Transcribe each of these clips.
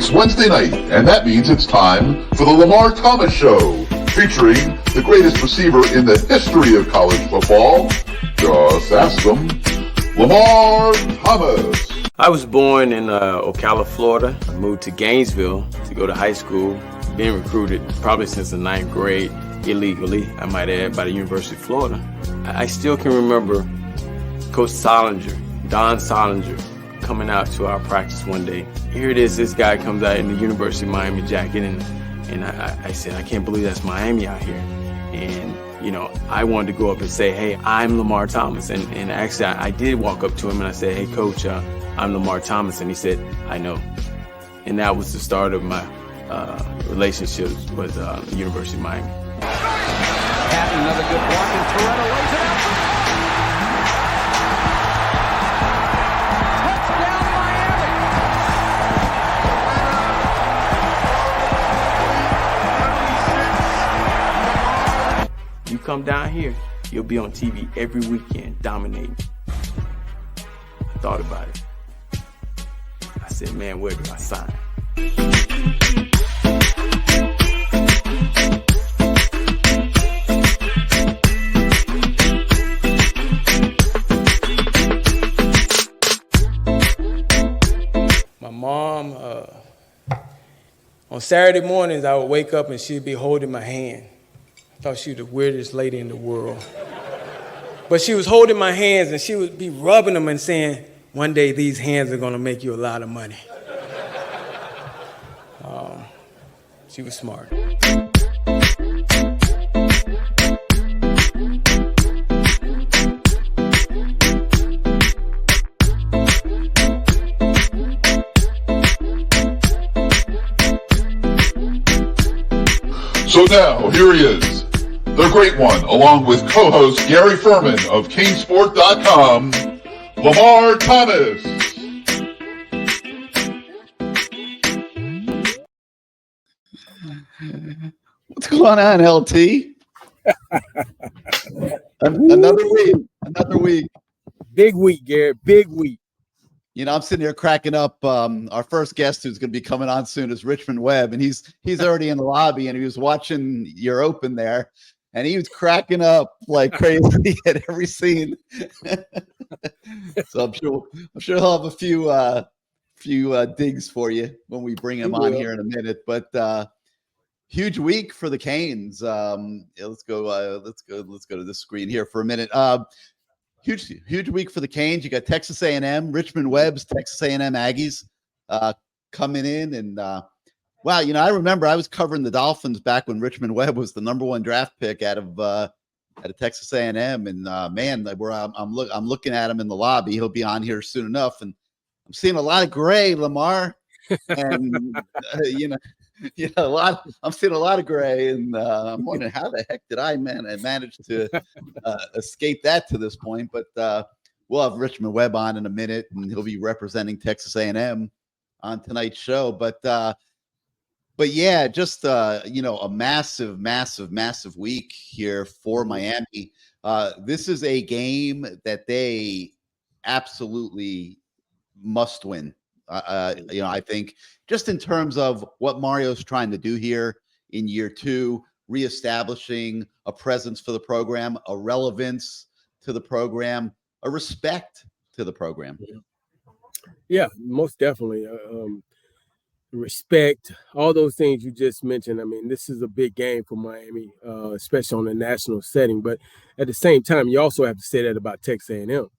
It's Wednesday night, and that means it's time for the Lamar Thomas Show, featuring the greatest receiver in the history of college football. Just ask them, Lamar Thomas. I was born in Ocala, Florida. I moved to Gainesville to go to high school. Been recruited probably since the 9th grade, illegally, I might add, by the University of Florida. I still can remember Coach Solinger, Don Solinger, coming out to our practice one day. Here it is, this guy comes out in the University of Miami jacket, and I said, I can't believe that's Miami out here. And, you know, I wanted to go up and say, hey, I'm Lamar Thomas. And actually, I did walk up to him and I said, hey, Coach, I'm Lamar Thomas. And he said, I know. And that was the start of my relationship with the University of Miami. Patton, another good block, and Petrino lays it out. Touchdown, Miami. You come down here, you'll be on TV every weekend, dominating. I thought about it. I said, man, where do I sign? My mom, on Saturday mornings, I would wake up and she'd be holding my hand. I thought she was the weirdest lady in the world. But she was holding my hands and she would be rubbing them and saying, one day these hands are gonna make you a lot of money. She was smart. So now, here he is, the great one, along with co-host Gary Ferman of CaneSport.com, Lamar Thomas. What's going on, LT? Another week. Big week, Gary. Big week. You know, I'm sitting here cracking up. Our first guest who's going to be coming on soon is Richmond Webb, and he's already in the lobby, and he was watching your open there, and he was cracking up like crazy at every scene. So I'm sure he'll have a few digs for you when we bring him on here in a minute. But huge week for the Canes. Let's go to this screen here for a minute. Huge week for the Canes. You got Texas A&M, Richmond Webb's Texas A&M Aggies coming in, and wow, you know, I remember I was covering the Dolphins back when Richmond Webb was the #1 draft pick out of Texas A&M, and man, I'm looking at him in the lobby. He'll be on here soon enough, and I'm seeing a lot of gray, Lamar, and I'm seeing a lot of gray, and I'm wondering how the heck did I manage to escape that to this point. But we'll have Richmond Webb on in a minute, and he'll be representing Texas A&M on tonight's show. But yeah, just a massive week here for Miami. This is a game that they absolutely must win. I think just in terms of what Mario's trying to do here in year 2, reestablishing a presence for the program, a relevance to the program, a respect to the program. Yeah, most definitely. Respect, all those things you just mentioned. I mean, this is a big game for Miami, especially on a national setting. But at the same time, you also have to say that about Texas A&M.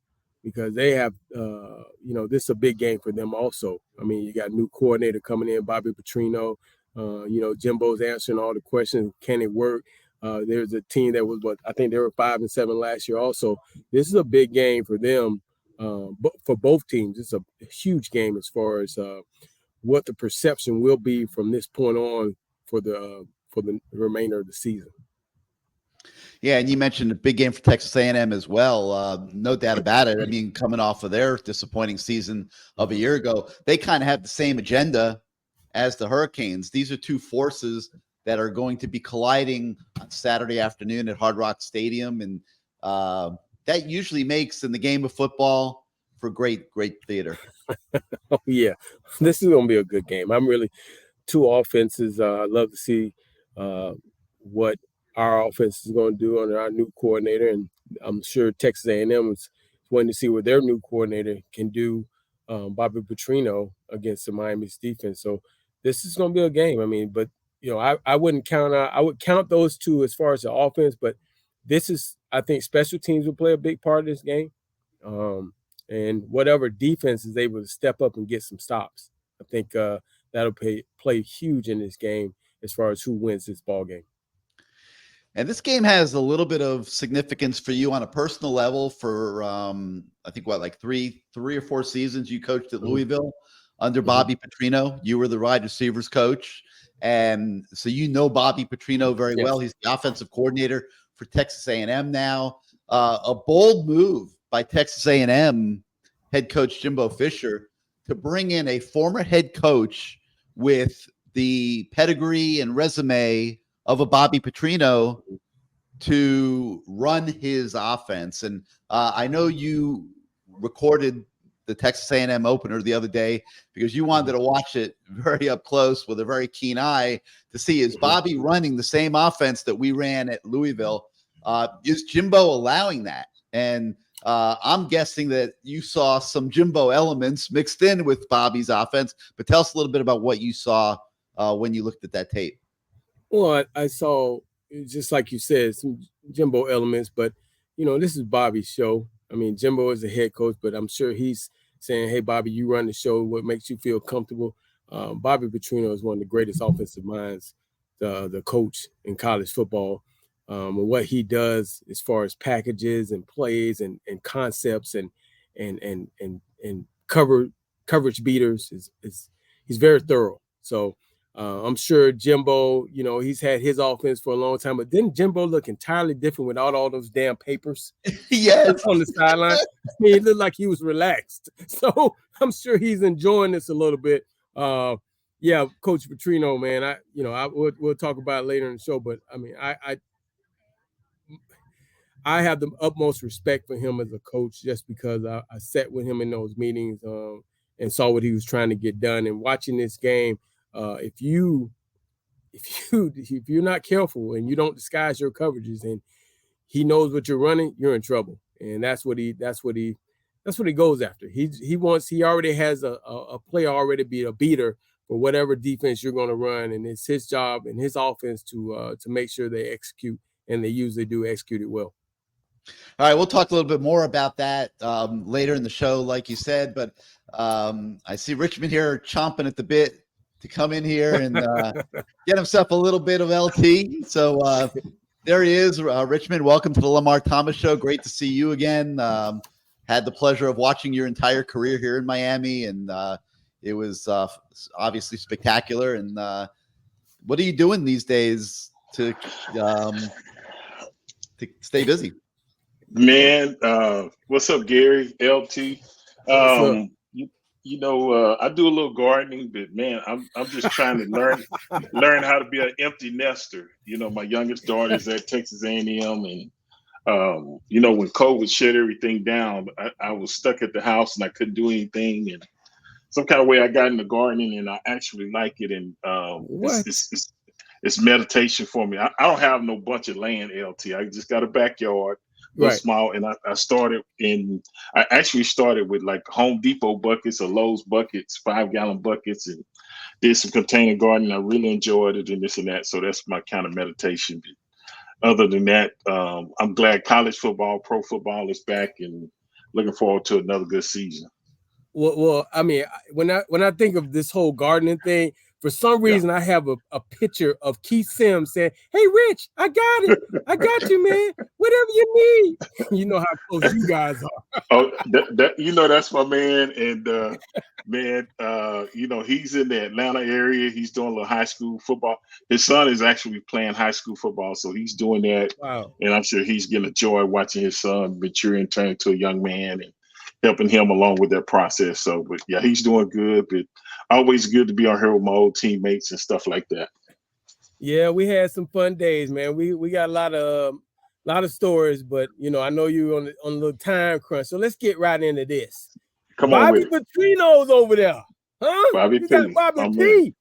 Because they have, this is a big game for them also. I mean, you got a new coordinator coming in, Bobby Petrino. Jimbo's answering all the questions. Can it work? There's a team that was, I think they were 5-7 last year also. This is a big game for them, but for both teams. It's a huge game as far as what the perception will be from this point on for the remainder of the season. Yeah, and you mentioned a big game for Texas A&M as well. No doubt about it. I mean, coming off of their disappointing season of a year ago, they kind of have the same agenda as the Hurricanes. These are two forces that are going to be colliding on Saturday afternoon at Hard Rock Stadium, and that usually makes, in the game of football, for great theater. Oh yeah, this is gonna be a good game. I'm really two offenses. I love to see what our offense is going to do under our new coordinator, and I'm sure Texas A&M is wanting to see what their new coordinator can do. Bobby Petrino against the Miami's defense. So this is going to be a game. I mean, but I wouldn't count out. I would count those two as far as the offense, but this is, I think, special teams will play a big part of this game. And whatever defense is able to step up and get some stops, I think that'll play huge in this game as far as who wins this ball game. And this game has a little bit of significance for you on a personal level. For I think like three or four seasons you coached at Louisville under Bobby Petrino. You were the wide receivers coach, and so Bobby Petrino very well. He's the offensive coordinator for Texas A&M now. A bold move by Texas A&M head coach Jimbo Fisher to bring in a former head coach with the pedigree and resume of a Bobby Petrino to run his offense. And I know you recorded the Texas A&M opener the other day because you wanted to watch it very up close with a very keen eye to see, is Bobby running the same offense that we ran at Louisville? Is Jimbo allowing that? And I'm guessing that you saw some Jimbo elements mixed in with Bobby's offense, but tell us a little bit about what you saw when you looked at that tape. Well, I saw, just like you said, some Jimbo elements, but, this is Bobby's show. I mean, Jimbo is the head coach, but I'm sure he's saying, hey, Bobby, you run the show. What makes you feel comfortable? Bobby Petrino is one of the greatest offensive minds, the coach in college football. And what he does as far as packages and plays and concepts and coverage beaters is he's very thorough. So I'm sure Jimbo, he's had his offense for a long time, but didn't Jimbo look entirely different without all those damn papers? Yes, on the sideline. I mean, it looked like he was relaxed. So I'm sure he's enjoying this a little bit. Yeah, Coach Petrino, man. We'll talk about it later in the show, but I mean, I have the utmost respect for him as a coach just because I sat with him in those meetings and saw what he was trying to get done. And watching this game, if you're not careful and you don't disguise your coverages and he knows what you're running, you're in trouble. And that's what he goes after. He already has a player already be a beater for whatever defense you're going to run, and it's his job and his offense to make sure they execute, and they usually do execute it well. All right, we'll talk a little bit more about that later in the show, like you said. But I see Richmond here chomping at the bit to come in here and get himself a little bit of LT. So there he is, Richmond. Welcome to the Lamar Thomas Show. Great to see you again. Had the pleasure of watching your entire career here in Miami, and it was obviously spectacular. And what are you doing these days to stay busy? Man, what's up, Gary? LT. I do a little gardening, but man, I'm just trying to learn how to be an empty nester. My youngest daughter is at Texas A&M, and when COVID shut everything down, I was stuck at the house and I couldn't do anything. And some kind of way I got into gardening, and I actually like it. And it's meditation for me. I don't have no bunch of land, LT. I just got a backyard. Right. Small, and I actually started with like Home Depot buckets or Lowe's buckets, 5-gallon buckets, and did some container gardening. I really enjoyed it and this and that. So that's my kind of meditation. But other than that, I'm glad college football, pro football is back, and looking forward to another good season. Well, I mean, when I think of this whole gardening thing, for some reason, I have a picture of Keith Sims saying, "Hey, Rich, I got it. I got you, man. Whatever you need." You know how close you guys are. Oh, that's my man. And he's in the Atlanta area. He's doing a little high school football. His son is actually playing high school football, so he's doing that. Wow. And I'm sure he's getting a joy watching his son mature and turn into a young man and helping him along with that process. So, but yeah, he's doing good. But always good to be on here with my old teammates and stuff like that. Yeah, we had some fun days, man. We got a lot of stories, but I know you on a little time crunch. So let's get right into this. Come on Bobby with it. Petrino's over there. Huh? Bobby You P. got Bobby My P. man.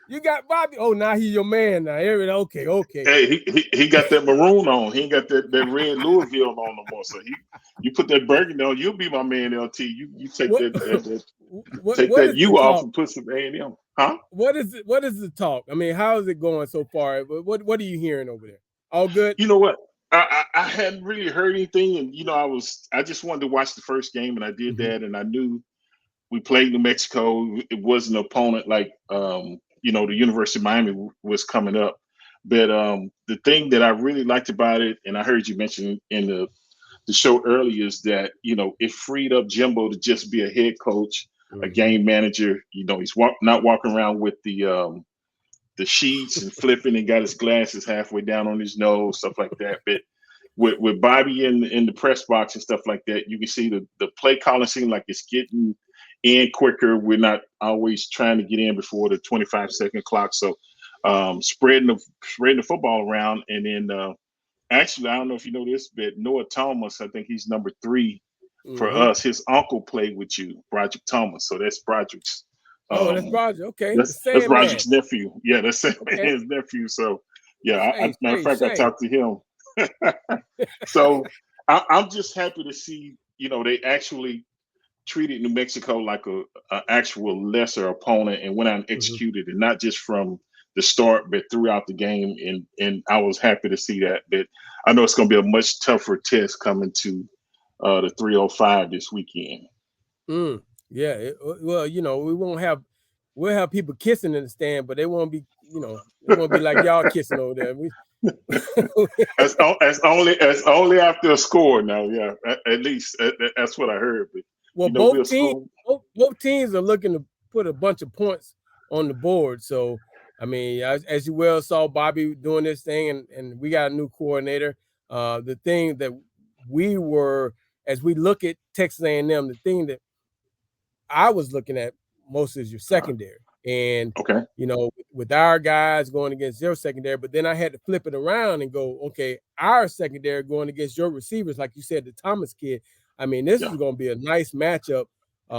You got Bobby. Oh, now he's your man now. Okay. Hey, he got that maroon on. He ain't got that red Louisville on no more. So you put that burgundy on, you'll be my man, LT. You take What- take what that is the you off talk? and put some A&M. Huh? What is the talk? I mean, how is it going so far? What are you hearing over there? All good? You know what? I hadn't really heard anything, and I just wanted to watch the first game, and I did that, and I knew we played New Mexico. It was an opponent like the University of Miami was coming up. But the thing that I really liked about it, and I heard you mention in the show earlier, is that it freed up Jimbo to just be a head coach, a game manager. He's not walking around with the sheets and flipping and got his glasses halfway down on his nose, stuff like that. But with Bobby in the press box and stuff like that, you can see the play calling seems like it's getting in quicker. We're not always trying to get in before the 25-second clock. So spreading the football around. And then actually, I don't know if you know this, but Noah Thomas, I think he's number 3 for us. His uncle played with you, Broderick Thomas. So that's Broderick's. That's Roger. Okay. That's Broderick's nephew. Yeah, that's his nephew. So yeah, matter of fact, I talked to him. So I'm just happy to see, they actually treated New Mexico like a actual lesser opponent and went out and executed it, not just from the start, but throughout the game. And I was happy to see that. But I know it's going to be a much tougher test coming to the 305 this weekend. Yeah. We'll have people kissing in the stand, but they won't be, it won't be like y'all kissing over there. That's only after a score now. Yeah, at least that's what I heard. But, well, both teams are looking to put a bunch of points on the board. So, I mean, as you well saw, Bobby doing this thing, and we got a new coordinator. The thing that as we look at Texas A&M, the thing that I was looking at most is your secondary. And, with our guys going against your secondary, but then I had to flip it around and go, okay, our secondary going against your receivers, like you said, the Thomas kid. I mean, this is going to be a nice matchup.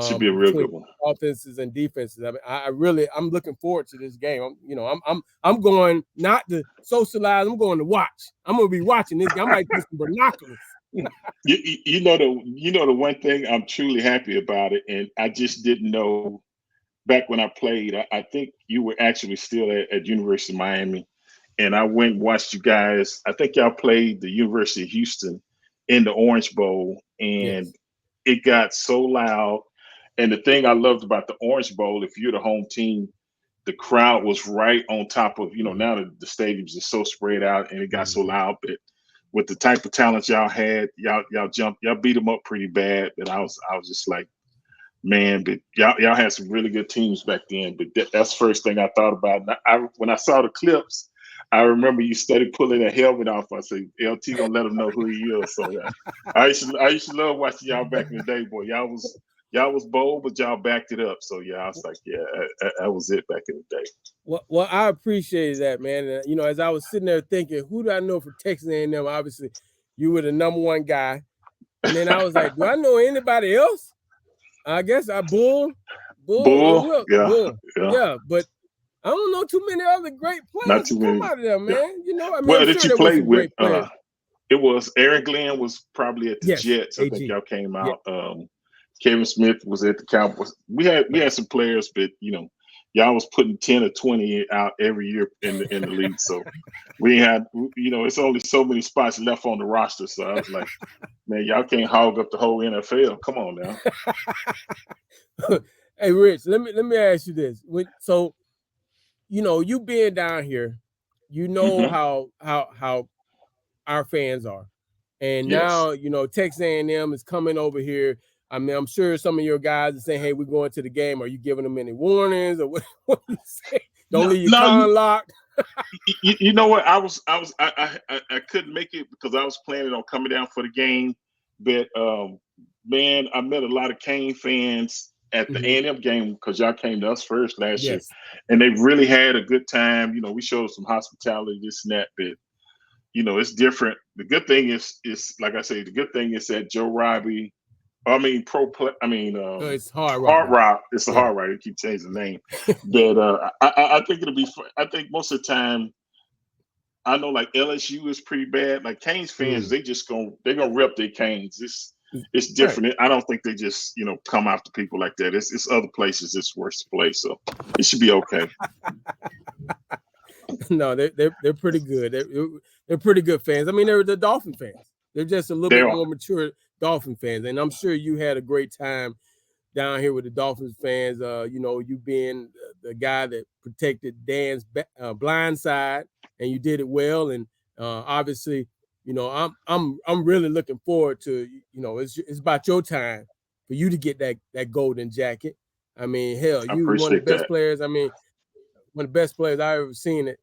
Should be a real good one. Offenses and defenses. I mean, I'm looking forward to this game. I'm going not to socialize. I'm going to watch. I'm going to be watching this game. I might do some binoculars. The one thing I'm truly happy about it, and I just didn't know back when I played. I think you were actually still at University of Miami, and I went and watched you guys. I think y'all played the University of Houston in the Orange Bowl, and it got so loud. And the thing I loved about the Orange Bowl, if you're the home team, the crowd was right on top of, now the stadiums are so spread out and it got so loud. But with the type of talent y'all had, y'all beat them up pretty bad. But I was just like, man, but y'all had some really good teams back then. But that's the first thing I thought about. When I saw the clips, I remember you started pulling that helmet off. I said, LT gonna let him know who he is. So I used to love watching y'all back in the day, boy. Y'all was bold, but y'all backed it up. So I was like, that was it back in the day. Well, I appreciate that, man. And, as I was sitting there thinking, who do I know for Texas A&M? Obviously, you were the number one guy. And then I was like, do I know anybody else? I guess Bull. Yeah, but I don't know too many other great players to come out of there, man. Did you play with? It was Aaron Glenn was probably at the Jets. I think y'all came out. Yeah. Kevin Smith was at the Cowboys. We had some players, but y'all was putting 10 or 20 out every year in the league. So we had, it's only so many spots left on the roster. So I was like, man, y'all can't hog up the whole NFL. Come on now. Hey, Rich, let me ask you this. So, you being down here, how our fans are, and now Texas A&M is coming over here. I mean, I'm sure some of your guys are saying, "Hey, we're going to the game." Are you giving them any warnings, or what do you say? Don't leave your car unlocked. You know what? I couldn't make it because I was planning on coming down for the game, but man, I met a lot of Cane fans at the A&M game because y'all came to us first last year, and they really had a good time. We showed some hospitality, this and that, but it's different. The good thing is like I say, the good thing is that Joe Robbie It's Hard Rock. Hard Rock. It's a Hard Rock. They keep changing the name. But I think it'll be fun. I think most of the time, I know like LSU is pretty bad. Like Canes fans, they're gonna rep their Canes. It's different. Right. I don't think they just come after people like that. It's other places it's worse to play. So it should be okay. No, they're pretty good. They're pretty good fans. I mean, they're the Dolphin fans. They're just a little bit more mature Dolphin fans, and I'm sure you had a great time down here with the Dolphins fans. You being the guy that protected Dan's blind side, and you did it well. And obviously, I'm really looking forward to it's about your time for you to get that golden jacket. I mean, hell, you one of the best players. I mean, one of the best players I've ever seen it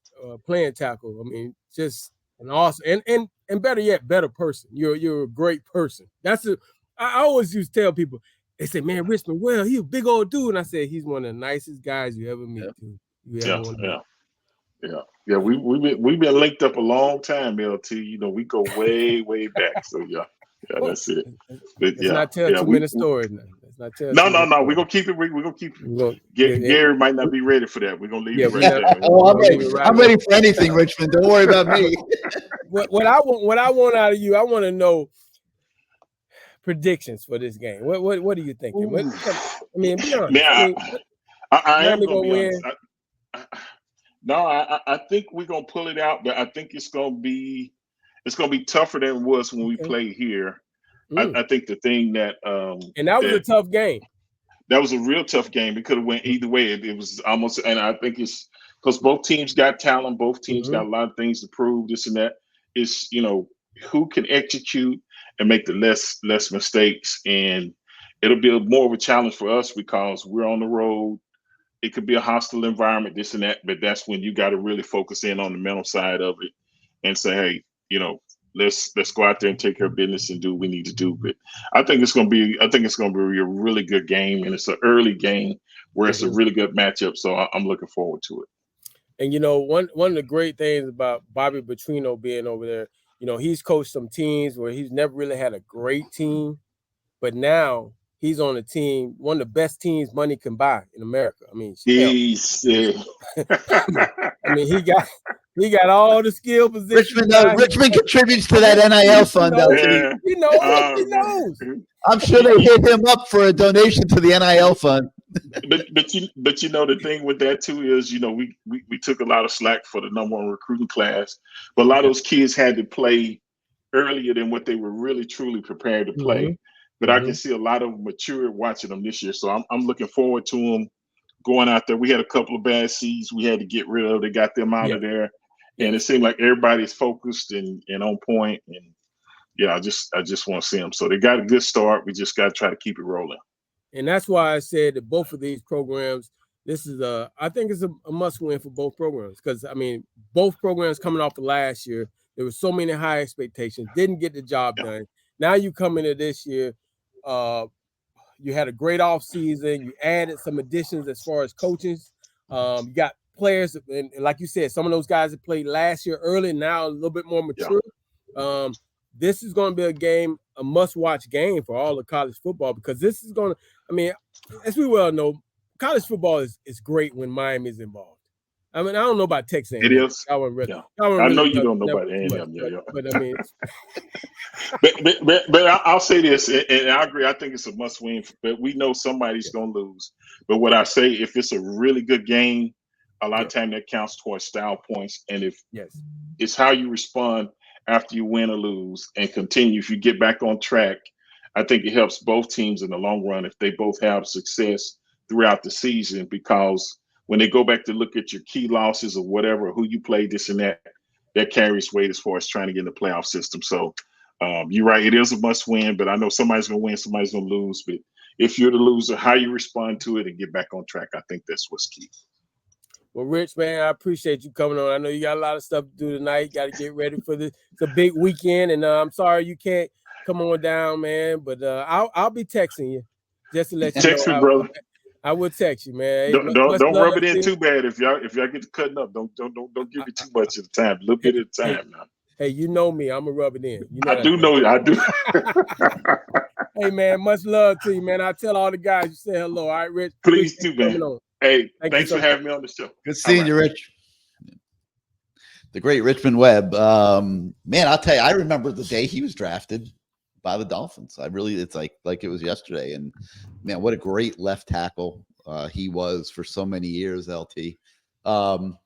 playing tackle. I mean, just an awesome and better yet, better person. You're a great person. I always used to tell people. They say, "Man, Richmond Webb, he's a big old dude," and I said, "He's one of the nicest guys you ever meet." Yeah. We've been linked up a long time, LT. We go way back. So that's it. But, let's not tell too many stories now. No. We're gonna keep it. We're gonna keep it. Gary might not be ready for that. We're gonna leave it right there. Oh, I'm ready for anything, Richmond. Don't worry about me. What I want out of you, I want to know predictions for this game. What are you thinking? I mean, be honest. I am gonna be honest. I think we're gonna pull it out, but I think it's gonna be tougher than it was when we played here. I think the thing that and that was a tough game. That was a real tough game. It could have went either way. It was almost, and I think it's because both teams got talent, both teams got a lot of things to prove. This and that. It's who can execute and make the less mistakes, and it'll be more of a challenge for us because we're on the road. It could be a hostile environment, this and that, but that's when you got to really focus in on the mental side of it and say, hey, let's go out there and take care of business and do what we need to do. But I think it's going to be a really good game, and it's an early game where it's a really good matchup. So I'm looking forward to it. And one of the great things about Bobby Petrino being over there, he's coached some teams where he's never really had a great team, but now he's on a team, one of the best teams money can buy in America. I mean, I mean, he got all the skill positions. Richmond contributes to that NIL fund. He knows. I'm sure they hit him up for a donation to the NIL fund. But the thing with that too is we took a lot of slack for the number one recruiting class, but a lot of those kids had to play earlier than what they were really truly prepared to play. But I can see a lot of them mature watching them this year, so I'm looking forward to them going out there. We had a couple of bad seeds we had to get rid of. They got them out of there, and it seemed like everybody's focused and on point. And I just want to see them. So they got a good start. We just got to try to keep it rolling. And that's why I said that both of these programs, I think it's a must win for both programs because I mean both programs coming off of last year, there were so many high expectations, didn't get the job done. Now you come into this year. You had a great offseason. You added some additions as far as coaches. You got players, and like you said, some of those guys that played last year early, now a little bit more mature. This is going to be a must-watch game for all of college football because this is going to, I mean, as we well know, college football is great when Miami is involved. I mean, I don't know about Texas. It is. I know you don't know about A&M. But I mean, but I'll say this, and I agree. I think it's a must-win. But we know somebody's going to lose. But what I say, if it's a really good game, a lot of time that counts towards style points. And if it's how you respond after you win or lose, and continue. If you get back on track, I think it helps both teams in the long run if they both have success throughout the season because when they go back to look at your key losses or whatever, who you played, this and that carries weight as far as trying to get in the playoff system. So you're right. It is a must win, but I know somebody's going to win, somebody's going to lose. But if you're the loser, how you respond to it and get back on track, I think that's what's key. Well, Rich, man, I appreciate you coming on. I know you got a lot of stuff to do tonight. Got to get ready for this. It's a big weekend, and I'm sorry you can't come on down, man. But I'll be texting you just to let you text know. Me, brother. I will text you, man. Don't rub it in too bad. If y'all get to cutting up, don't give me too much at a time. A little bit at a time now. Hey, you know me. I'm gonna rub it in. I do know. Hey, man, much love to you, man. I tell all the guys you say hello. All right, Rich. Please do, man. Hey, thanks for having me on the show. Good seeing you, Rich. The great Richmond Webb. Man, I'll tell you, I remember the day he was drafted by the Dolphins. It's like it was yesterday. And man, what a great left tackle he was for so many years, LT. All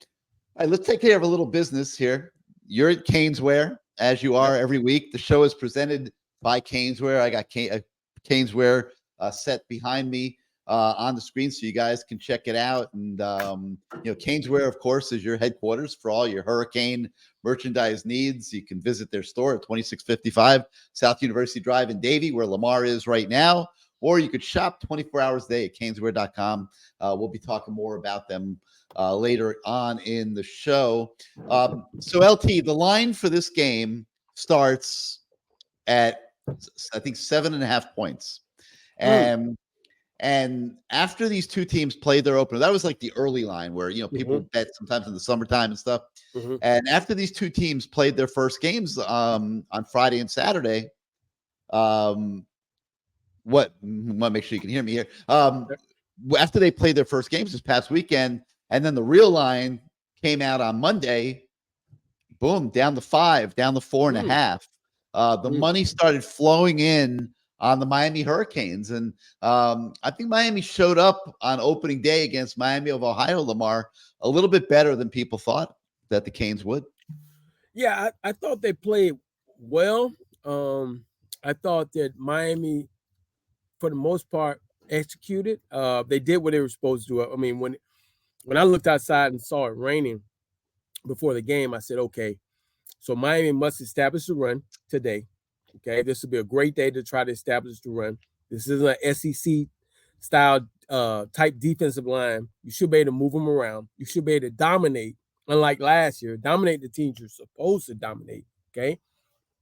right, let's take care of a little business here. You're at CaneSwear, as you are every week. The show is presented by CaneSwear. I got CaneSwear set behind me on the screen so you guys can check it out. And, CaneSwear, of course, is your headquarters for all your hurricane merchandise needs. You can visit their store at 2655 South University Drive in Davie, where Lamar is right now. Or you could shop 24 hours a day at caneswear.com. We'll be talking more about them later on in the show. So, LT, the line for this game starts at, I think, 7.5 points. And after these two teams played their opener, that was like the early line where, people bet sometimes in the summertime and stuff. And after these two teams played their first games on Friday and Saturday, want to make sure you can hear me here. After they played their first games this past weekend, and then the real line came out on Monday, boom, down to 5, down to 4.5. The money started flowing in on the Miami Hurricanes. And I think Miami showed up on opening day against Miami of Ohio, Lamar, a little bit better than people thought that the Canes would. Yeah, I thought they played well. I thought that Miami, for the most part, executed. They did what they were supposed to do. I mean, when I looked outside and saw it raining before the game, I said, okay, so Miami must establish the run today. Okay, this will be a great day to try to establish the run. This isn't an SEC style type defensive line. You should be able to move them around. You should be able to dominate, unlike last year, dominate the teams you're supposed to dominate. Okay,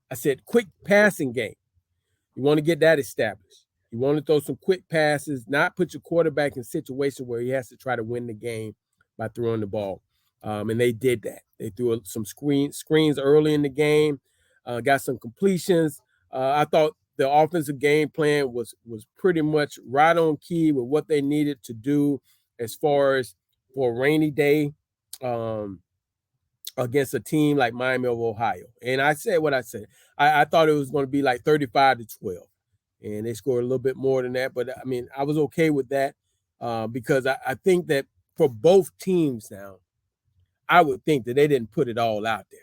I said quick passing game. You want to get that established. You want to throw some quick passes, not put your quarterback in a situation where he has to try to win the game by throwing the ball. And they did that. They threw some screens early in the game, got some completions. I thought the offensive game plan was pretty much right on key with what they needed to do as far as for a rainy day against a team like Miami of Ohio. And I said what I said. I thought it was going to be like 35-12. And they scored a little bit more than that. But, I mean, I was okay with that because I think that for both teams now, I would think that they didn't put it all out there.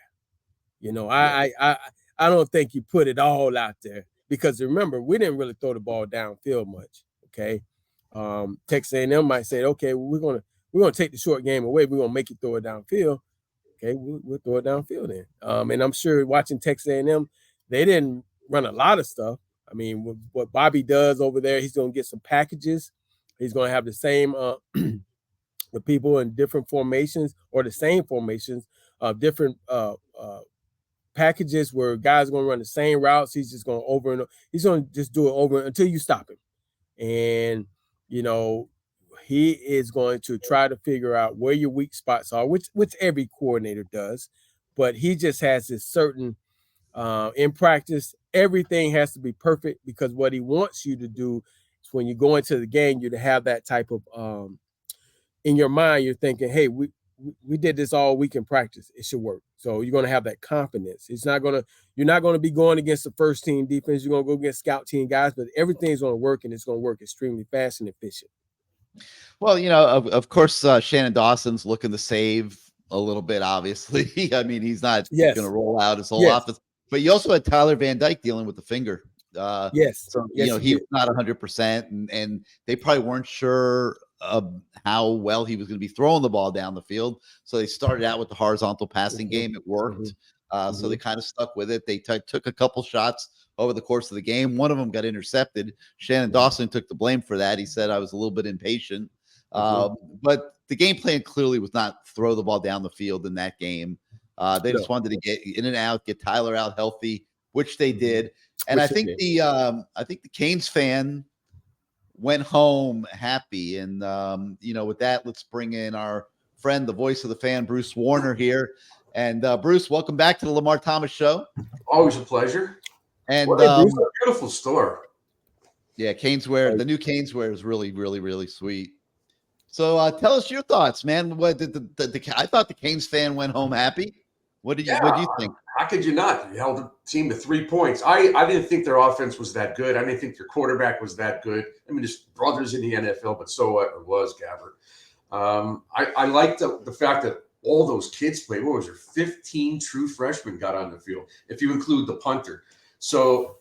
I don't think you put it all out there because, remember, we didn't really throw the ball downfield much, okay? Texas A&M might say, okay, well, we're gonna take the short game away. We're going to make you throw it downfield. Okay, we'll throw it downfield then. And I'm sure watching Texas A&M, they didn't run a lot of stuff. I mean, what Bobby does over there, he's going to get some packages. He's going to have the same the people in different formations or the same formations of different packages where guys are going to run the same routes. He's just going he's going to just do it over until you stop him. And, he is going to try to figure out where your weak spots are, which every coordinator does. But he just has this certain in practice, everything has to be perfect because what he wants you to do is when you go into the game, you to have that type of in your mind, you're thinking, hey, we did this all week in practice. It should work. So you're going to have that confidence. You're not going to be going against the first team defense. You're going to go against scout team guys, but everything's going to work and it's going to work extremely fast and efficient. Well, of course, Shannon Dawson's looking to save a little bit, obviously. I mean, he's not going to roll out his whole offense. But you also had Tyler Van Dyke dealing with the finger. So, he was not 100%, and they probably weren't sure how well he was going to be throwing the ball down the field. So they started out with the horizontal passing game. It worked. So they kind of stuck with it. They took a couple shots over the course of the game. One of them got intercepted. Shannon Dawson took the blame for that. He said, I was a little bit impatient. But the game plan clearly was not throw the ball down the field in that game. They just wanted to get in and out, get Tyler out healthy, which they did. And I think the Canes fan went home happy. And with that, let's bring in our friend, the voice of the fan, Bruce Warner here. And Bruce, welcome back to the Lamar Thomas Show. Always a pleasure. And what a beautiful store. Yeah, CaneSport. The new CaneSport is really, really, really sweet. So tell us your thoughts, man. What did I thought the Canes fan went home happy. What did you think? How could you not? You held the team to 3 points. I didn't think their offense was that good. I didn't think their quarterback was that good. I mean, there's brothers in the NFL, but so what? It was Gabbard. I liked the fact that all those kids played. What was there? 15 true freshmen got on the field, if you include the punter. So,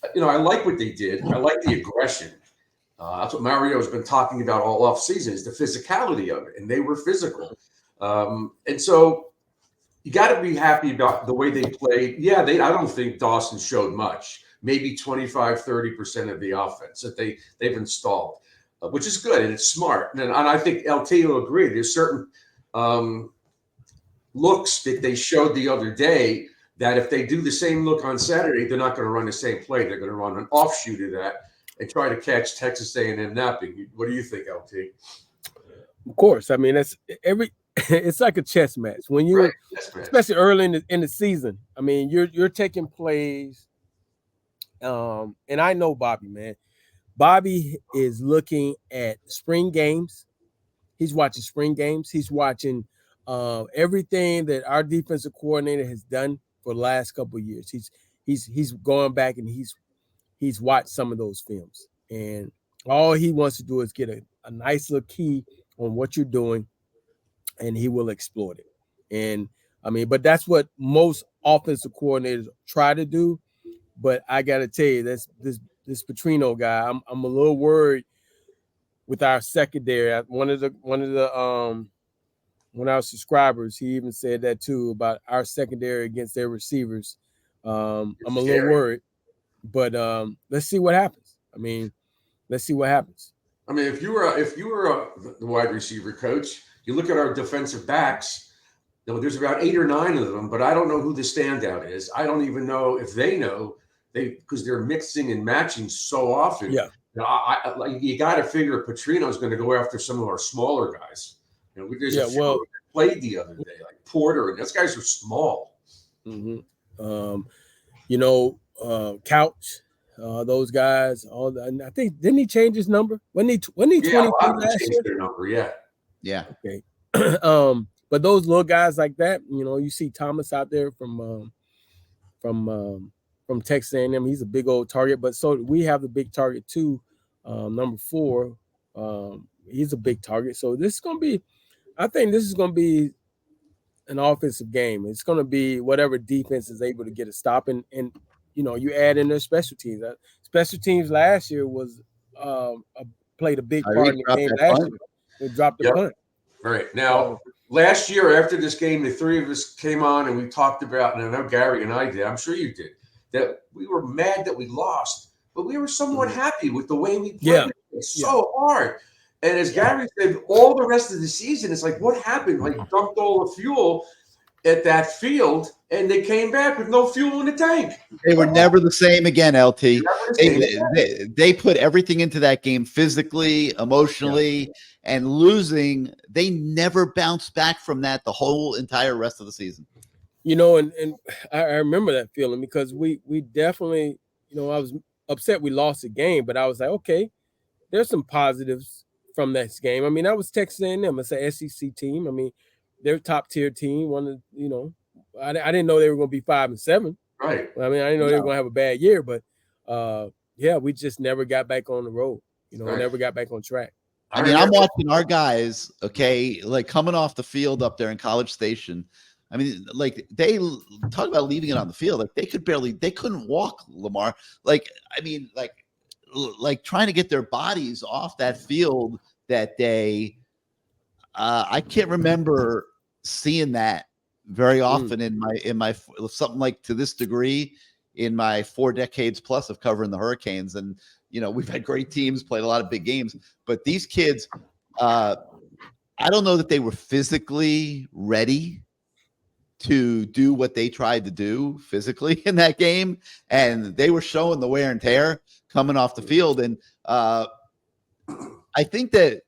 I like what they did. I like the aggression. That's what Mario has been talking about all off season, is the physicality of it, and they were physical. And so you got to be happy about the way they played. Yeah, I don't think Dawson showed much, maybe 25, 30% of the offense that they've installed, which is good, and it's smart. And I think LT will agree. There's certain looks that they showed the other day that if they do the same look on Saturday, they're not going to run the same play. They're going to run an offshoot of that and try to catch Texas A&M napping. What do you think, LT? Of course. I mean, it's like a chess match when you, Right. especially early in the season. I mean, you're taking plays, and I know Bobby, man. Bobby is looking at spring games. He's watching spring games. He's watching everything that our defensive coordinator has done for the last couple of years. He's going back and he's watched some of those films, and all he wants to do is get a nice little key on what you're doing, and he will exploit it. And I mean, but that's what most offensive coordinators try to do. But I got to tell you, this Petrino guy, I'm a little worried with our secondary. One of our subscribers, he even said that too about our secondary against their receivers. I'm a little worried, but let's see what happens. I mean, let's see what happens. I mean, if you were the wide receiver coach, you look at our defensive backs. There's about 8 or 9 of them, but I don't know who the standout is. I don't even know if they know, because they're mixing and matching so often. Yeah, you got to figure Petrino is going to go after some of our smaller guys. There's a few that played the other day, like Porter, and those guys are small. Mm-hmm. Couch. Those guys, I think, didn't he change his number? When he 23 last year? Their number, yeah. Okay. But those little guys like that, you see Thomas out there from Texas A&M. He's a big old target, but so we have the big target too. Number 4, he's a big target. So I think this is going to be an offensive game. It's going to be whatever defense is able to get a stop, and you add in their special teams. Special teams last year played a big part in the game last year. They dropped the punt. Right. Now, last year after this game, the 3 of us came on and we talked about, and I know Gary and I did, I'm sure you did, that we were mad that we lost, but we were somewhat happy with the way we played. Yeah. It's so hard. And as Gary said, all the rest of the season, it's like, what happened? Like, dumped all the fuel at that field, and they came back with no fuel in the tank. They were never the same again, LT. They put everything into that game physically, emotionally, and losing. They never bounced back from that the whole entire rest of the season. And I remember that feeling because we definitely, I was upset we lost the game, but I was like, okay, there's some positives from that game. I mean, that was Texas A&M. It's an SEC team. I mean, they're a top-tier team. I didn't know they were going to be 5-7. Right. I mean, I didn't know they were going to have a bad year, but we just never got back on the road. Never got back on track. I mean, I'm watching our guys, okay, like coming off the field up there in College Station. I mean, like they talk about leaving it on the field. Like they couldn't walk, Lamar. Like, I mean, like trying to get their bodies off that field that day. I can't remember seeing that very often in my something like to this degree in my 4 decades plus of covering the Hurricanes. And, we've had great teams, played a lot of big games, but these kids, I don't know that they were physically ready to do what they tried to do physically in that game. And they were showing the wear and tear coming off the field. And I think that,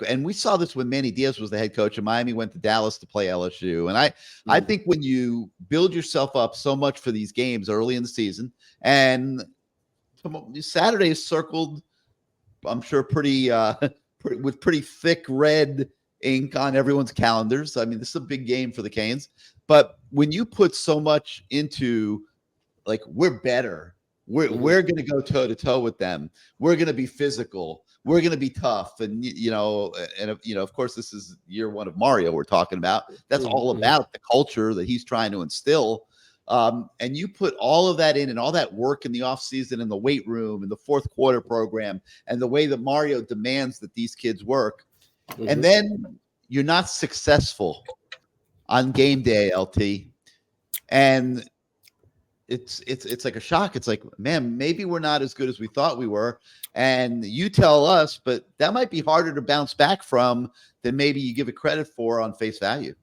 and we saw this when Manny Diaz was the head coach and Miami went to Dallas to play LSU. And I think when you build yourself up so much for these games early in the season, and Saturday is circled, I'm sure, pretty with pretty thick red ink on everyone's calendars. I mean, this is a big game for the Canes. But when you put so much into, like, we're better, we're going to go toe to toe with them, we're going to be physical, we're going to be tough, and of course, this is year one of Mario we're talking about. That's all about the culture that he's trying to instill. And you put all of that in, and all that work in the offseason, in the weight room, in the fourth quarter program, and the way that Mario demands that these kids work. And then you're not successful on game day, LT. And it's like a shock. It's like, man, maybe we're not as good as we thought we were. And you tell us, but that might be harder to bounce back from than maybe you give it credit for on face value.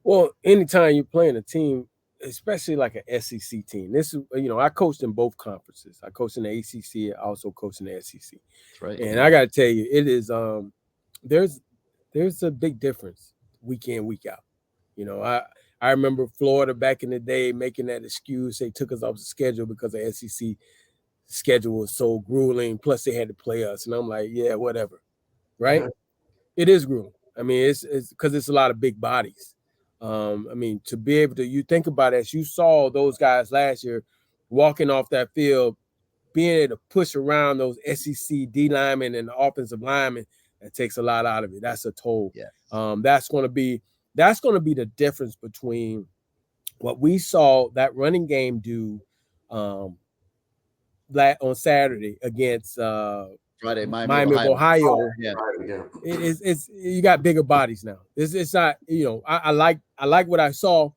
Well, anytime you're playing a team, especially like an SEC team, this is, I coached in both conferences. I coached in the ACC. I also coached in the SEC. That's right. And I got to tell you, it is there's a big difference week in, week out. I remember Florida back in the day making that excuse. They took us off the schedule because the SEC schedule was so grueling. Plus, they had to play us. And I'm like, yeah, whatever. Right? Yeah. It is grueling. I mean, it's because it's a lot of big bodies. I mean, to be able to, you think about it, as you saw those guys last year walking off that field, being able to push around those SEC D linemen and the offensive linemen, that takes a lot out of it. That's a toll. Yes. That's going to be the difference between what we saw that running game do on Saturday against Friday, Miami of Ohio. Yeah. It's you got bigger bodies now. It's not, I like what I saw.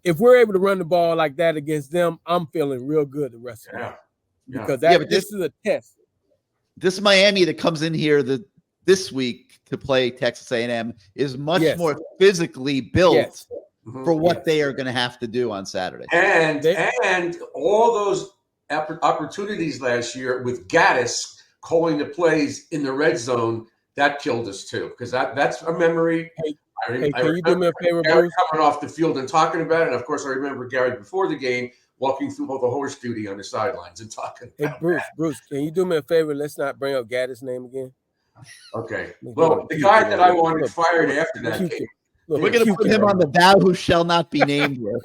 If we're able to run the ball like that against them, I'm feeling real good the rest of the year. Because this is a test. This Miami that comes in here this week to play Texas A&M is much more physically built for what they are going to have to do on Saturday. And all those opportunities last year with Gaddis calling the plays in the red zone, that killed us too, because that's a memory. Can you do me a favor, Bruce? Coming off the field and talking about it, and of course I remember Gary before the game walking through all the horse duty on the sidelines and talking. Hey, Bruce, can you do me a favor? Let's not bring up Gaddis' name again. Okay. Well, the guy that I wanted fired after that game. We're going to put him on the thou who shall not be named list.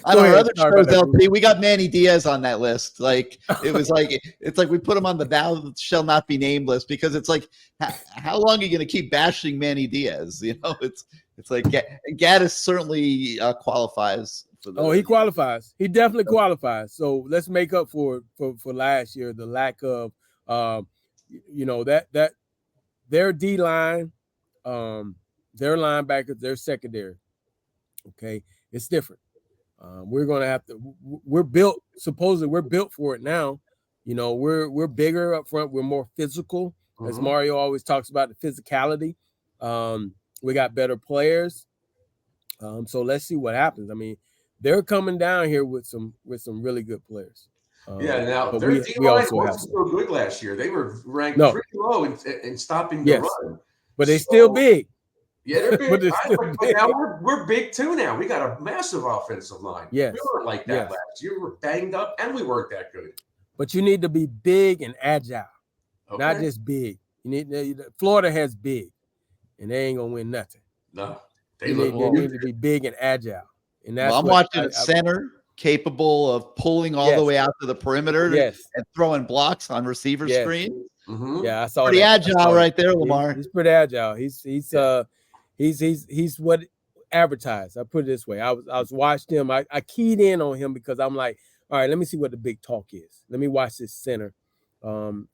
On our other shows, LP, we got Manny Diaz on that list. Like, it's like we put him on the thou shall not be named list, because it's like, how long are you going to keep bashing Manny Diaz? It's like Gaddis certainly qualifies. He qualifies. He definitely qualifies. So let's make up for last year, the lack of, that their D line, their linebackers, their secondary. Okay, it's different. We're going to have to. We're built for it now. We're bigger up front. We're more physical, as Mario always talks about, the physicality. We got better players. So let's see what happens. I mean, they're coming down here with some really good players. Now their D-line wasn't so good last year. They were ranked pretty low in stopping the run. But they're still big. Yeah, they're big. But now we're big too now. We got a massive offensive line. Yes. We weren't like that last year. We were banged up and we weren't that good. But you need to be big and agile, not just big. Florida has big, and they ain't gonna win nothing. No, they need to be big and agile. And that's I'm watching a center capable of pulling all the way out to the perimeter and throwing blocks on receiver screen. Yeah, I saw pretty agile right there, Lamar. He's pretty agile. He's what advertised. I put it this way. I was watching him. I keyed in on him because I'm like, all right, let me see what the big talk is. Let me watch this center. I don't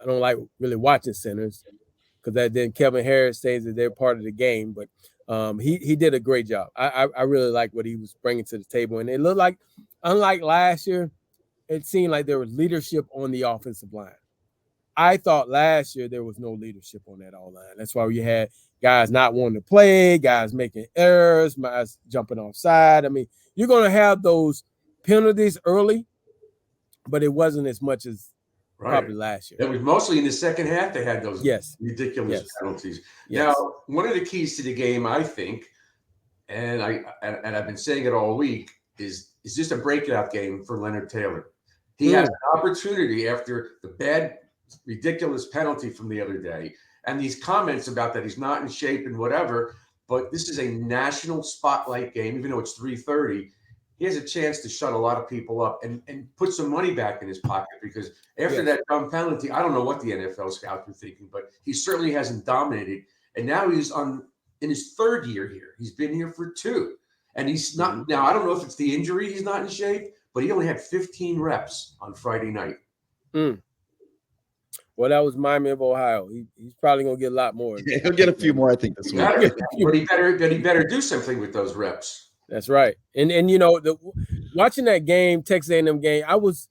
like really watching centers because then Kevin Harris says that they're part of the game, but he did a great job. I really like what he was bringing to the table, and it looked like, unlike last year, it seemed like there was leadership on the offensive line. I thought last year there was no leadership on that O-line. That's why we had guys not wanting to play, guys making errors, guys jumping offside. I mean, you're going to have those penalties early, but it wasn't as much as probably last year. It was mostly in the second half they had those ridiculous penalties. Now, one of the keys to the game, I think, and I've been saying it all week, is is just a breakout game for Leonard Taylor. He has an opportunity after the bad, ridiculous penalty from the other day and these comments about that he's not in shape and whatever. But this is a national spotlight game, even though it's 3:30. He has a chance to shut a lot of people up and put some money back in his pocket, because after that dumb penalty, I don't know what the NFL scouts were thinking, but he certainly hasn't dominated. And now he's in his third year here. He's been here for 2. And he's not now. I don't know if it's the injury, he's not in shape, but he only had 15 reps on Friday night. Well, that was Miami of Ohio. He's probably gonna get a lot more. Yeah, he'll get a few more, I think, this week. But he better do something with those reps. That's right. And watching that game, Texas A&M game, I was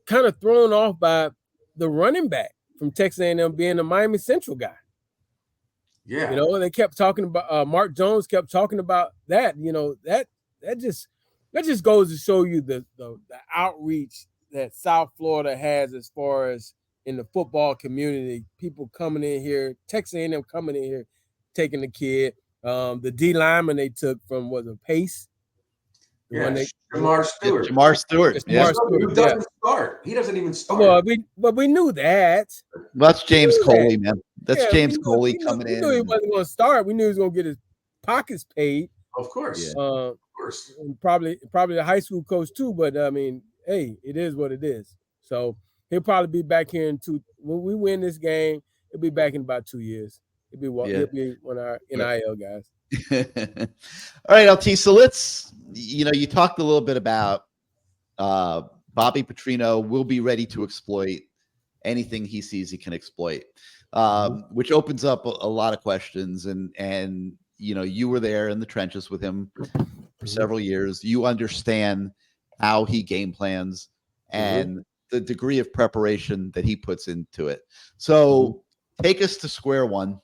kind of thrown off by the running back from Texas A&M being a Miami Central guy. Yeah. They kept talking about Mark Jones kept talking about that. That just goes to show you the outreach that South Florida has as far as in the football community. People coming in here, Texas A&M coming in here, taking the kid. The D lineman they took from Pace. Jamar Stewart. Jamar Stewart. Yeah. Who doesn't start? He doesn't even start. Well, we knew that. Well, that's James Coley, man. That's James Coley coming in. We knew he wasn't going to start. We knew he was going to get his pockets paid. Of course. Of course. And probably the high school coach too. But I mean, hey, it is what it is. So he'll probably be back here when we win this game. He'll be back in about 2 years. He'll be one of our NIL guys. All right, LT. So let's, you talked a little bit about Bobby Petrino will be ready to exploit anything he sees he can exploit, which opens up a lot of questions. And you were there in the trenches with him for several years. You understand how he game plans and the degree of preparation that he puts into it. So take us to square one.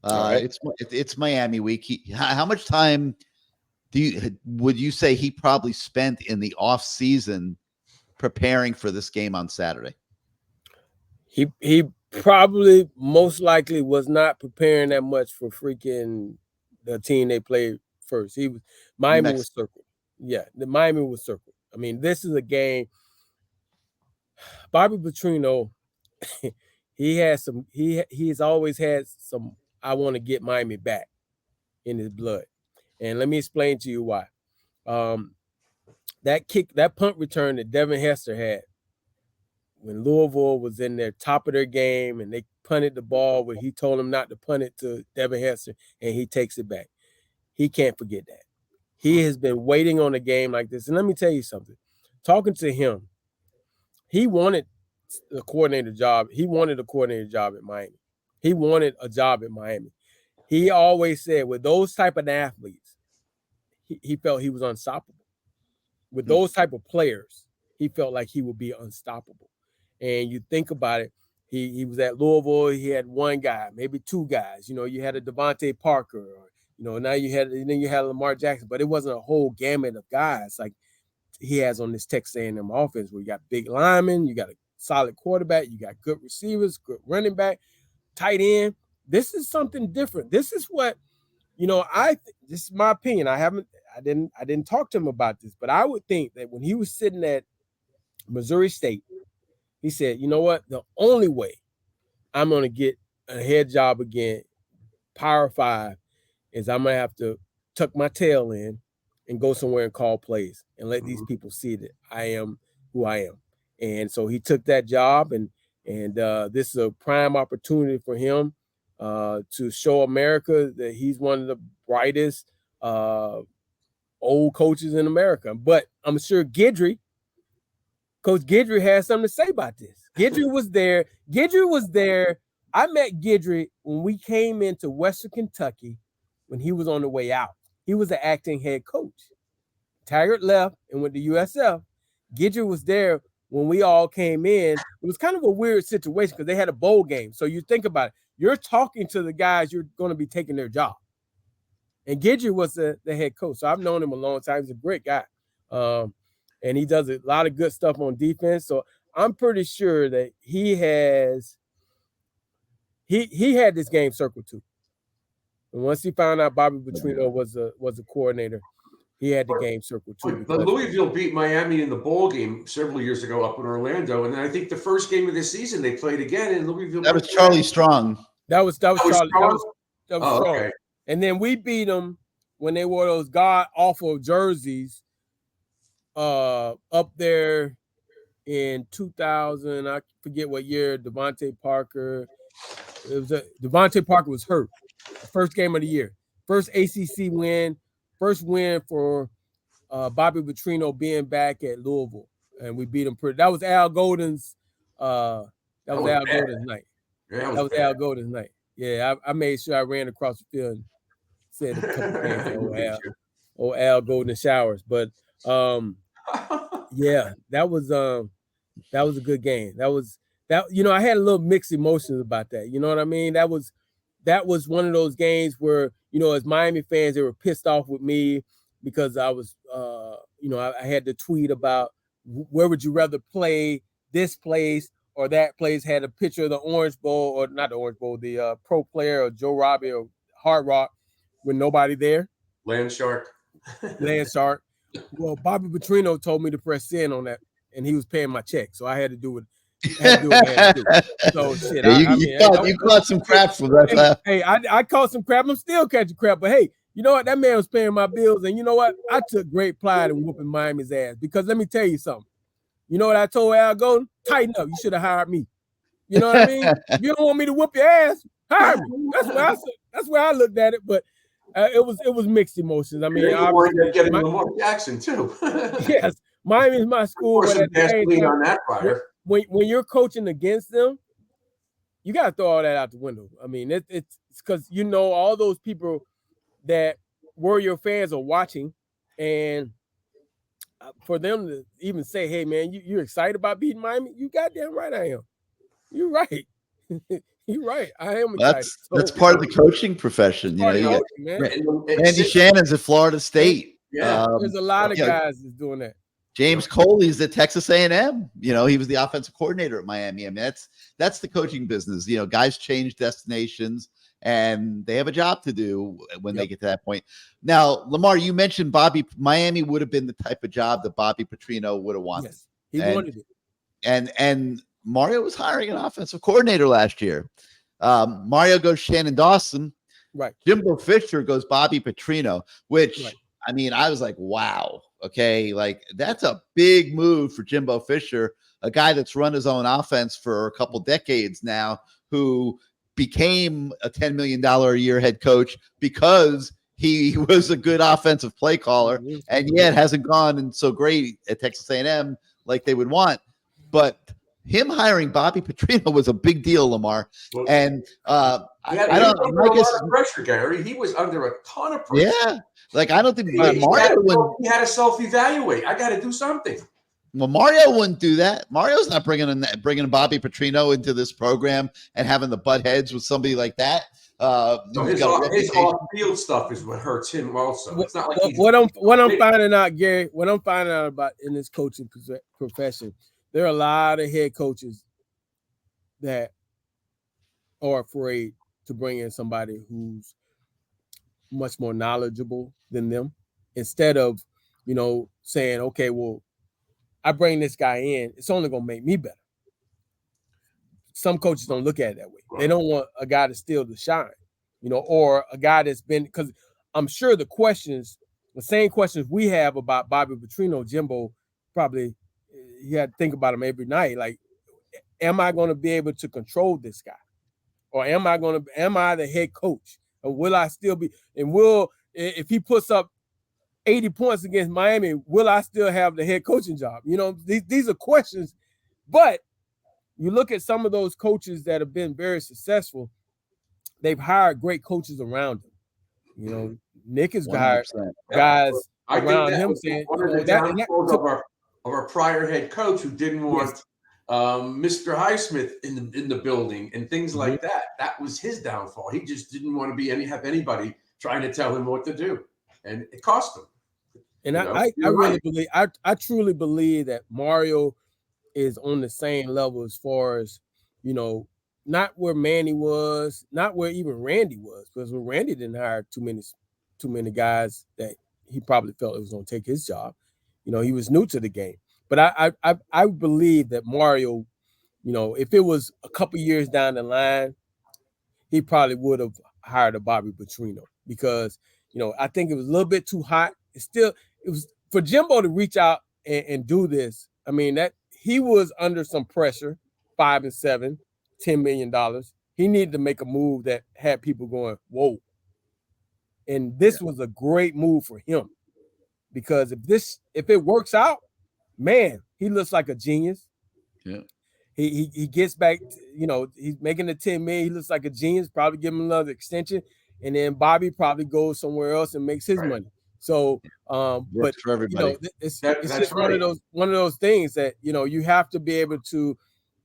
Right. It's Miami week. How much time would you say he probably spent in the off season preparing for this game on Saturday? He probably most likely was not preparing that much for freaking the team they played first. Miami was circled. Yeah, Miami was circled. I mean, this is a game. Bobby Petrino, he's always had some I want to get Miami back in his blood. And let me explain to you why. That punt return that Devin Hester had when Louisville was in their top of their game and they punted the ball where he told him not to punt it to Devin Hester and he takes it back. He can't forget that. He has been waiting on a game like this. And let me tell you something. Talking to him, he wanted a coordinator job. He wanted a coordinator job at Miami. He wanted a job at Miami. He always said with those type of athletes, he felt he was unstoppable. With those type of players, he felt like he would be unstoppable. And you think about it, he was at Louisville. He had one guy, maybe two guys. You had a Devontae Parker, or now you had Lamar Jackson, but it wasn't a whole gamut of guys like he has on this Texas A&M offense, where you got big linemen, you got a solid quarterback, you got good receivers, good running back, tight end. This is something different. This is what, this is my opinion. I didn't talk to him about this, but I would think that when he was sitting at Missouri State, he said, you know what? The only way I'm going to get a head job again, Power 5, is I'm going to have to tuck my tail in and go somewhere and call plays and let these people see that I am who I am. And so he took that job, and this is a prime opportunity for him to show America that he's one of the brightest old coaches in America. But I'm sure Coach Guidry has something to say about this. Guidry was there. I met Guidry when we came into Western Kentucky when he was on the way out. He was the acting head coach. Taggart left and went to USF. Guidry was there when we all came in. It was kind of a weird situation because they had a bowl game. So you think about it. You're talking to the guys you're going to be taking their job. And Guidry was the head coach. So I've known him a long time. He's a great guy. And he does a lot of good stuff on defense. So I'm pretty sure that he had this game circled too. And once he found out Bobby Petrino was a coordinator, He had the game circle too. But Louisville beat Miami in the bowl game several years ago up in Orlando, and then I think the first game of the season they played again in Louisville. That was Charlie Strong. That was Charlie. That was Strong. Okay. And then we beat them when they wore those god awful jerseys up there in 2000. I forget what year. Devontae Parker. Devontae Parker was hurt. First game of the year. First ACC win. First win for Bobby Petrino being back at Louisville, and we beat him pretty. That was Al Golden's. That was Al Golden's night. Yeah, that was Al Golden's night. Yeah, I made sure I ran across the field and said a couple things. Al Golden showers, but yeah, that was a good game. I had a little mixed emotions about that. You know what I mean? That was one of those games where, as Miami fans, they were pissed off with me because I was, I had to tweet about where would you rather play, this place or that place, had a picture of the Orange Bowl, or not the Orange Bowl, the Pro Player or Joe Robbie or Hard Rock with nobody there. Land Shark. Well, Bobby Petrino told me to press send on that, and he was paying my check, so I had to do what So shit, you caught some crap from that. Hey, I caught some crap. I'm still catching crap, but hey, you know what? That man was paying my bills, and you know what? I took great pride in whooping Miami's ass, because let me tell you something. You know what I told Al Golden? Tighten up. You should have hired me. You know what I mean? If you don't want me to whoop your ass, hire me. That's where I looked at it, but it was mixed emotions. I mean, obviously, getting Lamar Jackson too. Yes, Miami is my school. But at the same time, on that fire. When you're coaching against them, you got to throw all that out the window. I mean, it's because all those people that were your fans are watching, and for them to even say, "Hey, man, you're excited about beating Miami?" You goddamn right I am. You're right. You're right. I am excited. That's part of the coaching profession. Andy Shannon's at Florida State. Yeah, there's a lot of guys that's doing that. James Coley's at Texas A&M. He was the offensive coordinator at Miami. I mean, that's the coaching business. Guys change destinations, and they have a job to do when they get to that point. Now, Lamar, you mentioned Miami would have been the type of job that Bobby Petrino would have wanted. Yes, he wanted it. And Mario was hiring an offensive coordinator last year. Mario goes Shannon Dawson. Right. Jimbo Fisher goes Bobby Petrino, which, right. I mean, I was like, wow. Okay, like that's a big move for Jimbo Fisher, a guy that's run his own offense for a couple decades now, who became a $10 million a year head coach because he was a good offensive play caller, and yet hasn't gone and so great at Texas A&M like they would want. But him hiring Bobby Petrino was a big deal, Lamar. And I don't know. A lot of pressure, Gary. He was under a ton of pressure. Yeah. Like, I don't think he had to self-evaluate. I got to do something. Well, Mario wouldn't do that. Mario's not bringing Bobby Petrino into this program and having the butt heads with somebody like that. His off-field stuff is what hurts him also. It's not like what I'm finding out, Gary. What I'm finding out about in this coaching profession, there are a lot of head coaches that are afraid to bring in somebody who's much more knowledgeable than them, instead of, saying, okay, well, I bring this guy in, it's only going to make me better. Some coaches don't look at it that way. They don't want a guy to steal the shine, or a guy that's been, because I'm sure the same questions we have about Bobby Petrino, Jimbo, probably you had to think about him every night. Like, am I going to be able to control this guy? Or am I the head coach? Or will I still be, and if he puts up 80 points against Miami, will I still have the head coaching job? These are questions, but you look at some of those coaches that have been very successful, they've hired great coaches around them. Nick has hired guys around him saying, one of the downfalls of our prior head coach who didn't want Mr. Highsmith in the building and things like that. That was his downfall. He just didn't want to have anybody trying to tell him what to do, and it cost him. And I really believe, I truly believe that Mario is on the same level as far as, not where Manny was, not where even Randy was, because when Randy didn't hire too many guys that he probably felt it was going to take his job. You know, he was new to the game. But I believe that Mario, you know, if it was a couple years down the line, he probably would have hired a Bobby Petrino because, you know, I think it was a little bit too hot. It was for Jimbo to reach out and do this. I mean, that he was under some pressure, 5 and 7, $10 million. He needed to make a move that had people going, whoa. And this was a great move for him because if it works out, man, he looks like a genius. Yeah. He gets back, you know, he's making the 10 million. He looks like a genius, probably give him another extension. And then Bobby probably goes somewhere else and makes his money. So, but for everybody. You know, it's just one of those things that, you know, you have to be able to,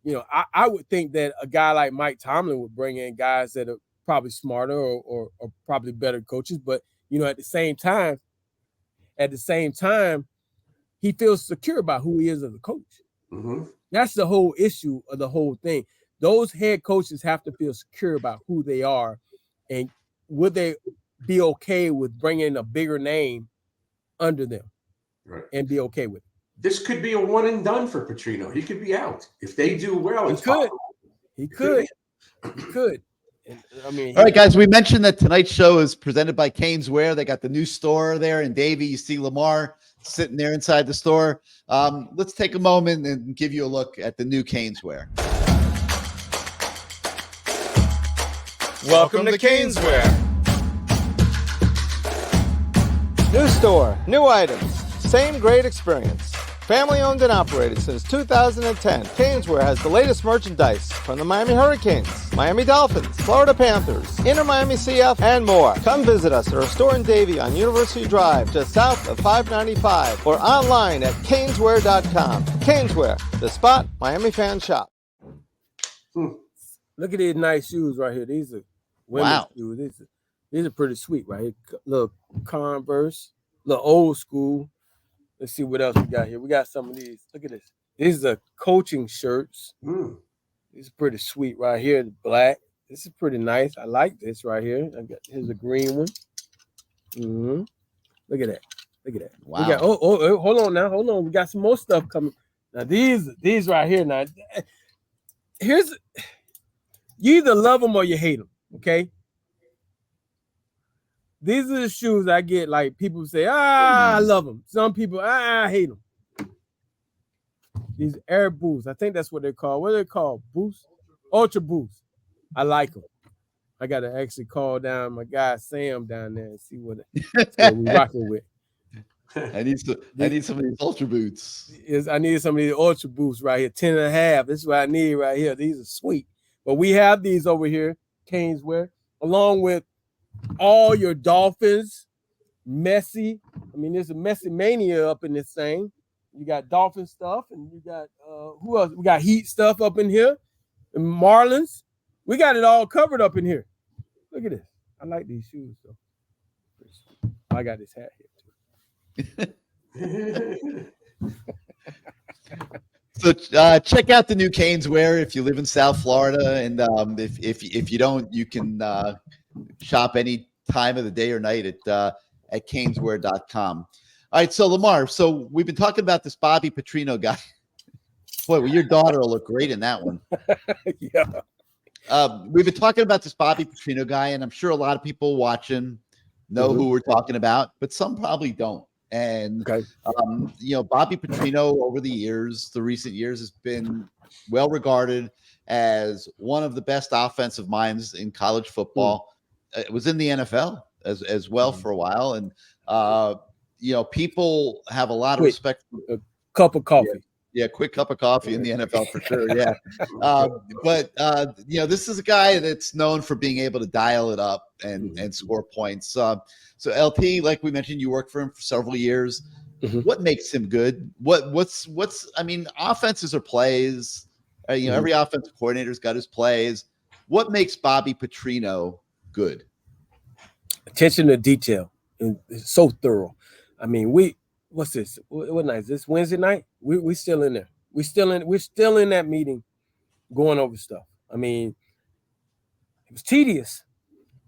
you know, I would think that a guy like Mike Tomlin would bring in guys that are probably smarter or probably better coaches. But, you know, at the same time, he feels secure about who he is as a coach. Mm-hmm. That's the whole issue of the whole thing. Those head coaches have to feel secure about who they are, and would they be okay with bringing a bigger name under them, right, and be okay with it. This could be a one and done for Petrino. He could be out if they do well. He could. And, I mean, all right, guys, we mentioned that tonight's show is presented by CaneSport. They got the new store there in Davie. You see Lamar sitting there inside the store. Let's take a moment and give you a look at the new CaneSport. Welcome to CaneSport. New store, new items, same great experience. Family owned and operated since 2010, CaneSport has the latest merchandise from the Miami Hurricanes, Miami Dolphins, Florida Panthers, Inter Miami CF, and more. Come visit us at our store in Davie on University Drive, just south of 595, or online at caneswear.com. CaneSport, the spot Miami fans shop. Look at these nice shoes right here. These are women's shoes. These are pretty sweet right here. Little Converse, little old school. Let's see what else we got here. We got some of these. Look at this. These are coaching shirts. These are pretty sweet right here. The black. This is pretty nice. I like this right here. Here's a green one. Mm-hmm. Look at that. Look at that. Wow. We got, hold on now. Hold on. We got some more stuff coming. Now these right here. Now you either love them or you hate them. Okay. These are the shoes I get. Like people say, I love them. Some people, I hate them. These Air Boosts. I think that's what they're called. What are they called? Boost? Ultra Boost. I like them. I got to actually call down my guy Sam down there and see what we're rocking with. I need some of these Ultra Boots. I need some of these Ultra Boosts right here. 10.5. This is what I need right here. These are sweet. But we have these over here, CaneSport, along with all your Dolphins, Messi. I mean, there's a Messi mania up in this thing. You got Dolphin stuff, and you got who else? We got Heat stuff up in here, and Marlins. We got it all covered up in here. Look at this. I like these shoes though. I got this hat here too. So check out the new CaneSport if you live in South Florida, and if you don't, you can shop any time of the day or night at caneswear.com. All right, so Lamar, so we've been talking about this Bobby Petrino guy. Boy, well, your daughter will look great in that one. Yeah. We've been talking about this Bobby Petrino guy, and I'm sure a lot of people watching know who we're talking about, but some probably don't. And Bobby Petrino over the recent years has been well regarded as one of the best offensive minds in college football. It was in the NFL as well for a while, and people have a lot of respect for a cup of coffee. Yeah, quick cup of coffee in the NFL for sure. Yeah, but this is a guy that's known for being able to dial it up and score points. So LT, like we mentioned, you worked for him for several years. What makes him good? What's I mean, offenses are plays. Every offensive coordinator's got his plays. What makes Bobby Petrino good? Attention to detail. It's so thorough. I mean, what's this? What night is this? Wednesday night? We still in there. We're still in that meeting going over stuff. I mean, it was tedious,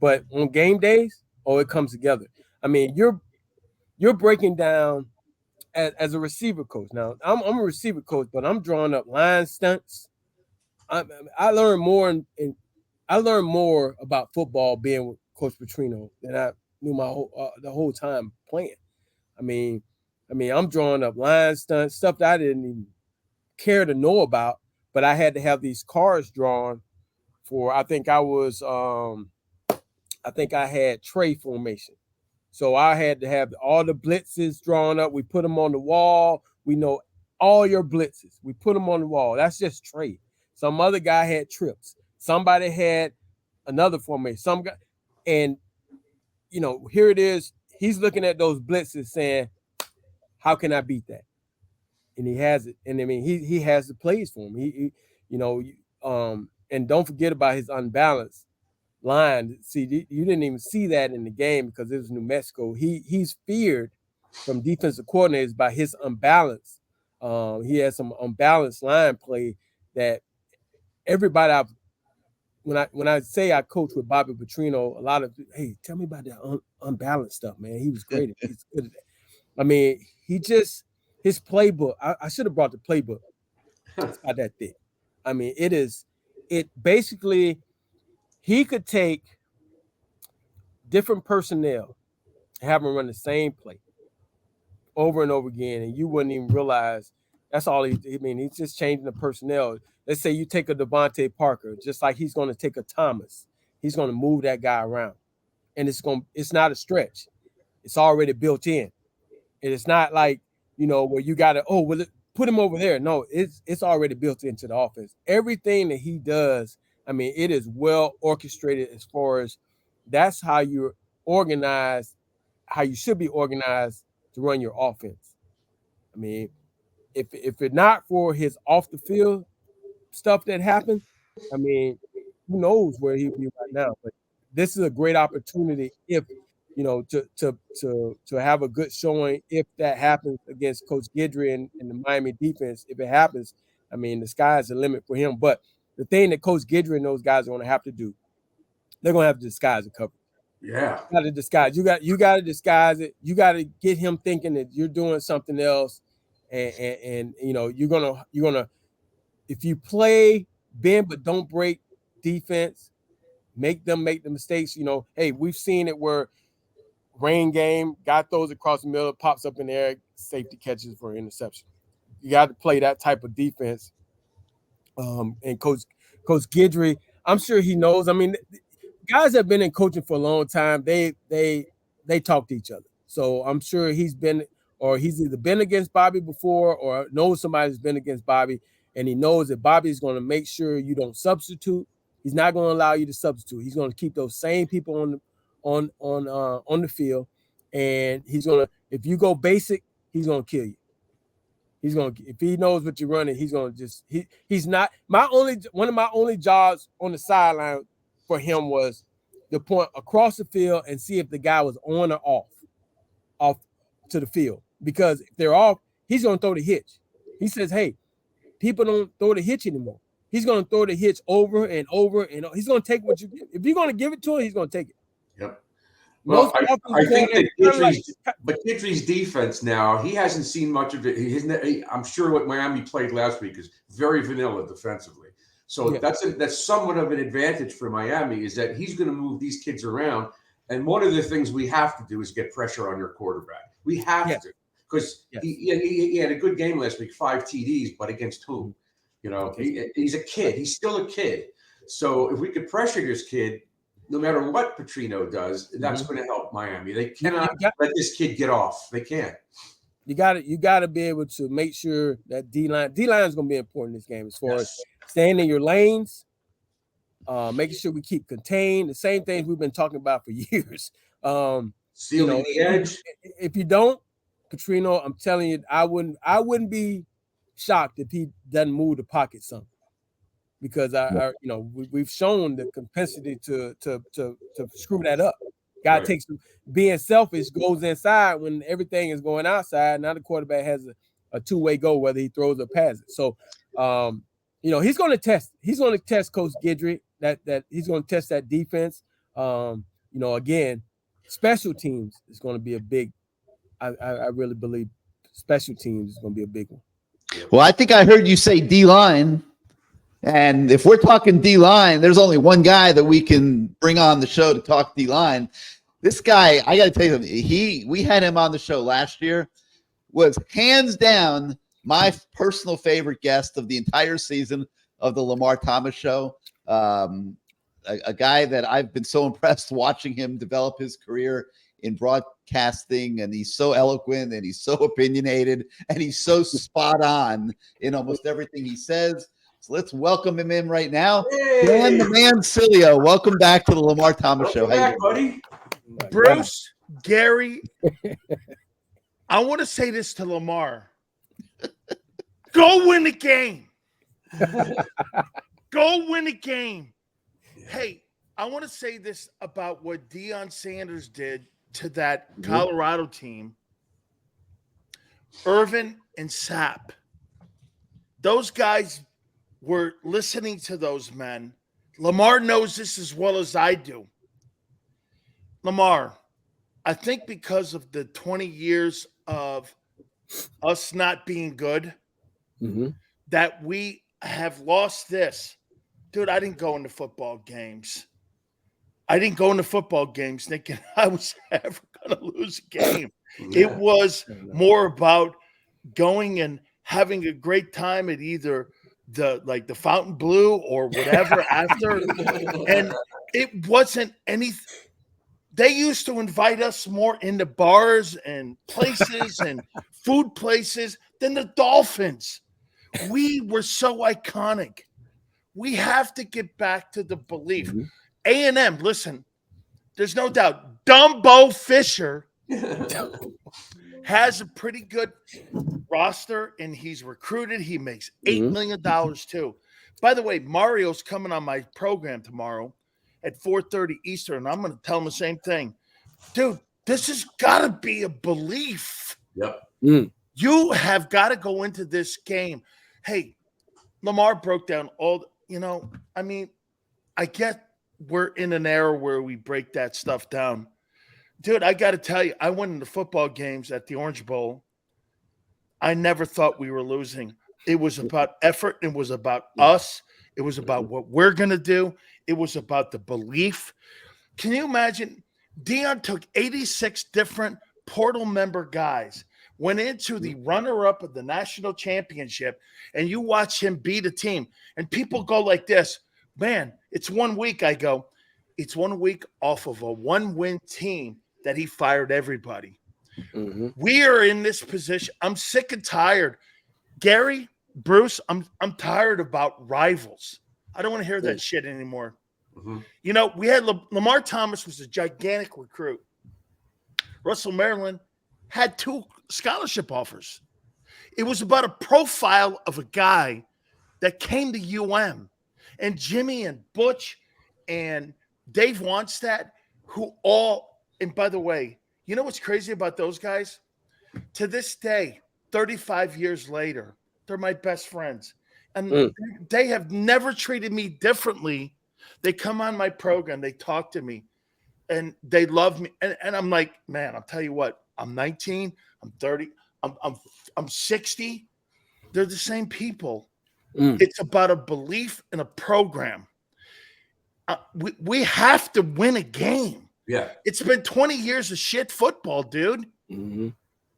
but on game days, it comes together. I mean, you're breaking down as a receiver coach. Now, I'm a receiver coach, but I'm drawing up line stunts. I learned more I learned more about football being with Coach Petrino than I knew the whole time playing. I mean, I'm drawing up line stunts, stuff that I didn't even care to know about, but I had to have these cards drawn for. I think I had tray formation. So I had to have all the blitzes drawn up. We put them on the wall. We know all your blitzes. We put them on the wall. That's just trade. Some other guy had trips. Somebody had another formation. Some guy, and here it is. He's looking at those blitzes saying, how can I beat that? And he has it. And I mean, he has the plays for him. And don't forget about his unbalanced line. See, you didn't even see that in the game because it was New Mexico. He's feared from defensive coordinators by his unbalance. He has some unbalanced line play that everybody when I say I coach with Bobby Petrino, a lot of, hey, tell me about that unbalanced stuff, man. He was great. He's good at that. I mean, his playbook. I should have brought the playbook. It's not that thick. I mean, it basically, he could take different personnel, have them run the same play over and over again, and you wouldn't even realize that's all he's just changing the personnel. Let's say you take a Devontae Parker, just like he's going to take a Thomas. He's going to move that guy around, and it's not a stretch. It's already built in. And it's not like, where you got to, put him over there. No, it's already built into the offense. Everything that he does, I mean, it is well orchestrated as far as that's how you're organized, how you should be organized to run your offense. I mean, if it's not for his off the field stuff that happened, I mean, who knows where he'd be right now. But this is a great opportunity if, to have a good showing if that happens against Coach Guidry and the Miami defense. If it happens, I mean, the sky's the limit for him. But the thing that Coach Guidry and those guys are going to have to do, they're going to have to disguise the coverage. Yeah. You got to disguise. You got to disguise it. You got to get him thinking that you're doing something else. And you're gonna if you play bend but don't break defense, make them make the mistakes. Hey, we've seen it where rain game, guy throws across the middle, pops up in the air, safety catches for an interception. You got to play that type of defense. And Coach Guidry, I'm sure he knows. I mean, guys that have been in coaching for a long time, they talk to each other. So I'm sure he's either been against Bobby before or knows somebody's been against Bobby, and he knows that Bobby's going to make sure you don't substitute. He's not going to allow you to substitute. He's going to keep those same people on the field, and he's gonna, if you go basic, he's gonna kill you. If he knows what you're running, he's gonna he's not one of my only jobs on the sideline for him was to point across the field and see if the guy was on or off to the field, because if they're off, he's gonna throw the hitch. He says, hey, people don't throw the hitch anymore. He's gonna throw the hitch over and over, and he's gonna take what you give. If you're gonna give it to him, he's gonna take it. Yep. Well, I think that Guidry's defense now, he hasn't seen much of it. I'm sure what Miami played last week is very vanilla defensively. So that's somewhat of an advantage for Miami, is that he's going to move these kids around. And one of the things we have to do is get pressure on your quarterback. We have to, because he had a good game last week, 5 TDs, but against whom? He's a kid. He's still a kid. So if we could pressure this kid, no matter what Petrino does, that's going to help Miami. They cannot let this kid get off. They can't. You got to be able to make sure that D-line is going to be important in this game as far as staying in your lanes, making sure we keep contained. The same things we've been talking about for years. Sealing the edge. If you don't, Petrino, I'm telling you, I wouldn't be shocked if he doesn't move the pocket some. Because we've shown the propensity to screw that up. Guy takes being selfish, goes inside when everything is going outside. Now the quarterback has a two-way go, whether he throws or passes. So he's going to test. He's going to test Coach Guidry. That he's going to test that defense. Again, special teams is going to be a big. I really believe special teams is going to be a big one. Well, I think I heard you say D-line. And if we're talking D-line, there's only one guy that we can bring on the show to talk D-line. This guy, I got to tell you, we had him on the show last year, was hands down my personal favorite guest of the entire season of the Lamar Thomas show. A guy that I've been so impressed watching him develop his career in broadcasting, and he's so eloquent and he's so opinionated and he's so spot on in almost everything he says. So let's welcome him in right now. Hey. The man Sileo. Welcome back to the Lamar Thomas Show. Welcome back, buddy. Bruce, Gary, I want to say this to Lamar. Go win the game. Go win the game. Hey, I want to say this about what Deion Sanders did to that Colorado team. Irvin and Sapp. Those guys were listening to those men. Lamar knows this as well as I do. Lamar, I think because of the 20 years of us not being good, that we have lost this. Dude, I didn't go into football games. I didn't go into football games thinking I was ever going to lose a game. It was more about going and having a great time at either the Fountain Blue or whatever after. And it wasn't anything. They used to invite us more into bars and places and food places than the Dolphins. We were so iconic. We have to get back to the belief. A&M, listen, there's no doubt. Dumbo Fisher has a pretty good roster, and he's recruited. He makes $8 million too. By the way, Mario's coming on my program tomorrow at 4:30 Eastern, and I'm going to tell him the same thing. Dude, this has got to be a belief. Yep. You have got to go into this game. Hey, Lamar broke down all, I mean, I get we're in an era where we break that stuff down. Dude, I got to tell you, I went into football games at the Orange Bowl. I never thought we were losing. It was about effort. It was about us. It was about what we're going to do. It was about the belief. Can you imagine? Deion took 86 different portal member guys, went into the runner-up of the national championship, and you watch him beat a team. And people go like this, man, it's 1 week. I go, it's 1 week off of a one-win team that he fired everybody. We are in this position. I'm sick and tired. Gary, Bruce, I'm tired about rivals. I don't want to hear that shit anymore. We had Lamar Thomas was a gigantic recruit. Russell Maryland had 2 scholarship offers. It was about a profile of a guy that came to UM, and Jimmy and Butch and Dave Wannstedt, and by the way, you know what's crazy about those guys? To this day, 35 years later, they're my best friends. And they have never treated me differently. They come on my program, they talk to me, and they love me. And I'm like, man, I'll tell you what, I'm 19, I'm 30, I'm 60. They're the same people. It's about a belief in a program. We have to win a game. Yeah. It's been 20 years of shit football, dude.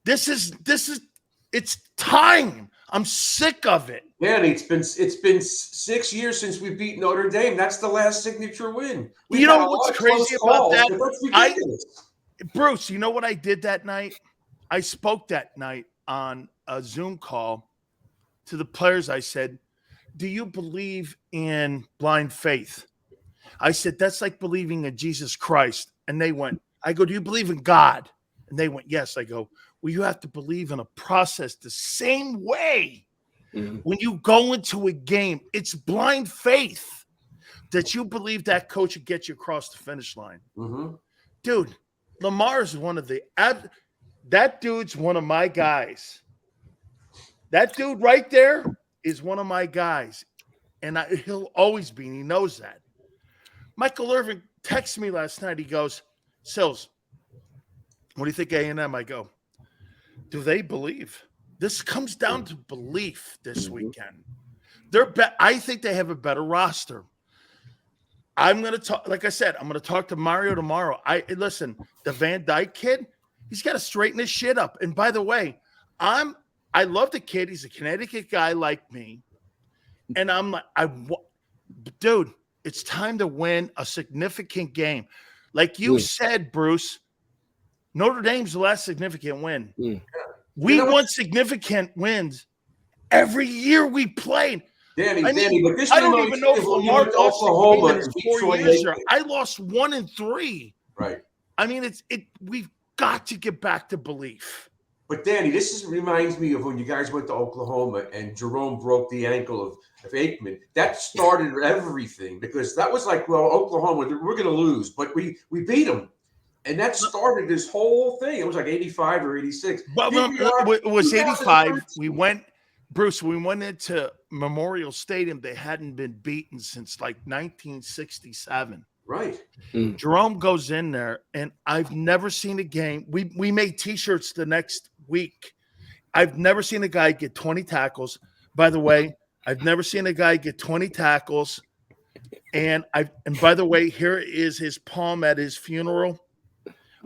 This is it's time. I'm sick of it. Yeah, and it's been 6 years since we beat Notre Dame. That's the last signature win. You know what's crazy about that? Bruce, you know what I did that night? I spoke that night on a Zoom call to the players. I said, do you believe in blind faith? I said, that's like believing in Jesus Christ. And they went, I go, do you believe in God? And they went, yes. I go, well, you have to believe in a process the same way. When you go into a game, it's blind faith that you believe that coach will get you across the finish line. Dude, Lamar is one of that dude's one of my guys. That dude right there is one of my guys. And he'll always be, and he knows that. Michael Irvin texted me last night. He goes, Sills, what do you think A&M? I go, do they believe? This comes down to belief this weekend. I think they have a better roster. I'm going to talk, like I said, I'm going to talk to Mario tomorrow. Listen, the Van Dyke kid, he's got to straighten his shit up. And by the way, I love the kid. He's a Connecticut guy like me. And I'm like, dude, it's time to win a significant game. Like you said, Bruce, Notre Dame's the last significant win. We won significant wins every year we played. Danny, but this I don't even know if Lamar lost Oklahoma in 4 years. I lost 1 and 3. Right. I mean, we've got to get back to belief. But Danny, reminds me of when you guys went to Oklahoma and Jerome broke the ankle of Aikman. That started everything because that was like, well, Oklahoma, we're going to lose, but we beat them. And that started this whole thing. It was like 85 or 86. But it was 85. We went into Memorial Stadium. They hadn't been beaten since like 1967. Right. Jerome goes in there, and I've never seen a game. We made T-shirts the next week. I've never seen a guy get 20 tackles. By the way, I've never seen a guy get 20 tackles. And by the way, here is his palm at his funeral.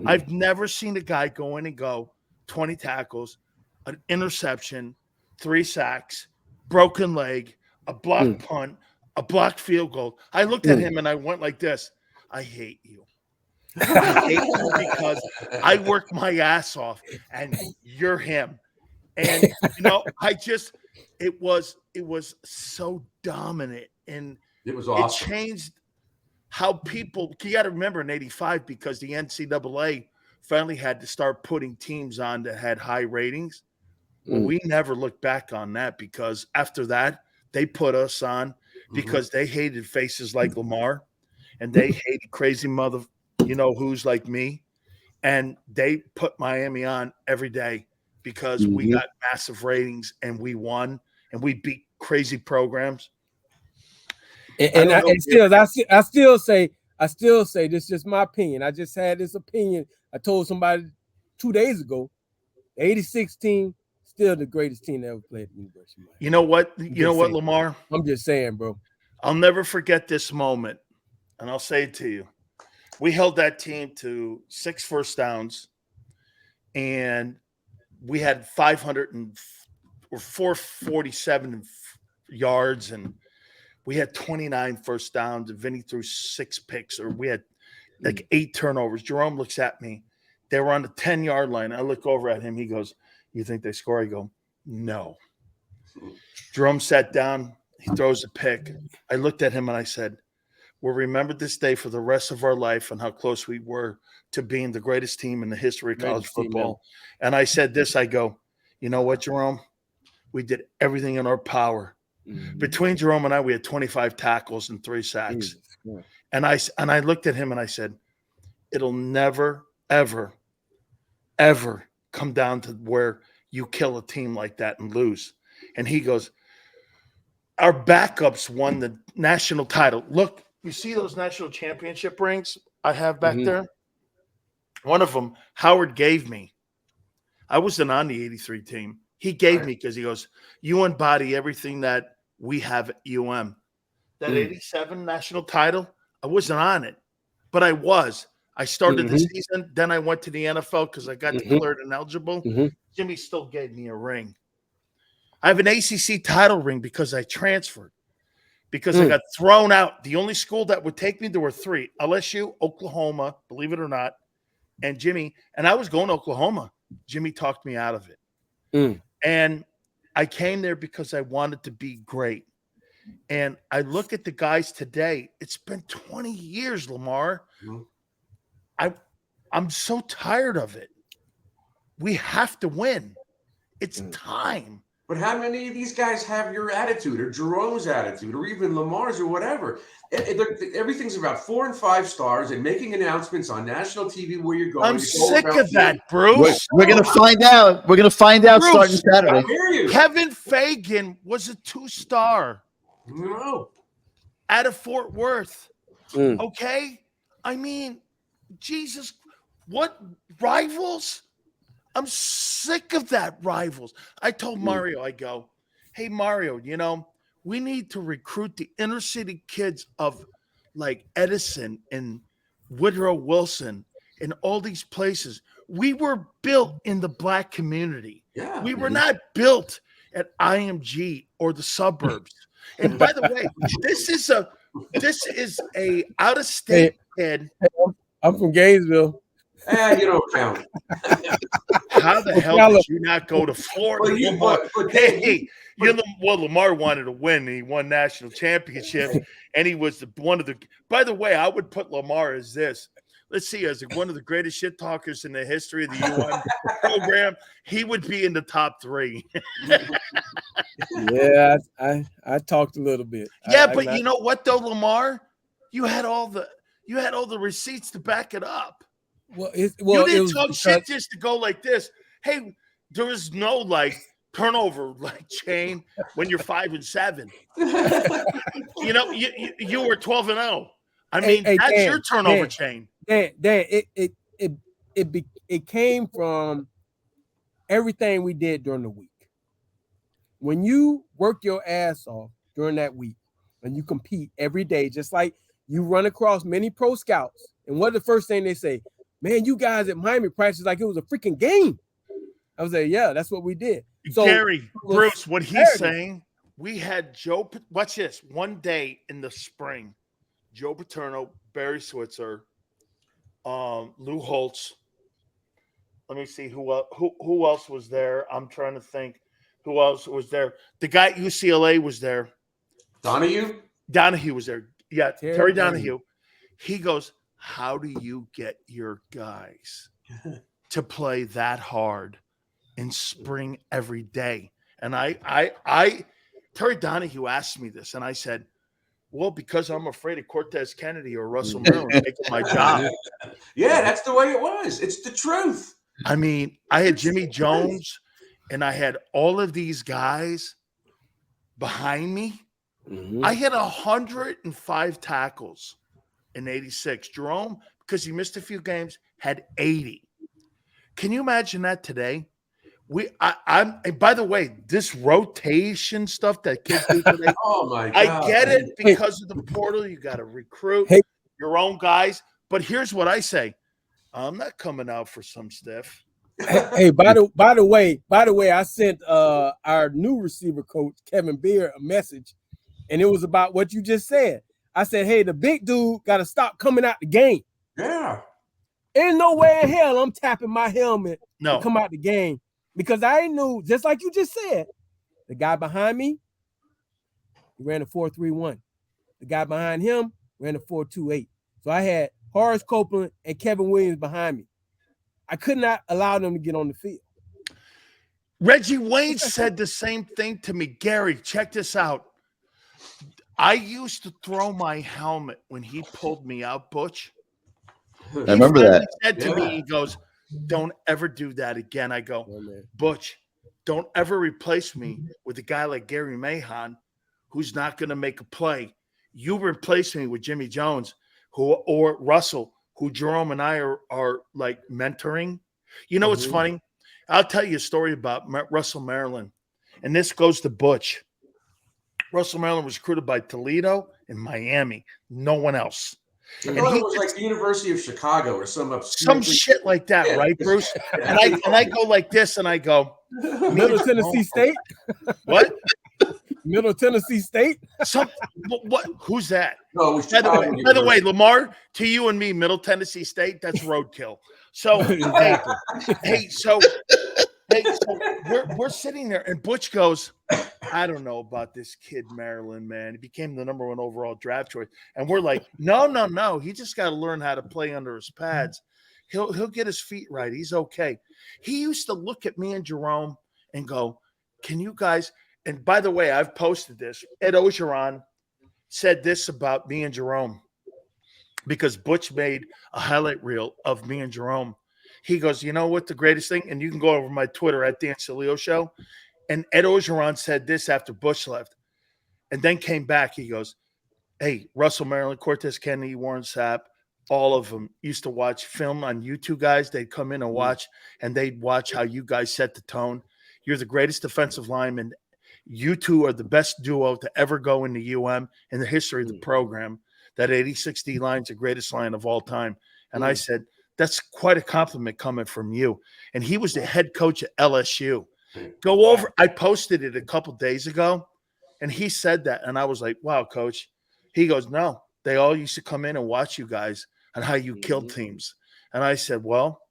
I've never seen a guy go in and go 20 tackles, an interception, 3 sacks, broken leg, a blocked punt, a blocked field goal. I looked at him and I went like this. I hate you. I hate you because I work my ass off and you're him. And, it was so dominant. And it was awesome. It changed how people, you got to remember in 85, because the NCAA finally had to start putting teams on that had high ratings. Well, we never looked back on that because after that, they put us on because they hated faces like Lamar and they hated crazy mother, who's like me. And they put Miami on every day because we got massive ratings and we won and we beat crazy programs. And I still say this is just my opinion. I just had this opinion. I told somebody 2 days ago, the 86 team, still the greatest team that ever played at the University of Miami. You know what, Lamar? I'm just saying, bro. I'll never forget this moment, and I'll say it to you. We held that team to 6 first downs, and we had 447 yards, and we had 29 first downs, and Vinny threw 6 picks, or we had like 8 turnovers. Jerome looks at me. They were on the 10-yard line. I look over at him. He goes, "You think they score?" I go, "No." Jerome sat down. He throws a pick. I looked at him and I said, "We'll remember this day for the rest of our life and how close we were to being the greatest team in the history of college football." And I said this, I go, "You know what, Jerome? We did everything in our power." Between Jerome and I, we had 25 tackles and 3 sacks. And I looked at him and I said, "It'll never, ever, ever come down to where you kill a team like that and lose." And he goes, "Our backups won the national title. Look, you see those national championship rings I have back there? One of them, Howard gave me. I wasn't on the 83 team. He gave me because he goes, you embody everything that we have at UM. That 87 national title, I wasn't on it, but I was. I started the season. Then I went to the NFL because I got declared ineligible. Jimmy still gave me a ring. I have an ACC title ring because I transferred, because I got thrown out. The only school that would take me, there were 3, LSU, Oklahoma, believe it or not, and Jimmy. And I was going to Oklahoma. Jimmy talked me out of it. And I came there because I wanted to be great. And I look at the guys today. It's been 20 years, Lamar. I'm so tired of it. We have to win. It's time. But how many of these guys have your attitude or Jerome's attitude or even Lamar's or whatever? Everything's about 4 and 5 stars and making announcements on national TV where you're going. I'm sick of that, Bruce. We're going to find out. We're going to find out starting Saturday. Kevin Fagan was a 2-star. No. Out of Fort Worth. Okay? I mean, Jesus, what rivals? I'm sick of that rivals. I told Mario, I go, hey, Mario, we need to recruit the inner city kids of like Edison and Woodrow Wilson and all these places. We were built in the black community. Yeah. We were not built at IMG or the suburbs. And by the way, this is a out of state kid. I'm from Gainesville. You don't count. How the hell did you not go to Florida? Lamar wanted to win. And he won national championship, and he was one of the. By the way, I would put Lamar as this. Let's see, as one of the greatest shit talkers in the history of the UN program. He would be in the top 3. Yeah, I talked a little bit. Yeah, but you know what though, Lamar, you had all the receipts to back it up. You didn't talk shit just to go like this. Hey, there was no like turnover like chain when you're 5-7. You were 12-0. I mean, that's Dan, your turnover chain. Dan, it came from everything we did during the week. When you work your ass off during that week and you compete every day, just like you run across many pro scouts, and what the first thing they say, man, you guys at Miami practice like it was a freaking game. I was like, yeah, that's what we did. So, Gary, Bruce, what he's saying, we had Joe, watch this, one day in the spring, Joe Petrino, Barry Switzer, Lou Holtz. Let me see who else was there. I'm trying to think who else was there. The guy at UCLA was there. Donahue was there. Yeah, Terry Donahue. He goes, how do you get your guys to play that hard in spring every day? And Terry Donahue asked me this, and I said, well, because I'm afraid of Cortez Kennedy or Russell Maryland taking my job. Yeah, that's the way it was. It's the truth. I mean, I had Jimmy Jones, and I had all of these guys behind me. Mm-hmm. I had 105 tackles in 86. Jerome, because he missed a few games, had 80. Can you imagine that today? And by the way, this rotation stuff that kids do today, oh my God. I get it because of the portal. You got to recruit your own guys. But here's what I say: I'm not coming out for some stiff. Hey, by the way, I sent our new receiver coach Kevin Beard a message, and it was about what you just said. I said, hey, the big dude got to stop coming out the game. Yeah. Ain't no way in hell I'm tapping my helmet to come out the game. Because I knew, just like you just said, the guy behind me, he ran a 4.31. The guy behind him ran a 4.28. So I had Horace Copeland and Kevin Williams behind me. I could not allow them to get on the field. Reggie Wayne said the same thing to me. Gary, check this out. I used to throw my helmet when he pulled me out, Butch. I remember that. He said to me, he goes, don't ever do that again. I go, Butch, don't ever replace me with a guy like Gary Mahon who's not going to make a play. You replace me with Jimmy Jones or Russell, who Jerome and I are like mentoring. You know what's funny? I'll tell you a story about Russell Maryland, and this goes to Butch. Russell Maryland was recruited by Toledo and Miami. No one else. I thought it was like the University of Chicago or some shit like that, right, Bruce? And I go like this, and I go, Middle Tennessee State. What? Middle Tennessee State. What? Who's that? No, by the way, Lamar, to you and me, Middle Tennessee State. That's roadkill. So, so we're sitting there, and Butch goes, I don't know about this kid, Maryland, man. He became the number 1 overall draft choice. And we're like, no. He just got to learn how to play under his pads. He'll get his feet right. He's okay. He used to look at me and Jerome and go, can you guys – and by the way, I've posted this. Ed Ogeron said this about me and Jerome because Butch made a highlight reel of me and Jerome. He goes, you know what the greatest thing? And you can go over my Twitter at Dan Sileo Show. And Ed Ogeron said this after Bush left and then came back. He goes, hey, Russell Maryland, Cortez Kennedy, Warren Sapp, all of them used to watch film on you two guys. They'd come in and watch, and they'd watch how you guys set the tone. You're the greatest defensive lineman. You two are the best duo to ever go into UM in the history of the program. That 86 D line's the greatest line of all time. And I said, that's quite a compliment coming from you. And he was the head coach at LSU. Go over. I posted it a couple days ago, and he said that. And I was like, wow, coach. He goes, no, they all used to come in and watch you guys and how you killed teams. And I said, well,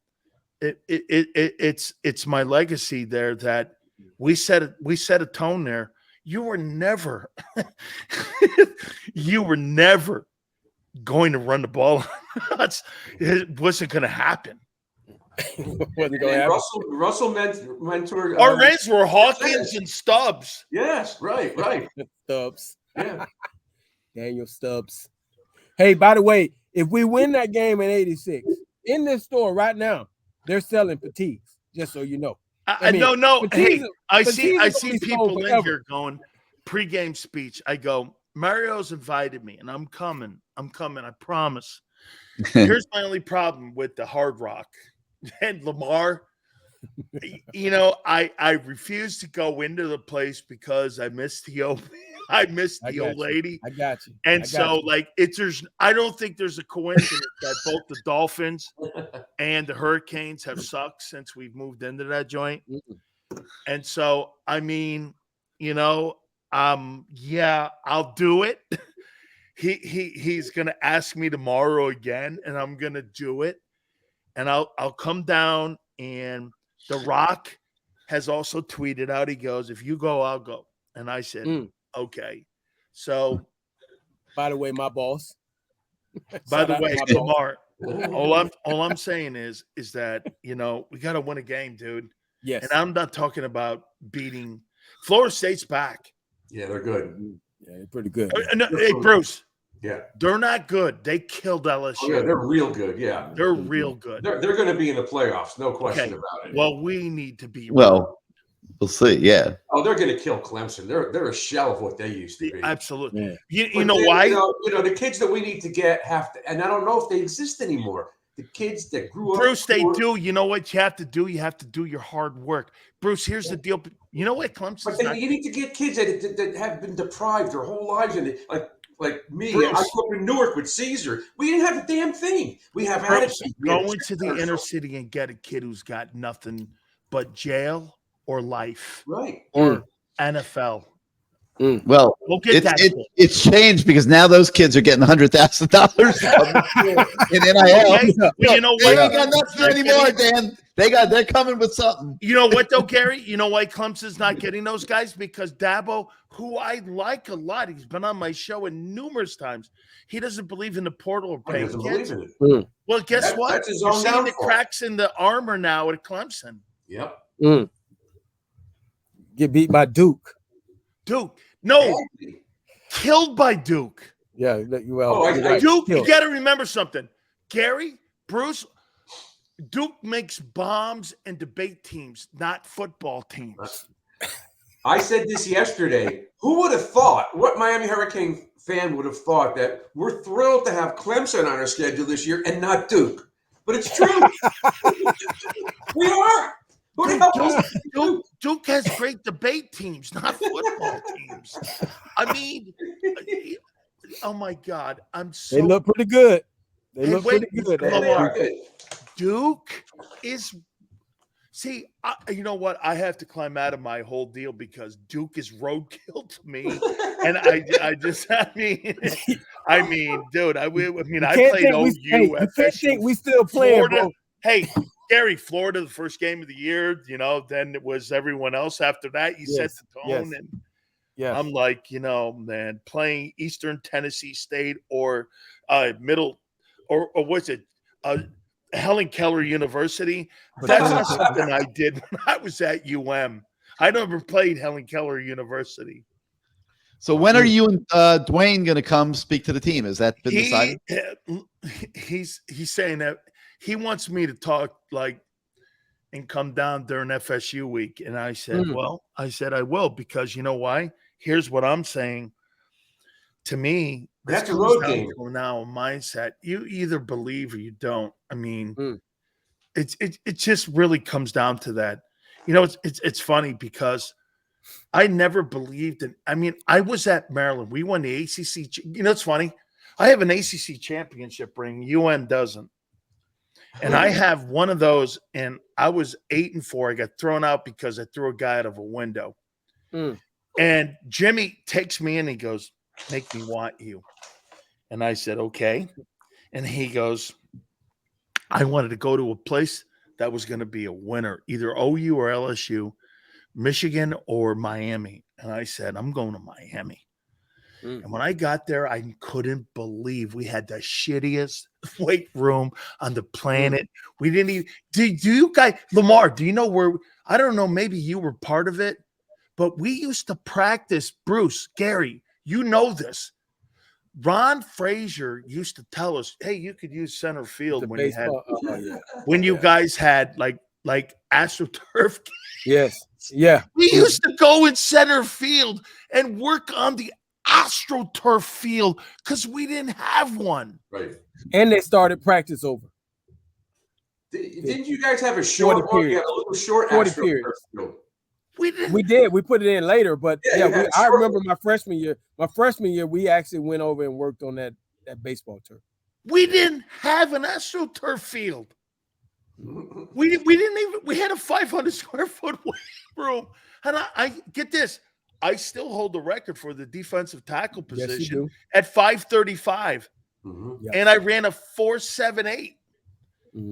it's my legacy there that we set a tone there. You were never going to run the ball. It wasn't going to happen. Russell mentored. Our names were Hawkins and Stubbs. Yes, right. Stubbs. Yeah. Daniel Stubbs. Hey, by the way, if we win that game in 86, in this store right now, they're selling fatigues, just so you know. No. Hey, I see people in forever. here going pregame speech. I go, Mario's invited me, and I'm coming. I promise. Here's my only problem with the Hard Rock and Lamar. I refuse to go into the place because I missed the old lady. I got you. And I don't think there's a coincidence that both the Dolphins and the Hurricanes have sucked since we've moved into that joint. And so, I mean, I'll do it. He's gonna ask me tomorrow again, and I'm gonna do it. And I'll come down. And The Rock has also tweeted out. He goes, "If you go, I'll go." And I said, "Okay." So, by the way, my boss. By the way, Lamar. All I'm saying is that we got to win a game, dude. Yes. And I'm not talking about beating Florida State's back. Yeah, they're good. Yeah, they're pretty good. Hey, Bruce. Yeah. They're not good. They killed LSU. Oh, yeah, they're real good. Yeah. They're real good. They're going to be in the playoffs. No question about it. Well, we need to be. Well, we'll see. Yeah. Oh, they're going to kill Clemson. They're a shell of what they used to be. Absolutely. Yeah. You know why? The kids that we need to get have to, and I don't know if they exist anymore. The kids that grew up. Bruce, they do. You know what you have to do? You have to do your hard work. Bruce, here's the deal. You know what, Clemson? But you need to get kids that have been deprived their whole lives, and like me. Bruce. I grew up in Newark with Caesar. We didn't have a damn thing. We have attitude. Go into the inner city and get a kid who's got nothing but jail or life, right? Or NFL. Well, We'll get it's changed because now those kids are getting $100,000 in NIL. Okay. Well, you know what? They ain't got nothing anymore, Dan. They're coming with something. You know what, though, Gary? You know why Clemson's not getting those guys? Because Dabo, who I like a lot, he's been on my show numerous times. He doesn't believe in the portal or paying kids. Well, guess what? That's his You're own seeing the downfall. cracks in the armor now at Clemson. Yep. Get beat by Duke. No, killed by Duke. Yeah, well, Duke, you got to remember something. Gary, Bruce, Duke makes bombs and debate teams, not football teams. I said this yesterday. Who would have thought, what Miami Hurricane fan would have thought, that we're thrilled to have Clemson on our schedule this year and not Duke? But it's true. We are. Duke has great debate teams, not football teams. I mean, oh my God, They look pretty good. Pretty good. Lamar, Duke is. See, you know what? I have to climb out of my whole deal because Duke is roadkill to me, and I mean, dude, I played OU. You can't think we still playing, bro. Hey, Gary, Florida, the first game of the year, then it was everyone else after that. You set the tone. And I'm like, man, playing Eastern Tennessee State or middle or what's it? Helen Keller University. That's not something I did when I was at UM. I never played Helen Keller University. So when are you and Dwayne going to come speak to the team? Has that been decided? He's saying that he wants me to talk and come down during FSU week. And I said, I will, because you know why? Here's what I'm saying. To me, That's a road game. Now, a mindset. You either believe or you don't. I mean, it just really comes down to that. You know, it's funny because I never believed in. I mean, I was at Maryland. We won the ACC. You know, it's funny. I have an ACC championship ring. UN doesn't. And I have one of those, and I was 8-4. I got thrown out because I threw a guy out of a window. And Jimmy takes me in. He goes, "Make me want you." And I said, "Okay." And he goes, "I wanted to go to a place that was going to be a winner, either OU or LSU, Michigan or Miami." And I said, "I'm going to Miami." And when I got there, I couldn't believe we had the shittiest weight room on the planet. We didn't even – do you guys – Lamar, do you know where – I don't know, maybe you were part of it, but we used to practice – Bruce, Gary, you know this. Ron Frazier used to tell us, hey, you could use center field when baseball, you guys had like AstroTurf. Yes. Yeah. We used to go in center field and work on the AstroTurf field because we didn't have one. Right. And they started practice over. Didn't you guys have a short period? A little short 40 periods. We didn't. We did. We put it in later, but I remember my freshman year. My freshman year, we actually went over and worked on that baseball turf. We didn't have an AstroTurf field. We didn't even. We had a 500 square foot weight room, and I get this. I still hold the record for the defensive tackle position at 535, and I ran a 4.78.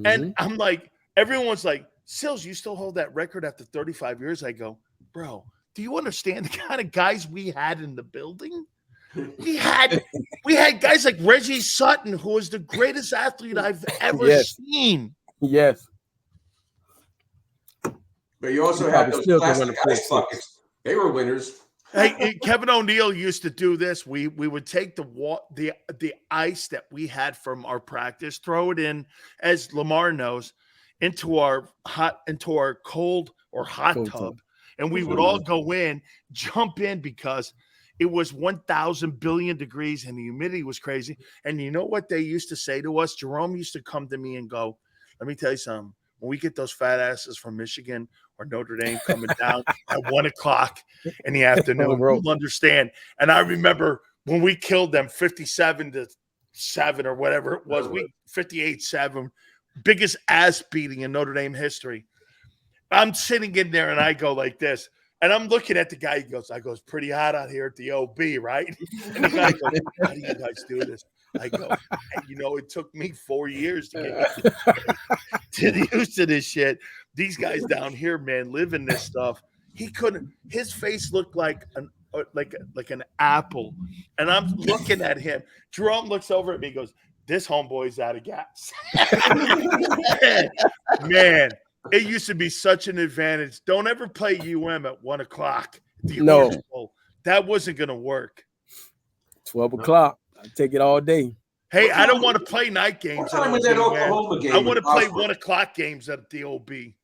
And I'm like, everyone's like, "Sills, you still hold that record after 35 years?" I go, "Bro, do you understand the kind of guys we had in the building? We had guys like Reggie Sutton, who was the greatest athlete I've ever seen." Yes. But you also had those plastic ice buckets. They were winners. Hey, Kevin O'Neill used to do this. We would take the ice that we had from our practice, throw it in, as Lamar knows, into our cold or hot tub, and we would all go in, jump in because it was 1,000 billion degrees and the humidity was crazy. And you know what they used to say to us? Jerome used to come to me and go, "Let me tell you something. When we get those fat asses from Michigan or Notre Dame coming down at 1:00 in the afternoon, you'll understand." And I remember when we killed them 57-7 or whatever it was, 58-7, biggest ass beating in Notre Dame history. I'm sitting in there and I go like this. And I'm looking at the guy. He goes, "It's pretty hot out here at the OB, right?" And the guy goes, "How do you guys do this?" I go, it took me 4 years to get used to this shit. These guys down here, man, live in this stuff. He couldn't. His face looked like an apple, and I'm looking at him. Jerome looks over at me, and goes, "This homeboy's out of gas." man, it used to be such an advantage. Don't ever play UM at 1:00. No, that wasn't going to work. 12:00. I take it all day. Hey, I don't want to play night games. What time was that Oklahoma game? I want to play 1:00 games at the OB.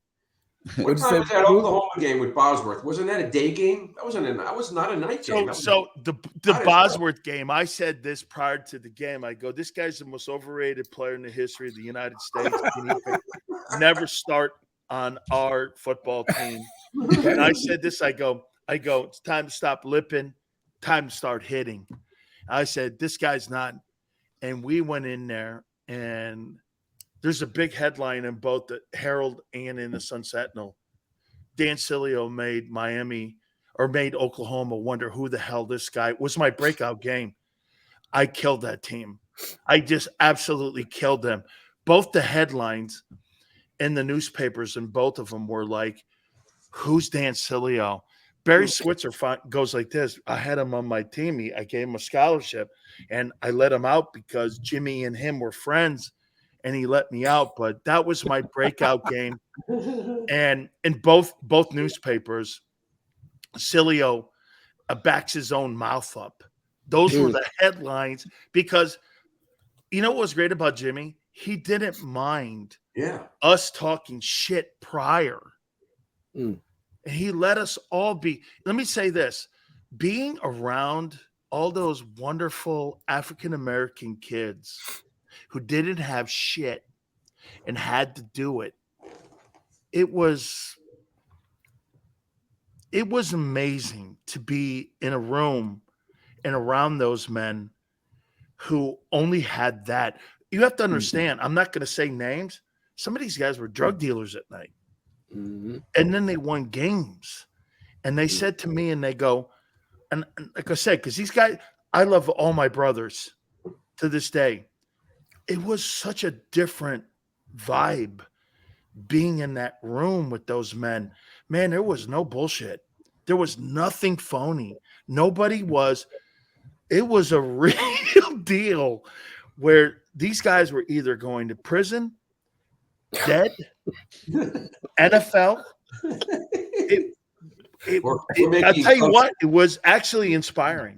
What time was that Oklahoma game with Bosworth? Wasn't that a day game? That was not a night game. So the Bosworth game, I said this prior to the game. I go, "This guy's the most overrated player in the history of the United States. Never start on our football team." And I said this. I go, "It's time to stop lipping. Time to start hitting." I said, "This guy's not." And we went in there, and there's a big headline in both the Herald and in the Sun Sentinel. Dan Sileo made Oklahoma wonder who the hell this guy was. My breakout game. I killed that team. I just absolutely killed them. Both the headlines in the newspapers, and both of them were like, "Who's Dan Sileo?" Barry Switzer goes like this. I had him on my team. I gave him a scholarship, and I let him out because Jimmy and him were friends, and he let me out. But that was my breakout game. And in both newspapers, Sileo backs his own mouth up. Those were the headlines because you know what was great about Jimmy? He didn't mind us talking shit prior. And he let us all be. Let me say this. Being around all those wonderful African-American kids who didn't have shit and had to do it. It was amazing to be in a room and around those men who only had that. You have to understand, I'm not going to say names. Some of these guys were drug dealers at night. Mm-hmm. And then they won games. And they said to me, and they go, and like I said, because these guys, I love all my brothers to this day. It was such a different vibe being in that room with those men. Man, there was no bullshit. There was nothing phony. Nobody was. It was a real deal where these guys were either going to prison, dead, NFL. I'll tell you what, it was actually inspiring.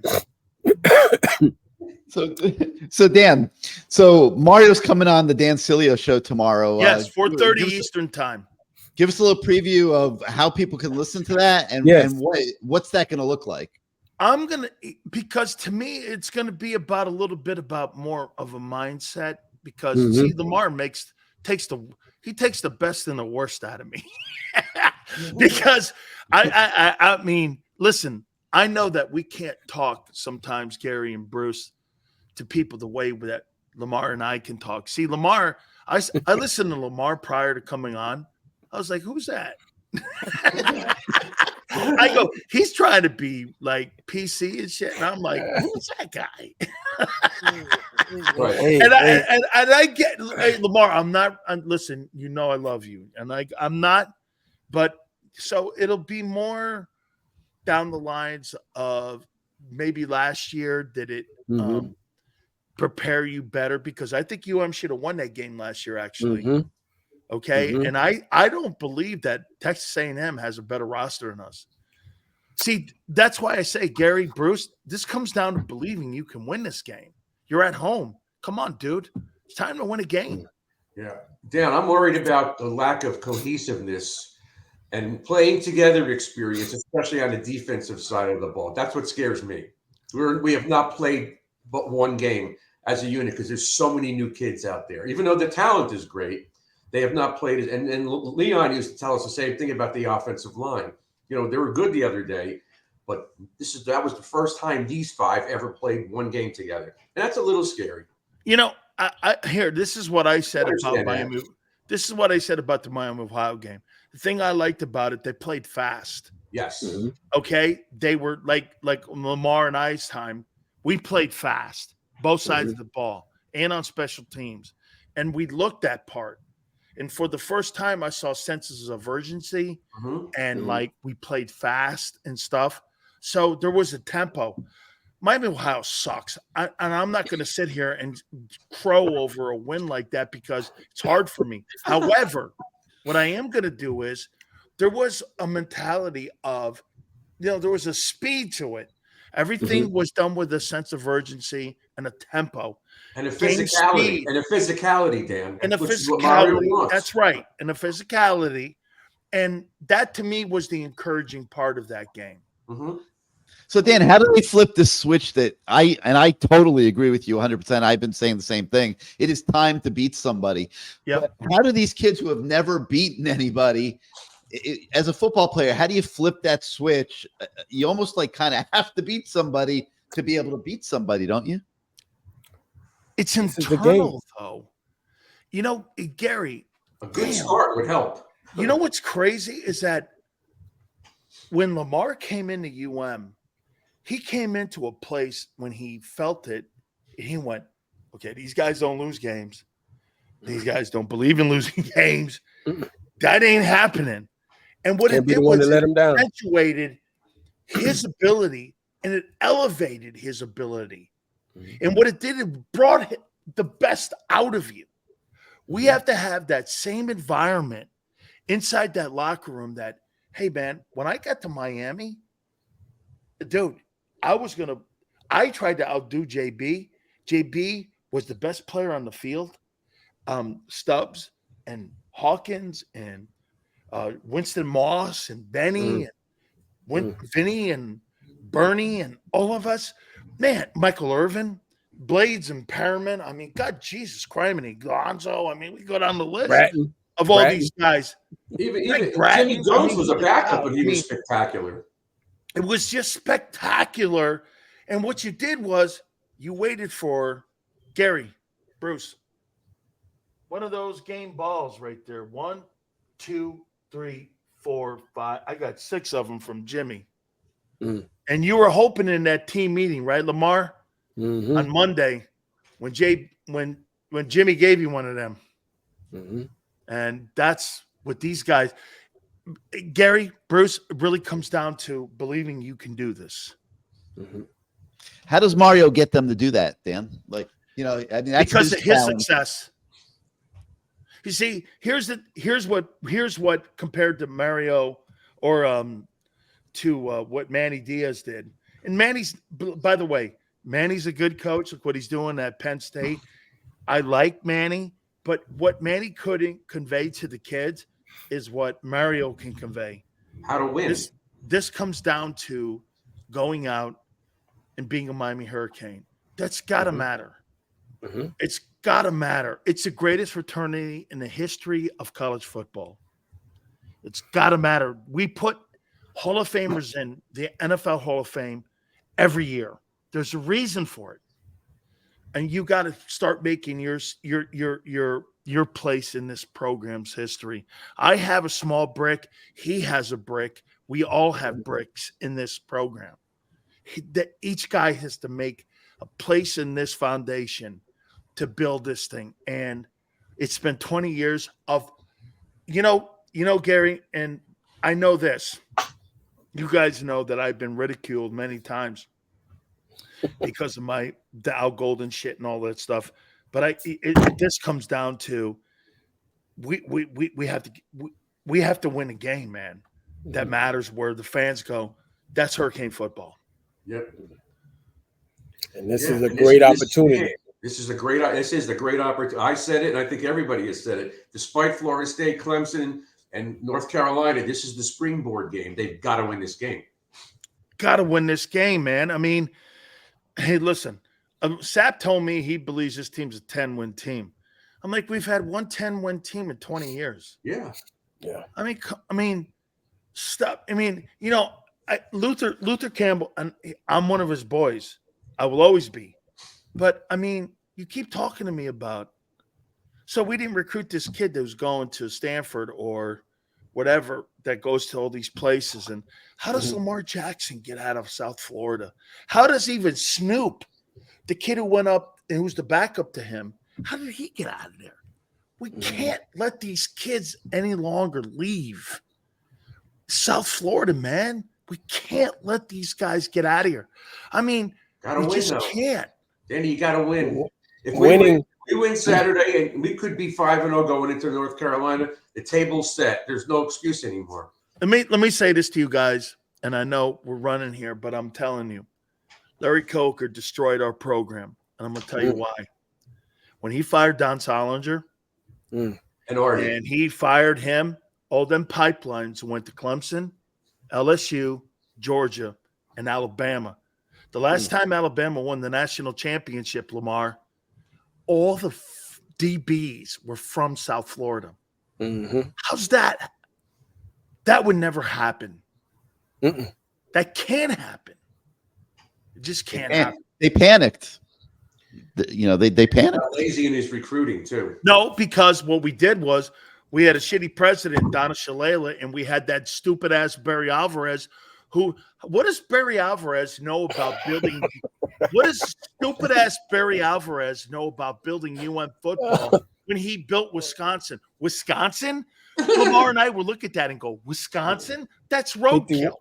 So Dan, Mario's coming on the Dan Sileo show tomorrow. Yes, 4:30 Eastern time. Give us a little preview of how people can listen to that and what's that going to look like. Because to me, it's going to be about a little bit about more of a mindset because see, Lamar takes the best and the worst out of me because I mean, listen, I know that we can't talk sometimes, Gary and Bruce, to people the way that Lamar and I can talk. See, Lamar, I listened to Lamar prior to coming on. I was like, who's that? I go, he's trying to be like PC and shit. And I'm like, who's that guy? Right. And I get, hey, Lamar, listen, you know, I love you. And I'm not, but so it'll be more down the lines of maybe last year did it prepare you better because I think UM should have won that game last year, actually. Okay. And I don't believe that Texas A&M has a better roster than us. See, that's why I say, Gary, Bruce, this comes down to believing you can win this game. You're at home. Come on, dude. It's time to win a game. Yeah. Dan, I'm worried about the lack of cohesiveness and playing together experience, especially on the defensive side of the ball. That's what scares me. We have not played but one game as a unit because there's so many new kids out there. Even though the talent is great, they have not played it. And Leon used to tell us the same thing about the offensive line. You know, they were good the other day, but that was the first time these five ever played one game together. And that's a little scary. You know, this is what I said about Miami. This is what I said about the Miami Ohio game. The thing I liked about it, they played fast. Yes. Okay. They were like Lamar and I's time. We played fast, both sides of the ball and on special teams. And we looked that part. And for the first time, I saw senses of urgency and like we played fast and stuff. So there was a tempo. Miami Ohio sucks. And I'm not going to sit here and crow over a win like that because it's hard for me. However, what I am going to do is there was a mentality of, there was a speed to it. Everything was done with a sense of urgency and a tempo. And a physicality. And a physicality, Dan. And a physicality. That's right. And a physicality. And that, to me, was the encouraging part of that game. So, Dan, how do they flip this switch that I totally agree with you 100%. I've been saying the same thing. It is time to beat somebody. Yep. But how do these kids who have never beaten anybody, as a football player, how do you flip that switch? You almost like kind of have to beat somebody to be able to beat somebody, don't you? It's internal, though. You know, Gary. A good start would help. You know what's crazy is that when Lamar came into UM, he came into a place when he felt it, and he went, okay, these guys don't lose games. These guys don't believe in losing games. That ain't happening. And what it did was it accentuated his ability, and it elevated his ability. And what it did, it brought the best out of you. We have to have that same environment inside that locker room that, hey, man, when I got to Miami, dude, I tried to outdo JB. JB was the best player on the field. Stubbs and Hawkins and Winston Moss and Benny and Vinny and Bernie and all of us, man, Michael Irvin, Blades and Perriman. I mean, God, Jesus Christ, Gonzo. I mean, we go down the list of all these guys. Even Bratton, Jimmy Jones was a backup, but he was spectacular. It was just spectacular. And what you did was you waited for Gary, Bruce, one of those game balls right there. 1, 2, 3, 4, 5. I got 6 of them from Jimmy. And you were hoping in that team meeting, right, Lamar? On Monday, when Jimmy gave you one of them. And that's what these guys, Gary, Bruce, it really comes down to believing you can do this. How does Mario get them to do that, Dan? Like, I mean, that's because of his challenge. success. You see, here's what compared to Mario or to what Manny Diaz did. And Manny's, by the way, Manny's a good coach. Look what he's doing at Penn State. I like Manny, but what Manny couldn't convey to the kids is what Mario can convey. How to win. This comes down to going out and being a Miami Hurricane. That's got to matter. It's got to matter. It's the greatest fraternity in the history of college football. It's got to matter. We put Hall of Famers in the NFL Hall of Fame every year. There's a reason for it. And you got to start making your place in this program's history. I have a small brick. He has a brick. We all have bricks in this program. Each guy has to make a place in this foundation to build this thing. And it's been 20 years of, Gary, and I know this. You guys know that I've been ridiculed many times because of my Al Golden shit and all that stuff. But this comes down to we have to win a game, man. That matters, where the fans go. That's Hurricane football. Yep. And this is a great opportunity. This is the great opportunity. I said it, and I think everybody has said it. Despite Florida State, Clemson, and North Carolina, this is the springboard game. They've got to win this game. Got to win this game, man. I mean, hey, listen. Sapp told me he believes this team's a 10-win team. I'm like, we've had one 10-win team in 20 years. Yeah. I mean, stop. I mean, Luther Campbell, and I'm one of his boys. I will always be. But, I mean, you keep talking to me about, so we didn't recruit this kid that was going to Stanford or whatever that goes to all these places. And how does Lamar Jackson get out of South Florida? How does even Snoop, the kid who went up and who's the backup to him, how did he get out of there? We can't let these kids any longer leave South Florida, man. We can't let these guys get out of here. I mean, we just can't. Danny, you got to win. If Winning. we win Saturday, and we could be 5-0 going into North Carolina, the table's set. There's no excuse anymore. Let me say this to you guys, and I know we're running here, but I'm telling you, Larry Coker destroyed our program, and I'm going to tell you why. When he fired Don Solinger, and he fired him, all them pipelines went to Clemson, LSU, Georgia, and Alabama. The last time Alabama won the national championship, Lamar, all the DBs were from South Florida. How's that? That would never happen. That can't happen. It just can't happen. They panicked. They panicked. Lazy in his recruiting, too. No, because what we did was we had a shitty president, Donna Shalala, and we had that stupid-ass Barry Alvarez what does Barry Alvarez know about building – what does stupid-ass Barry Alvarez know about building UM football when he built Wisconsin? Wisconsin? Lamar and I would look at that and go, Wisconsin? That's roadkill.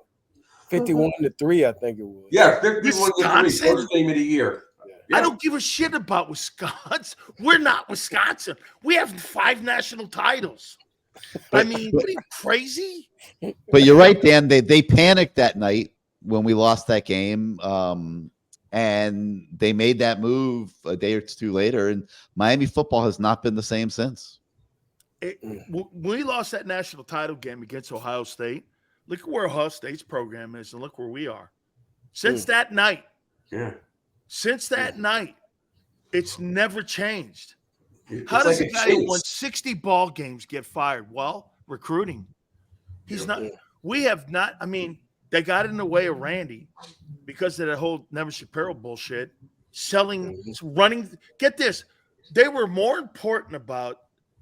51-3, I think it was. Yeah, 51-3, first game of the year. I don't give a shit about Wisconsin. We're not Wisconsin. We have 5 national titles. I mean, what are you, crazy? But you're right, Dan. They panicked that night when we lost that game, and they made that move a day or two later. And Miami football has not been the same since. When we lost that national title game against Ohio State, look at where Ohio State's program is, and look where we are. Since that night, Since that night, it's never changed. It's How does like a guy who won 60 ball games get fired? Well, recruiting. He's not. We have not. I mean, they got in the way of Randy because of that whole Never Shapiro bullshit. Selling, running. Get this. They were more important about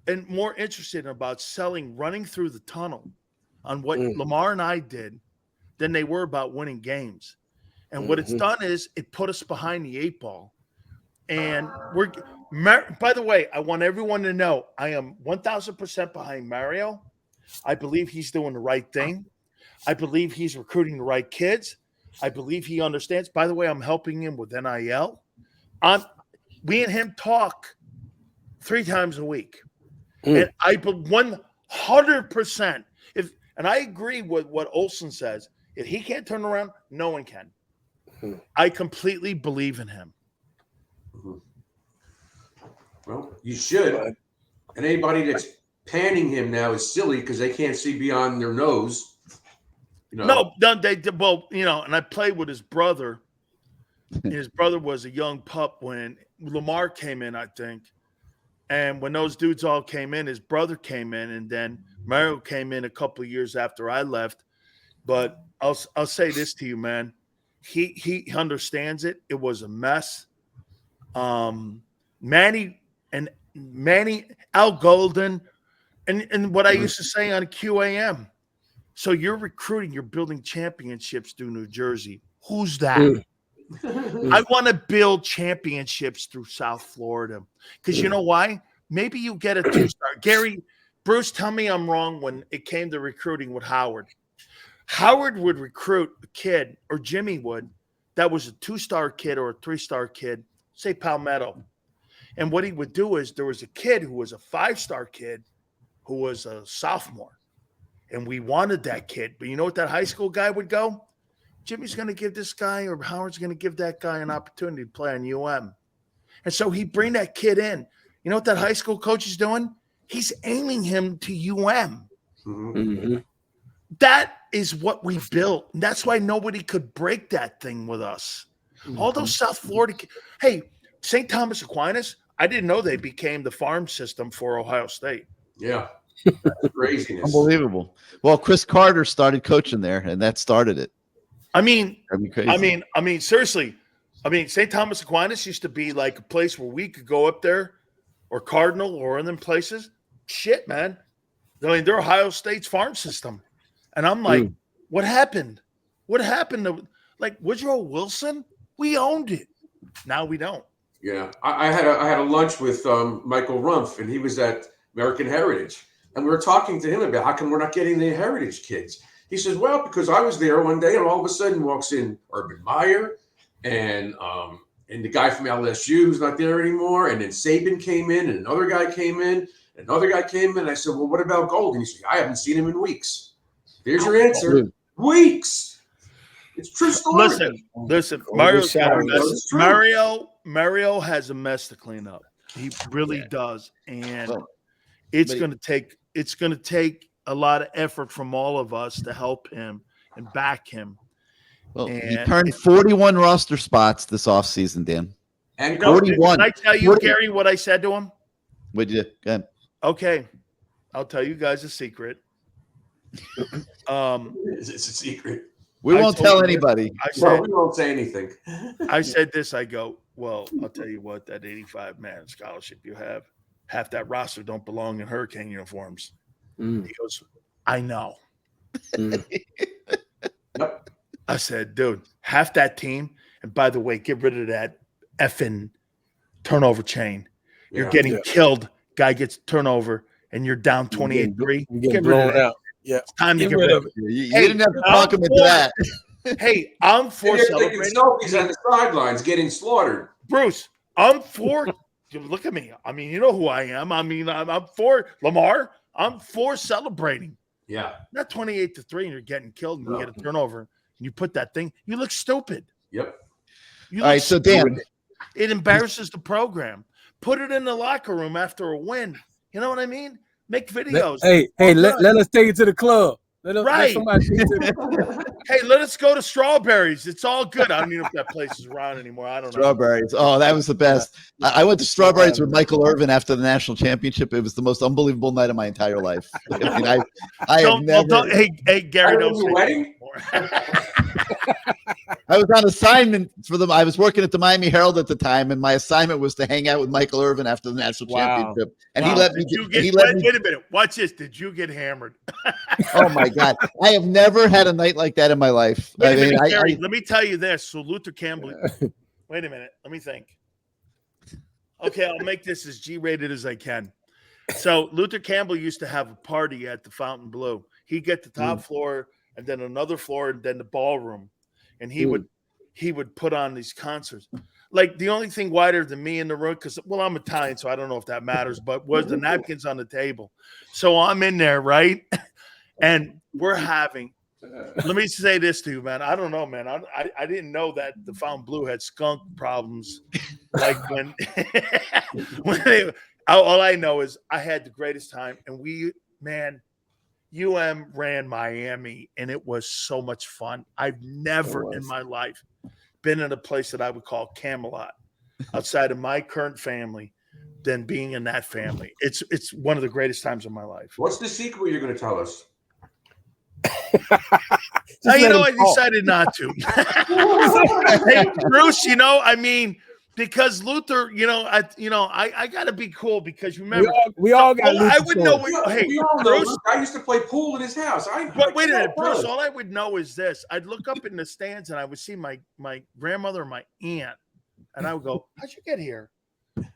and more interested about selling running through the tunnel on what Lamar and I did than they were about winning games. And what it's done is it put us behind the 8 ball. And by the way, I want everyone to know I am 1,000% behind Mario. I believe he's doing the right thing. I believe he's recruiting the right kids. I believe he understands. By the way, I'm helping him with NIL. We and him talk 3 times a week. And I 100%. And I agree with what Olsen says. If he can't turn around, no one can. I completely believe in him. Well, you should. And anybody that's panning him now is silly because they can't see beyond their nose. No, they well, and I played with his brother. His brother was a young pup when Lamar came in, I think. And when those dudes all came in, his brother came in, and then Mario came in a couple of years after I left. But I'll say this to you, man. He understands it. It was a mess. Manny, Al Golden, and what I used to say on QAM. So you're recruiting, you're building championships through New Jersey. Who's that? I want to build championships through South Florida. Because you know why? Maybe you get a 2-star. Gary, Bruce, tell me I'm wrong when it came to recruiting with Howard. Howard would recruit a kid, or Jimmy would, that was a 2-star kid or a 3-star kid, say Palmetto. And what he would do is there was a kid who was a 5-star kid who was a sophomore. And we wanted that kid. But you know what that high school guy would go? Jimmy's going to give this guy, or Howard's going to give that guy an opportunity to play on UM. And so he'd bring that kid in. You know what that high school coach is doing? He's aiming him to UM. That is what we built. And that's why nobody could break that thing with us. All those South Florida kids. Hey, St. Thomas Aquinas, I didn't know they became the farm system for Ohio State. Yeah. That's craziness. Unbelievable. Well, Chris Carter started coaching there, and that started it. I mean, seriously. I mean, St. Thomas Aquinas used to be like a place where we could go up there, or Cardinal, or in them places. Shit, man. I mean, they're Ohio State's farm system. And I'm like, what happened? What happened to, like, Woodrow Wilson? We owned it. Now we don't. Yeah. I had a lunch with Michael Rumpf, and he was at American Heritage. And we were talking to him about how come we're not getting the Heritage kids. He says, well, because I was there one day, and all of a sudden walks in Urban Meyer and the guy from LSU who's not there anymore. And then Saban came in, and another guy came in, and another guy came in. And I said, well, what about Golden? He said, I haven't seen him in weeks. There's your answer. Weeks. It's true story. Listen. Mario has a mess to clean up. He really does. And it's going to take a lot of effort from all of us to help him and back him. Well, he turned 41 roster spots this offseason, Dan. And 41. Can I tell you, Gary, what I said to him? What'd you? Go ahead. Okay. I'll tell you guys a secret. It's a secret. We won't tell anybody. We won't say anything. I said this. I go, well, I'll tell you what, that 85-man scholarship you have, half that roster don't belong in Hurricane uniforms. He goes, I know. Yep. I said, dude, half that team, and by the way, get rid of that effing turnover chain. You're getting killed. Guy gets turnover, and you're down 28-3. Get rid of that. Yeah, it's time to get rid of it. You didn't have to talk him into that. Hey, I'm for celebrating. Selfies on the sidelines getting slaughtered. Bruce, I'm for. Look at me. I mean, you know who I am. I mean, I'm for Lamar. I'm for celebrating. Yeah. Not 28-3, and you're getting killed, and you get a turnover, and you put that thing. You look stupid. Yep. All right, so Dan, it embarrasses the program. Put it in the locker room after a win. You know what I mean? Make videos. Hey, let us take it to the club. Right. Hey, let us go to Strawberries. It's all good. I don't even know if that place is around anymore. I don't know. Strawberries. Oh, that was the best. I went to Strawberries with Michael Irvin after the national championship. It was the most unbelievable night of my entire life. I mean, I have never. Hey, Gary, don't say wedding. I was on assignment for them. I was working at the Miami Herald at the time, and my assignment was to hang out with Michael Irvin after the national championship. And he let me. Wait a minute. Watch this. Did you get hammered? Oh my God! I have never had a night like that in my life. Wait a minute, Gary, let me tell you this. So Luther Campbell. Wait a minute. Let me think. Okay, I'll make this as G-rated as I can. So Luther Campbell used to have a party at the Fountain Blue. He'd get the top floor, and then another floor, and then the ballroom, and he would put on these concerts. Like the only thing whiter than me in the room, because I'm Italian, so I don't know if that matters, but was the napkins on the table. So I'm in there, right? And we're having. Let me say this to you, man. I don't know, man. I didn't know that the Fountain Blue had skunk problems. Like when all I know is I had the greatest time, and UM ran Miami, and it was so much fun. I've never in my life been in a place that I would call Camelot outside of my current family than being in that family. It's one of the greatest times of my life. What's the secret you're going to tell us? I decided not to. Hey, Bruce, because Luther, I got to be cool because remember, we all got. I would know. Hey, Bruce, I used to play pool in his house. But wait a minute, Bruce. All I would know is this: I'd look up in the stands and I would see my grandmother and my aunt, and I would go, "How'd you get here?"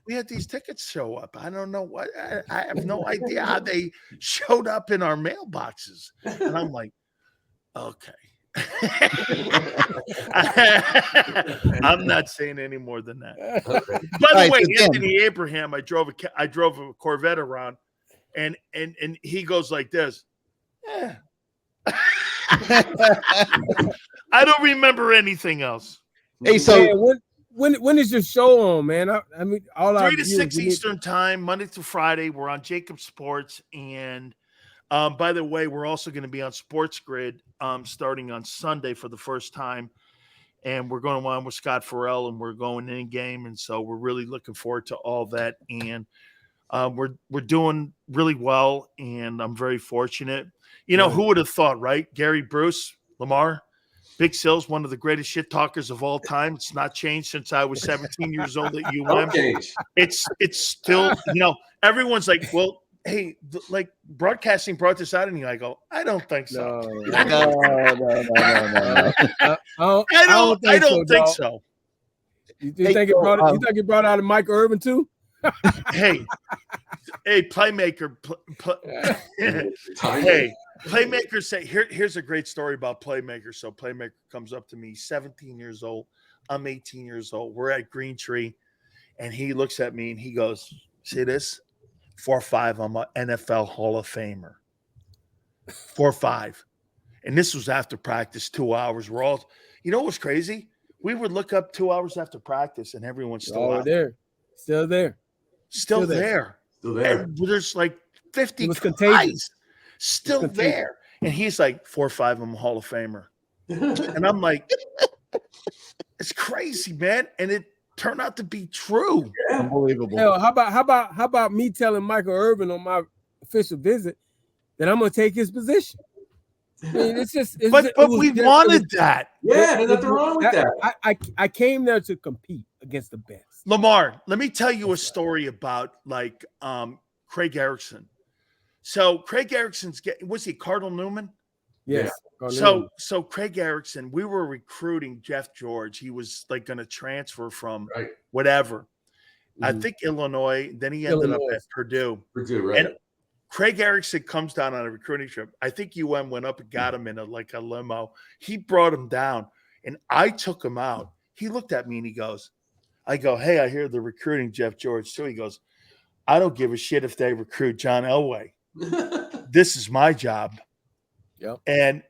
We had these tickets show up. I don't know what. I have no idea how they showed up in our mailboxes. And I'm like, okay. I'm not saying any more than that. By the way, Anthony Abraham, I drove a Corvette around, and he goes like this. Yeah. I don't remember anything else. Hey, so. When is your show on, man? I mean, 3 to 6 Eastern time, Monday through Friday. We're on Jacob Sports, and by the way, we're also going to be on Sports Grid starting on Sunday for the first time, and we're going on with Scott Farrell, and we're going in game, and so we're really looking forward to all that, and we're doing really well, and I'm very fortunate. Who would have thought, right? Gary, Bruce, Lamar. Big Sil's one of the greatest shit talkers of all time. It's not changed since I was 17 years old at UM. It's still, everyone's like, well, hey, like broadcasting brought this out, and I go, I don't think so. No. I don't think so. You think it brought out a Mike Irvin too? Hey, playmaker. Hey. Playmaker say here's a great story about Playmaker. So Playmaker comes up to me, 17 years old. I'm 18 years old. We're at Green Tree, and he looks at me and he goes, "See this? 4-5. I'm an NFL Hall of Famer. 4-5." And this was after practice, 2 hours. We're all, what's crazy? We would look up 2 hours after practice, and everyone's still out there, still there. And there's like 50 it was guys. Contagious. Still there. And he's like, 4-5, I'm a Hall of Famer. And I'm like, it's crazy, man. And it turned out to be true. Yeah. Unbelievable. Hell, how about me telling Michael Irvin on my official visit that I'm gonna take his position? I mean, but we wanted that. Yeah, there's nothing wrong with that. I came there to compete against the best. Lamar, let me tell you a story about Craig Erickson. So Craig Erickson's was he Cardinal Newman? Yes. Yeah. So Craig Erickson, we were recruiting Jeff George. He was like going to transfer from whatever. Mm-hmm. I think Illinois. Then he ended up at Purdue. Right. And Craig Erickson comes down on a recruiting trip. I think UM went up and got him in a limo. He brought him down, and I took him out. He looked at me and he goes, I go, "Hey, I hear they're recruiting Jeff George too." He goes, "I don't give a shit if they recruit John Elway. This is my job." Yep. And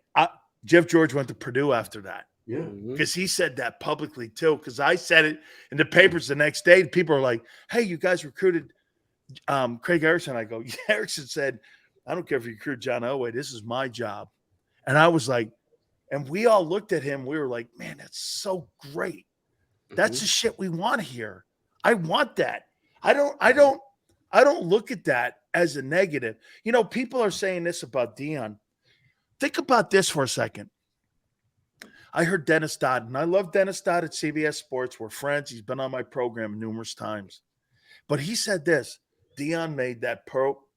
Jeff George went to Purdue after that. Yeah. Because he said that publicly too. Because I said it in the papers the next day. People are like, "Hey, you guys recruited Craig Erickson." I go, "Yeah." Erickson said, "I don't care if you recruit John Elway. This is my job." And I was like, and we all looked at him. We were like, man, that's so great. That's the shit we want to hear. I want that. I don't look at that as a negative. You know, people are saying this about Deion. Think about this for a second. I heard Dennis Dodd, and I love Dennis Dodd at CBS Sports. We're friends. He's been on my program numerous times. But he said this. Deion made that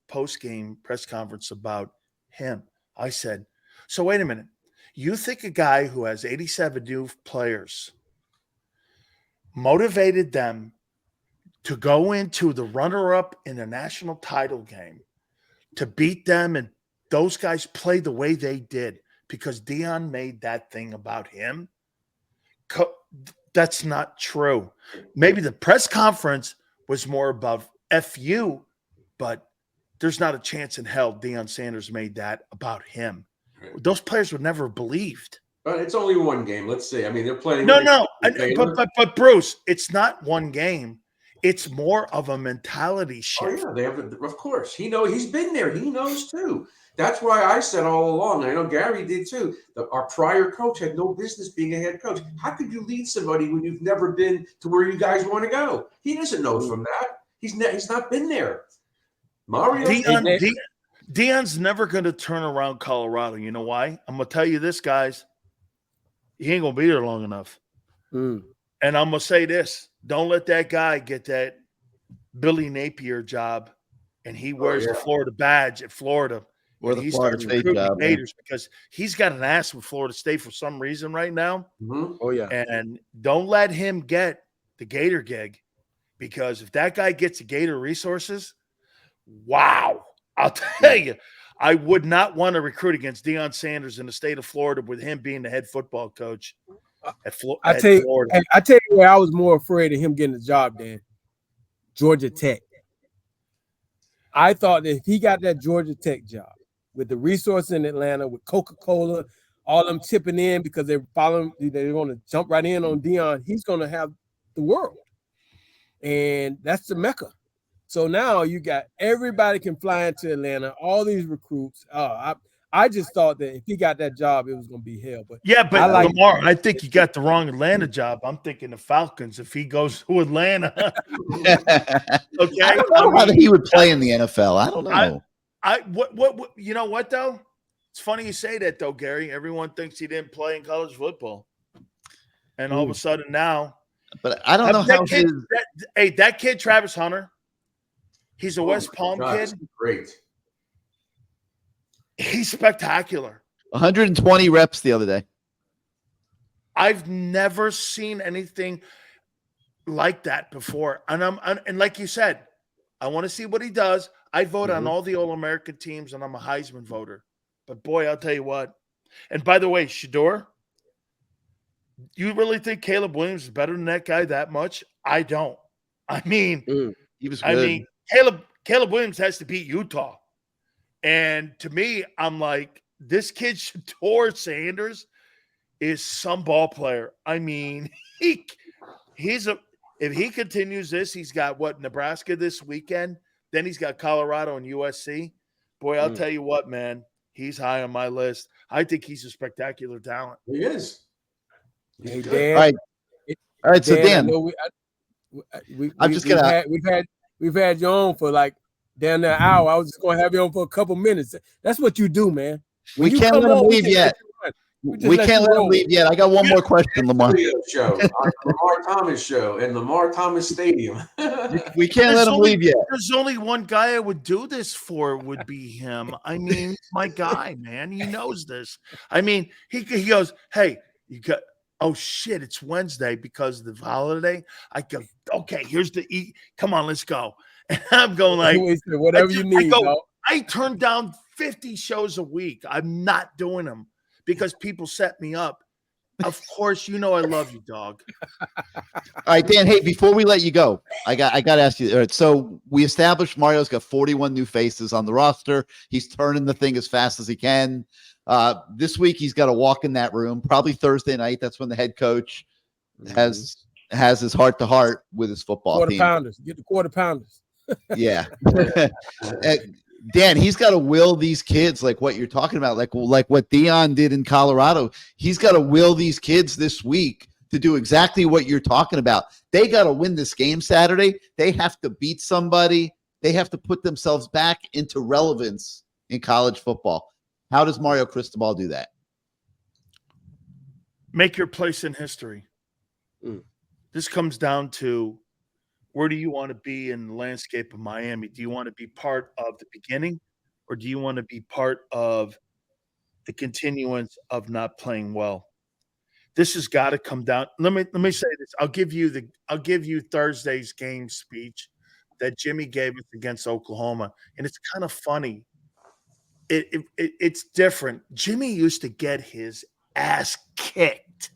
post-game press conference about him. I said, so wait a minute. You think a guy who has 87 new players motivated them to go into the runner-up in the national title game, to beat them, and those guys play the way they did because Deion made that thing about him? That's not true. Maybe the press conference was more about FU, but there's not a chance in hell Deion Sanders made that about him. Those players would never have believed. But it's only one game. Let's see. I mean, they're playing. But Bruce, it's not one game. It's more of a mentality shift. Oh, yeah, they have. Of course, he's been there. He knows too. That's why I said all along. I know Gary did too. Our prior coach had no business being a head coach. How could you lead somebody when you've never been to where you guys want to go? He doesn't know from that. He's not been there. Mario. Deion's never going to turn around Colorado. You know why? I'm going to tell you this, guys. He ain't going to be there long enough. And I'm going to say this. Don't let that guy get that Billy Napier job and he wears the Florida badge at Florida. Or the Florida State job. Because he's got an ass with Florida State for some reason right now. Oh, yeah. And don't let him get the Gator gig, because if that guy gets the Gator resources, wow. I'll tell you, I would not want to recruit against Deion Sanders in the state of Florida with him being the head football coach at Florida. I tell you where I was more afraid of him getting the job than Georgia Tech. I thought that if he got that Georgia Tech job with the resources in Atlanta, with Coca-Cola, all them tipping in because they're going to jump right in on Deion, he's going to have the world. And that's the Mecca. So now you got everybody can fly into Atlanta, all these recruits. I just thought that if he got that job, it was going to be hell. But Lamar, I think you got the wrong Atlanta job. I'm thinking the Falcons if he goes to Atlanta. Okay, I don't know how he would play in the NFL. I don't know. What you know what though? It's funny you say that though, Gary. Everyone thinks he didn't play in college football, and all of a sudden now. But I don't know how that kid Travis Hunter. He's a West Palm kid. Great. He's spectacular. 120 reps the other day. I've never seen anything like that before. And like you said, I want to see what he does. I vote on all the All-American teams, and I'm a Heisman voter. But boy, I'll tell you what. And by the way, Shador, you really think Caleb Williams is better than that guy that much? I don't. I mean, he was good. Caleb Williams has to beat Utah. And to me, I'm like, this kid Shador Sanders is some ball player. I mean, if he continues this, he's got Nebraska this weekend, then he's got Colorado and USC. Boy, I'll tell you what, man, he's high on my list. I think he's a spectacular talent. He is. Hey, Dan. All right. So Dan, we've had you on for like down an hour. I was just going to have you on for a couple minutes. That's what you do, man. We can't let him leave yet. We can't let him leave yet. I got one more question, Lamar. Show, Lamar Thomas show, and Lamar Thomas Stadium. We can't let him leave yet. There's only one guy I would do this for would be him. I mean, my guy, man, he knows this. I mean, he goes, hey, you got. Oh shit! It's Wednesday because of the holiday. I go, okay. Here's the eat. Come on, let's go. And I'm going like whatever you need. I turn down 50 shows a week. I'm not doing them because people set me up. Of course, you know I love you, dog. All right, Dan. Hey, before we let you go, I got to ask you. All right, so we established Mario's got 41 new faces on the roster. He's turning the thing as fast as he can. This week he's got to walk in that room. Probably Thursday night. That's when the head coach has his heart to heart with his football team. Quarter pounders. Get the quarter pounders. Yeah. Dan, he's got to will these kids like what you're talking about, like what Dion did in Colorado. He's got to will these kids this week to do exactly what you're talking about. They got to win this game Saturday. They have to beat somebody. They have to put themselves back into relevance in college football. How does Mario Cristobal do that? Make your place in history. This comes down to, where do you want to be in the landscape of Miami? Do you want to be part of the beginning, or do you want to be part of the continuance of not playing well? This has got to come down. Let me say this. I'll give you Thursday's game speech that Jimmy gave us against Oklahoma, and it's kind of funny. It's different. Jimmy used to get his ass kicked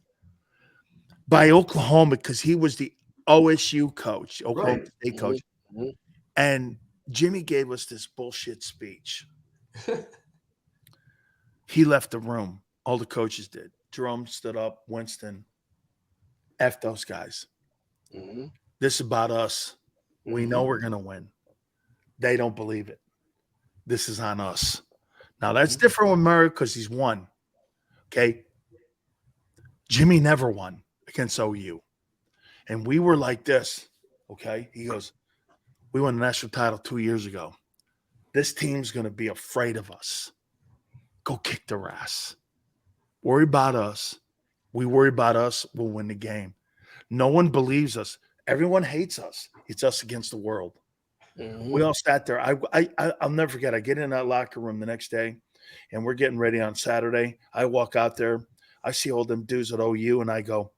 by Oklahoma because he was the OSU coach, Oklahoma State coach. And Jimmy gave us this bullshit speech. He left the room. All the coaches did. Jerome stood up. Winston, F those guys. This is about us. We know we're going to win. They don't believe it. This is on us. Now, that's different with Murray because he's won. Okay? Jimmy never won against OU. And we were like this, okay? He goes, we won the national title 2 years ago. This team's going to be afraid of us. Go kick their ass. Worry about us. We worry about us, we'll win the game. No one believes us. Everyone hates us. It's us against the world. We all sat there. I'll never forget. I get in that locker room the next day, and we're getting ready on Saturday. I walk out there. I see all them dudes at OU, and I go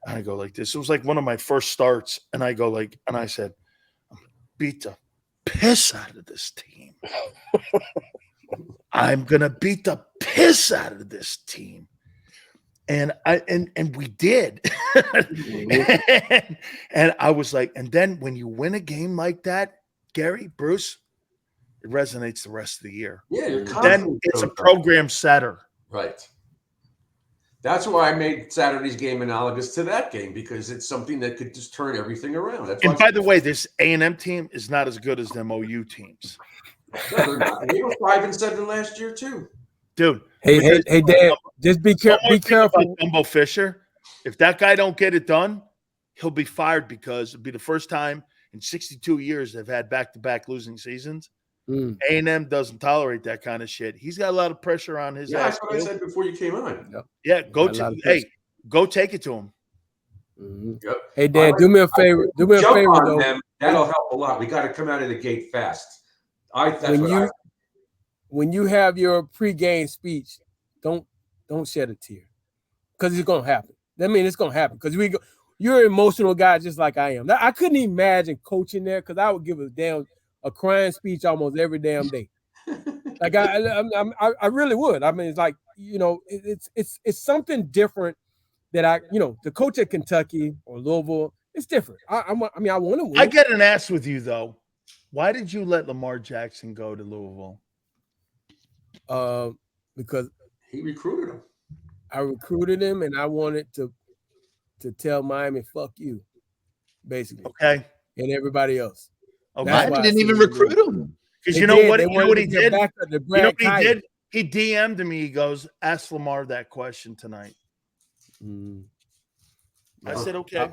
like this. It was like one of my first starts, and I said, I'm going to beat the piss out of this team. I'm going to beat the piss out of this team. And we did. and I was like, and then when you win a game like that, Gary, Bruce, it resonates the rest of the year. Yeah, then it's a program setter. Right. That's why I made Saturday's game analogous to that game, because it's something that could just turn everything around. That's why. And by the way, this A&M team is not as good as them OU teams. No, they're not. They were 5-7 last year too. Dude. Hey, Dan, just be careful. Be careful. Jumbo Fisher, if that guy don't get it done, he'll be fired, because it'll be the first time in 62 years they've had back-to-back losing seasons. A&M doesn't tolerate that kind of shit. He's got a lot of pressure on his ass. That's what I said before you came on. Yeah, go take it to him. Yep. Hey, Dan, do me a favor. Do me a favor, though. Them. That'll help a lot. We got to come out of the gate fast. When you have your pregame speech, don't shed a tear, because it's gonna happen. I mean, it's gonna happen because you're an emotional guy just like I am. I couldn't imagine coaching there, because I would give a crying speech almost every damn day. Like I really would. I mean, it's like, it's something different that the coach at Kentucky or Louisville, it's different. I want to win. I get an ass with you though. Why did you let Lamar Jackson go to Louisville? Because he recruited him. I recruited him, and I wanted to tell Miami, fuck you, basically. Okay. And everybody else. Okay. Miami didn't even recruit him. Because you know what he did? He DM'd me. He goes, ask Lamar that question tonight. I said, okay.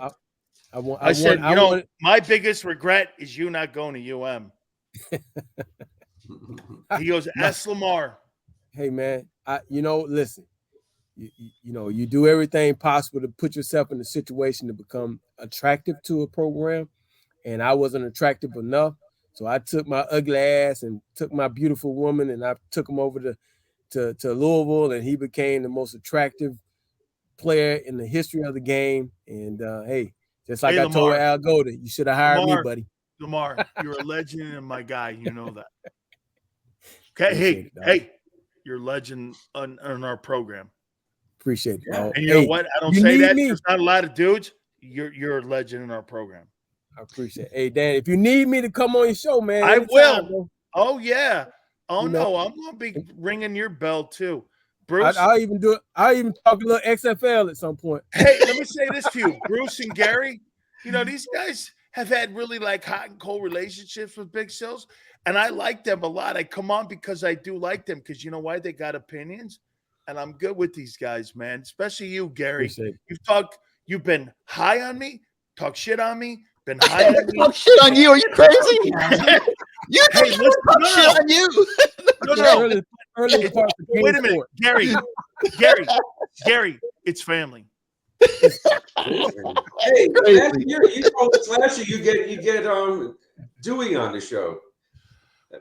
I said, my biggest regret is you not going to UM. He goes, ask Lamar. Hey, man, listen, you do everything possible to put yourself in a situation to become attractive to a program, and I wasn't attractive enough, so I took my ugly ass and took my beautiful woman, and I took him over to Louisville, and he became the most attractive player in the history of the game. And just like I told Al Golden, you should have hired me, buddy. Lamar, you're a legend and my guy. You know that. Okay, hey, you're a legend on our program. Appreciate it. Yeah. And you know what? I don't say that. There's not a lot of dudes. You're a legend in our program. I appreciate it. Hey, Dan, if you need me to come on your show, man, I will. Bro. Oh, yeah. Oh, no, I'm going to be ringing your bell, too. Bruce. I'll even do it. I'll even talk a little XFL at some point. Hey, let me say this to you. Bruce and Gary, these guys, have had really like hot and cold relationships with Big Sills, and I like them a lot. I come on because I do like them because you know why? They got opinions, and I'm good with these guys, man. Especially you, Gary. You've been high on me, talk shit on me, been high on me. Talk shit on you? Are you crazy? You Hey, listen, talk shit on you? No. Wait a minute, Gary, it's family. Hey, last year you get Dewey on the show.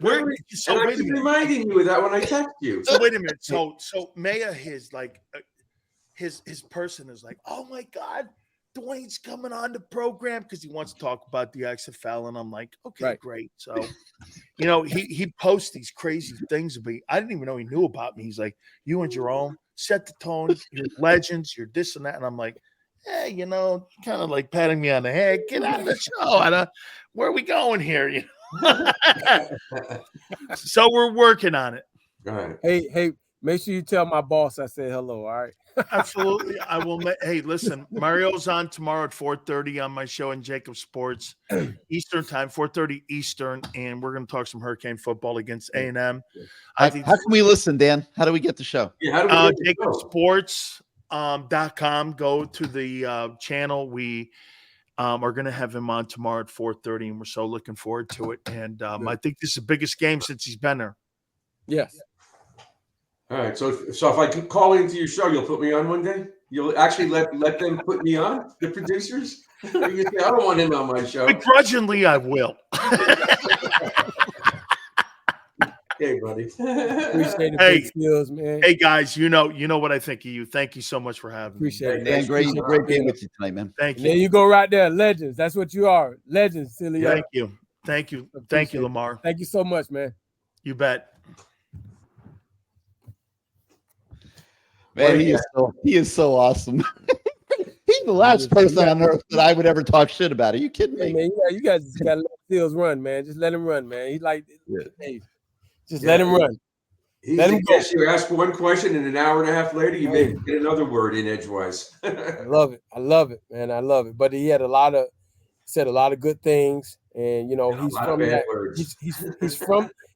Where? So I keep reminding you of that when I text you. So wait a minute. So Maya, his person is like, oh my God, Dwayne's coming on the program because he wants to talk about the XFL, and I'm like, okay, great. So, you know, he posts these crazy things of me. I didn't even know he knew about me. He's like, you and Jerome set the tone. You're legends. You're this and that, and I'm like, hey, you know, kind of like patting me on the head. Get out of the show. Where are we going here? You know? So we're working on it. All right. Hey, make sure you tell my boss I said hello. All right. Absolutely. I will. Hey, listen, Mario's on tomorrow at 4:30 on my show in Jacob Sports Eastern time, 4:30 Eastern, and we're going to talk some Hurricane football against A&M. How can we listen, Dan? How do we get the show? Yeah, how do we JacobSports.com. Go to the channel. We are going to have him on tomorrow at 4:30, and we're so looking forward to it. And I think this is the biggest game since he's been there. Yes. All right. So if I can call into your show, you'll put me on one day? You'll actually let them put me on, the producers? You say, I don't want him on my show. Begrudgingly, I will. Hey, buddy. Appreciate the skills, man. Hey, guys, you know what I think of you. Thank you so much for having me. Appreciate it. Dan, great being with you tonight, man. Thank you. There you go right there. Legends. That's what you are. Legends, Sileo. Thank you, Lamar. Thank you so much, man. You bet. Man, he is so awesome. He's the last person on earth that I would ever talk shit about. Are you kidding me? Man, you guys just gotta let Seals run, man. Just let him run, man. He's like, hey, just let him run. Let him go. You ask one question, and an hour and a half later, you may get another word in edgewise. I love it, man. I love it. But he had said a lot of good things, and you know, he's from that.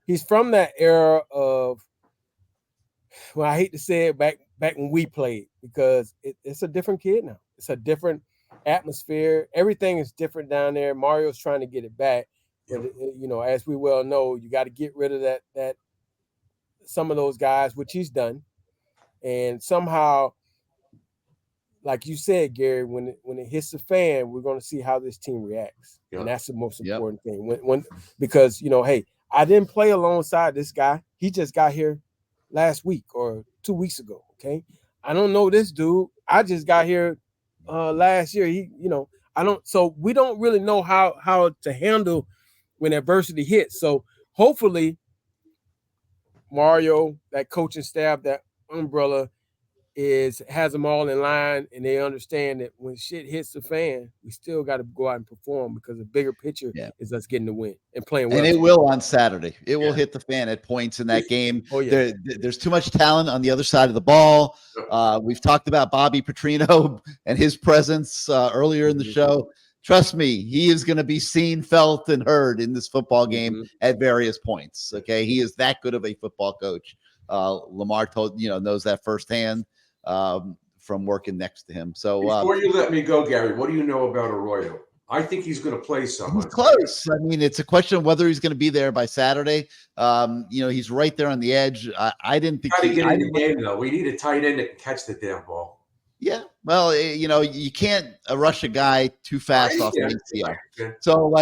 He's from that era of. Well, I hate to say it, back when we played, because it's a different kid now. It's a different atmosphere. Everything is different down there. Mario's trying to get it back, but you know, as we well know, you got to get rid of that some of those guys, which he's done, and somehow, like you said, Gary, when it hits the fan, we're going to see how this team reacts, and that's the most important thing. When because you know, hey, I didn't play alongside this guy. He just got here last week or 2 weeks ago. Okay. I don't know this dude. I just got here last year. So we don't really know how to handle when adversity hits. So hopefully Mario, that coaching staff, that umbrella has them all in line, and they understand that when shit hits the fan, we still got to go out and perform, because the bigger picture is us getting the win and playing well. And it will on Saturday. It will hit the fan at points in that game. Oh, yeah. There's too much talent on the other side of the ball. We've talked about Bobby Petrino and his presence earlier in the show. Trust me, he is going to be seen, felt, and heard in this football game at various points. Okay, he is that good of a football coach. Lamar knows that firsthand. From working next to him. So before you let me go, Gary, what do you know about Arroyo? I think he's going to play someone. He's close. I mean, it's a question of whether he's going to be there by Saturday. He's right there on the edge. I didn't think he get in the game though. We need a tight end that can catch the damn ball. Yeah. Well, you can't rush a guy too fast off the ACL. So,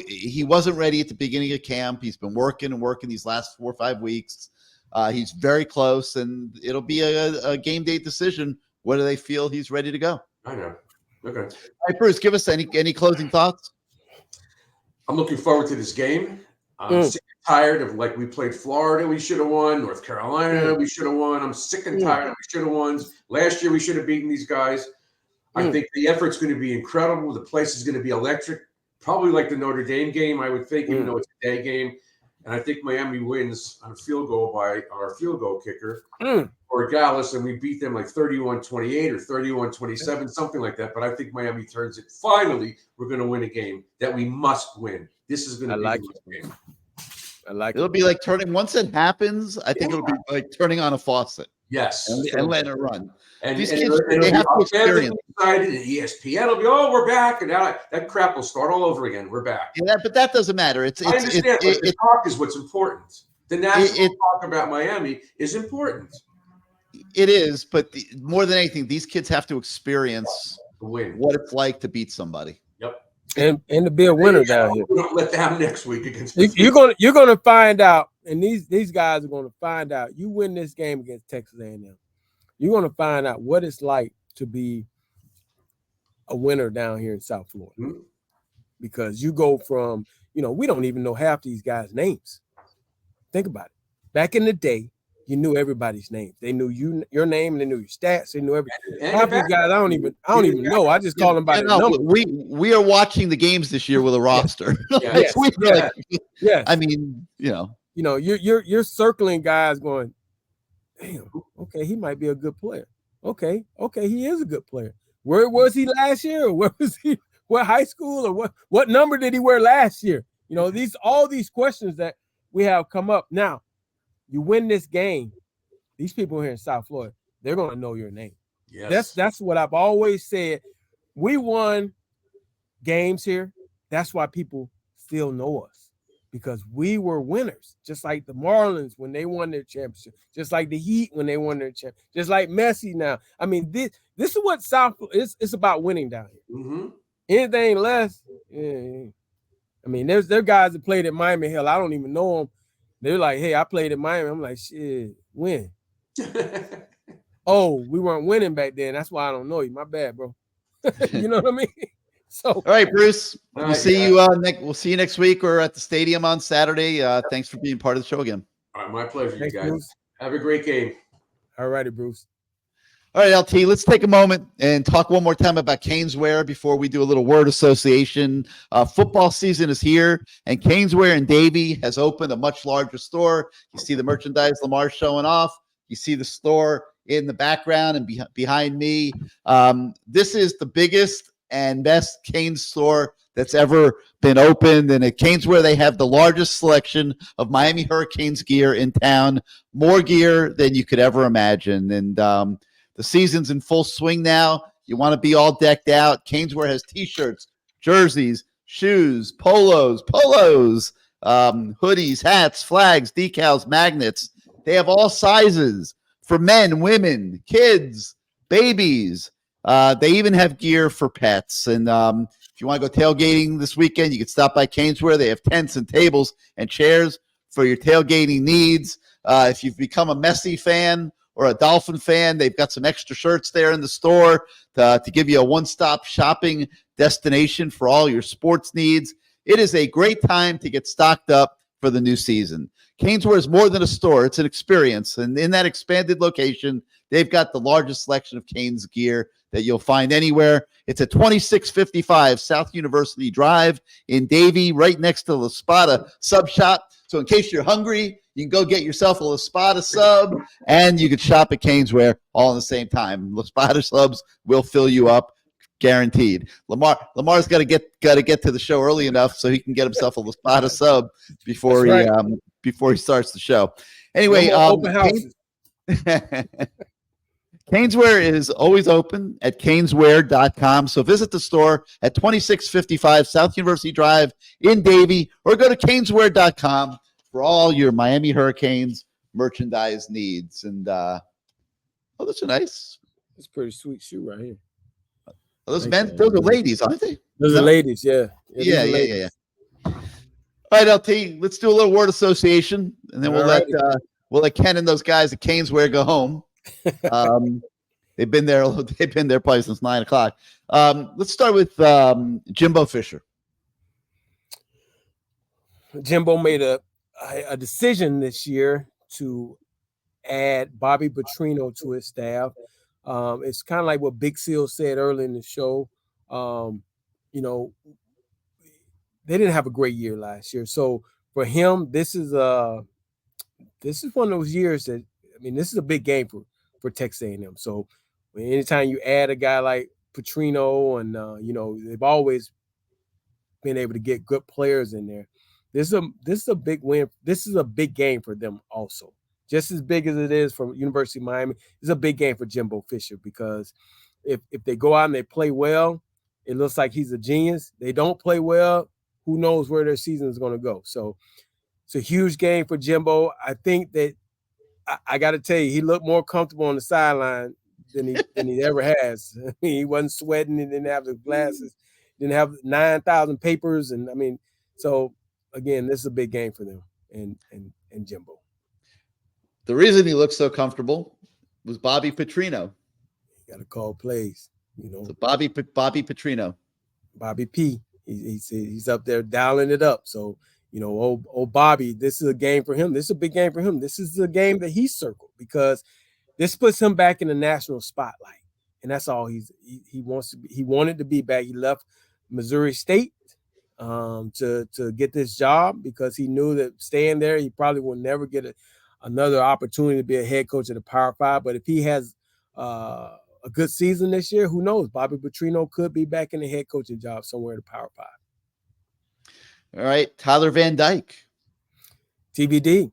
he wasn't ready at the beginning of camp. He's been working these last 4 or 5 weeks. He's very close, and it'll be a game day decision whether they feel he's ready to go. I know. Okay. All right, Bruce, give us any closing thoughts? I'm looking forward to this game. I'm sick and tired of we played Florida, we should have won. North Carolina, we should have won. I'm sick and tired of we should have won. Last year, we should have beaten these guys. I think the effort's going to be incredible. The place is going to be electric, probably like the Notre Dame game, I would think, even though it's a day game. and I think Miami wins on a field goal by our field goal kicker or Gallus, and we beat them like 31-28 or 31-27, something like that. But I think Miami turns it. Finally, we're going to win a game that we must win. This is going to be the game. I like It'll be like turning. Once it happens, I think it'll be like turning on a faucet. Yes, and letting it run. And These and kids, they have to experience. And ESPN will be, oh, we're back, and now that crap will start all over again. We're back. Yeah, but that doesn't matter. I understand. The talk is what's important. The national talk about Miami is important. It is, but more than anything, these kids have to experience what it's like to beat somebody. Yep. And to be a winner down here. We don't let that happen next week against. You're gonna find out, and these guys are gonna find out. You win this game against Texas A&M, you're gonna find out what it's like to be a winner down here in South Florida, because you go from, we don't even know half these guys' names. Think about it. Back in the day, you knew everybody's names. They knew your name, and they knew your stats. They knew everything. Half these guys, I don't even know. I just call them by their number. We are watching the games this year with a roster. Yes. I mean, you're circling guys, going, damn. Okay, he might be a good player. Okay, he is a good player. Where was he last year? Or where was he? What high school? Or what number did he wear last year? All these questions that we have come up now. You win this game, these people here in South Florida, they're going to know your name. Yes. That's what I've always said. We won games here. That's why people still know us, because we were winners, just like the Marlins when they won their championship, just like the Heat when they won their championship, just like Messi now. I mean, this is what South is. It's about winning down here. Mm-hmm. Anything less, I mean, there are guys that played at Miami. Hell, I don't even know them. They're like, hey, I played at Miami. I'm like, shit, win. Oh, we weren't winning back then. That's why I don't know you. My bad, bro. You know what I mean? So, all right, Bruce. We'll see you next week or at the stadium on Saturday. Thanks for being part of the show again. All right, my pleasure, thanks, you guys. Bruce. Have a great game. All righty, Bruce. All right, LT, let's take a moment and talk one more time about CaneSwear before we do a little word association. Football season is here, and CaneSwear in Davie has opened a much larger store. You see the merchandise Lamar's showing off. You see the store in the background and behind me. This is the biggest and best Canes store that's ever been opened. And at CaneSwear, they have the largest selection of Miami Hurricanes gear in town, more gear than you could ever imagine. And the season's in full swing now. You want to be all decked out. CaneSwear has T-shirts, jerseys, shoes, polos, hoodies, hats, flags, decals, magnets. They have all sizes for men, women, kids, babies. They even have gear for pets. And if you want to go tailgating this weekend, you can stop by CaneSwear. They have tents and tables and chairs for your tailgating needs. If you've become a Messi fan or a Dolphin fan, they've got some extra shirts there in the store to give you a one-stop shopping destination for all your sports needs. It is a great time to get stocked up for the new season. CaneSwear is more than a store. It's an experience. And in that expanded location, they've got the largest selection of Canes gear that you'll find anywhere. It's at 2655 South University Drive in Davie, right next to La Spada Sub Shop. So in case you're hungry, you can go get yourself a La Spada sub, and you can shop at CaneSwear all at the same time. La Spada subs will fill you up, guaranteed. Lamar's got to get to the show early enough so he can get himself a La Spada sub before he starts the show. Anyway, open houses. CaneSwear is always open at caneswear.com. So visit the store at 2655 South University Drive in Davie, or go to caneswear.com for all your Miami Hurricanes merchandise needs. And those are nice. It's a pretty sweet shoe right here. Those are ladies, aren't they? Those are ladies, yeah. Yeah. All right, LT, let's do a little word association, and then we'll let Ken and those guys at CaneSwear go home. They've been there probably since 9 o'clock. Let's start with Jimbo Fisher. Jimbo made a decision this year to add Bobby Petrino to his staff. It's kind of like what Big Seal said early in the show. They didn't have a great year last year. So for him, this is one of those years that, I mean, this is a big game for Texas A&M. So anytime you add a guy like Petrino and they've always been able to get good players in there. This is a big win. This is a big game for them also. Just as big as it is for University of Miami, it's a big game for Jimbo Fisher, because if they go out and they play well, it looks like he's a genius. They don't play well, who knows where their season is going to go. So it's a huge game for Jimbo. I think that I got to tell you, he looked more comfortable on the sideline than he ever has. I mean, he wasn't sweating. He didn't have the glasses. Didn't have 9,000 papers. And I mean, so again, this is a big game for them and Jimbo. The reason he looked so comfortable was Bobby Petrino. You got to call plays, So Bobby Petrino. Bobby P. He's up there dialing it up. So, old Bobby, this is a game for him. This is a big game for him. This is the game that he circled, because this puts him back in the national spotlight. And that's all he wants to be. He wanted to be back. He left Missouri State to get this job, because he knew that staying there, he probably will never get another opportunity to be a head coach at the Power 5. But if he has a good season this year, who knows? Bobby Petrino could be back in the head coaching job somewhere at the Power 5. All right, Tyler Van Dyke. TBD.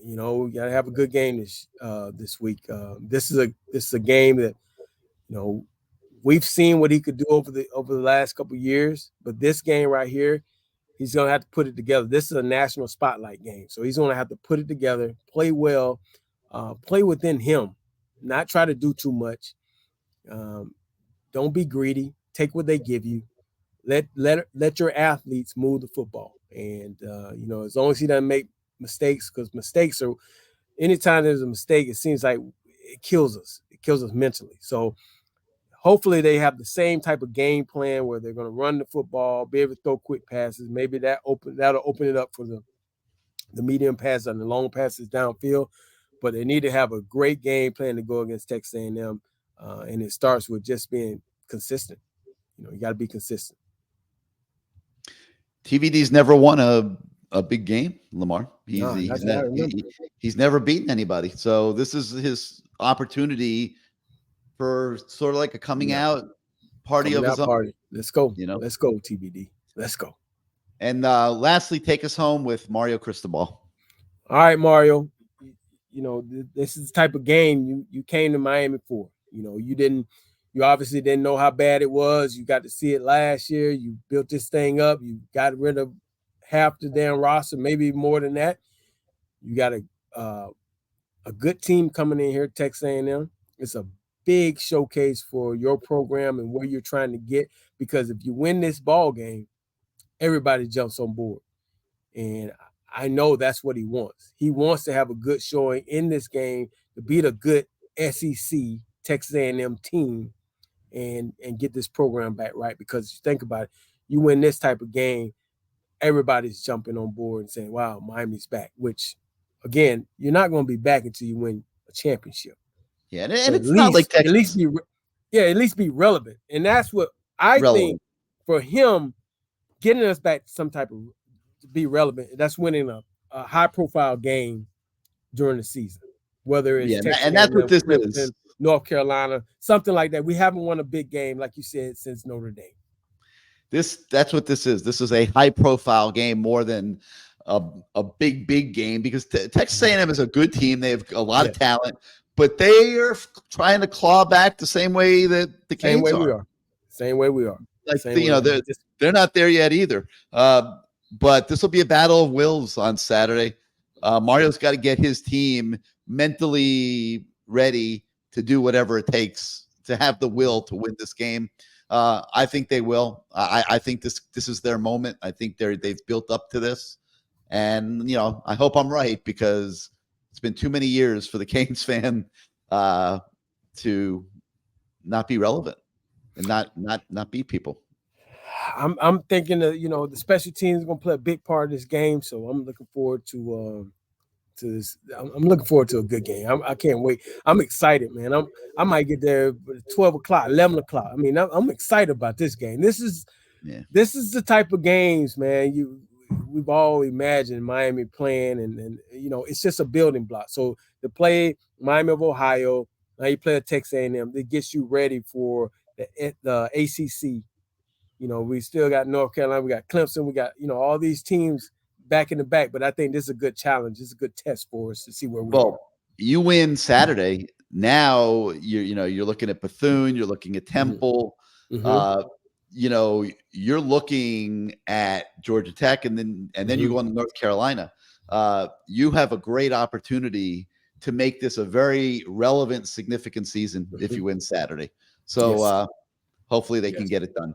We got to have a good game this week. This is a game that we've seen what he could do over the last couple of years, but this game right here, he's going to have to put it together. This is a national spotlight game, so he's going to have to put it together, play well, play within him, not try to do too much. Don't be greedy. Take what they give you. Let your athletes move the football, and as long as he doesn't make mistakes, because mistakes are, anytime there's a mistake, it seems like it kills us. It kills us mentally. So hopefully they have the same type of game plan where they're going to run the football, be able to throw quick passes. Maybe that'll open it up for the medium passes and the long passes downfield. But they need to have a great game plan to go against Texas A&M, and it starts with just being consistent. You got to be consistent. TVD's never won a big game, Lamar. He's never beaten anybody. So this is his opportunity for sort of like a coming out party of his own. Let's go. Let's go, TBD. Let's go. And lastly, take us home with Mario Cristobal. All right, Mario. This is the type of game you came to Miami for. You obviously didn't know how bad it was. You got to see it last year. You built this thing up. You got rid of half the damn roster, maybe more than that. You got a good team coming in here, Texas A&M. It's a big showcase for your program and where you're trying to get, because if you win this ball game, everybody jumps on board. And I know that's what he wants. He wants to have a good showing in this game to beat a good SEC Texas A&M team and get this program back right. Because you think about it, you win this type of game, everybody's jumping on board and saying, wow, Miami's back, which, again, you're not going to be back until you win a championship. Yeah, and it's not like Texas. At least be relevant. And that's what I think for him, getting us back to some type of to be relevant, that's winning a high-profile game during the season, whether it's Texas and that's what this is. North Carolina, something like that. We haven't won a big game, like you said, since Notre Dame. That's what this is. This is a high-profile game more than a big game, because Texas A&M is a good team. They have a lot of talent, but they are trying to claw back the same way that the Canes are. Same way we are. Like they're not there yet either. But this will be a battle of wills on Saturday. Mario's got to get his team mentally ready to do whatever it takes to have the will to win this game. I think they will. I think this is their moment. I think they've built up to this, and I hope I'm right, because it's been too many years for the Canes fan to not be relevant and not beat people. I'm thinking that the special teams is going to play a big part of this game, so I'm looking forward to this. I'm looking forward to a good game. I can't wait. I'm excited, man. I might get there at 12 o'clock, 11 o'clock. I mean, I'm excited about this game. This is the type of games, man. we've all imagined Miami playing, and it's just a building block. So to play Miami of Ohio, now you play a Texas A&M, it gets you ready for the ACC. We still got North Carolina, we got Clemson, we got all these teams back in the back. But I think this is a good challenge. This is a good test for us to see where we are. You win Saturday. Now you're looking at Bethune, you're looking at Temple. Mm-hmm. You're looking at Georgia Tech, and then you go on to North Carolina. You have a great opportunity to make this a very relevant, significant season if you win Saturday. So hopefully they can get it done.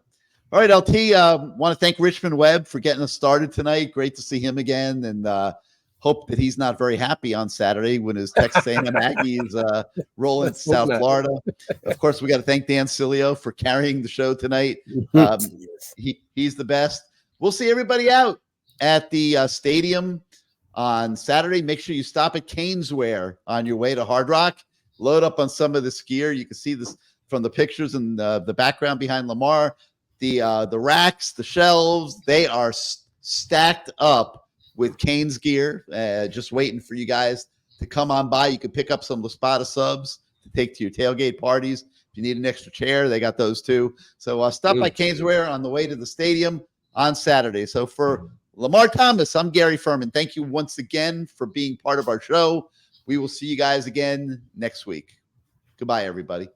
All right, LT, want to thank Richmond Webb for getting us started tonight. Great to see him again, and hope that he's not very happy on Saturday when his Texas A&M Aggies roll into South Florida. Of course, we got to thank Dan Sileo for carrying the show tonight. He's the best. We'll see everybody out at the stadium on Saturday. Make sure you stop at Caneswear on your way to Hard Rock. Load up on some of this gear. You can see this from the pictures and the background behind Lamar. The racks, the shelves, they are stacked up with Canes gear, just waiting for you guys to come on by. You can pick up some La Spada subs to take to your tailgate parties. If you need an extra chair, they got those too. So stop by Caneswear on the way to the stadium on Saturday. So for Lamar Thomas, I'm Gary Ferman. Thank you once again for being part of our show. We will see you guys again next week. Goodbye, everybody.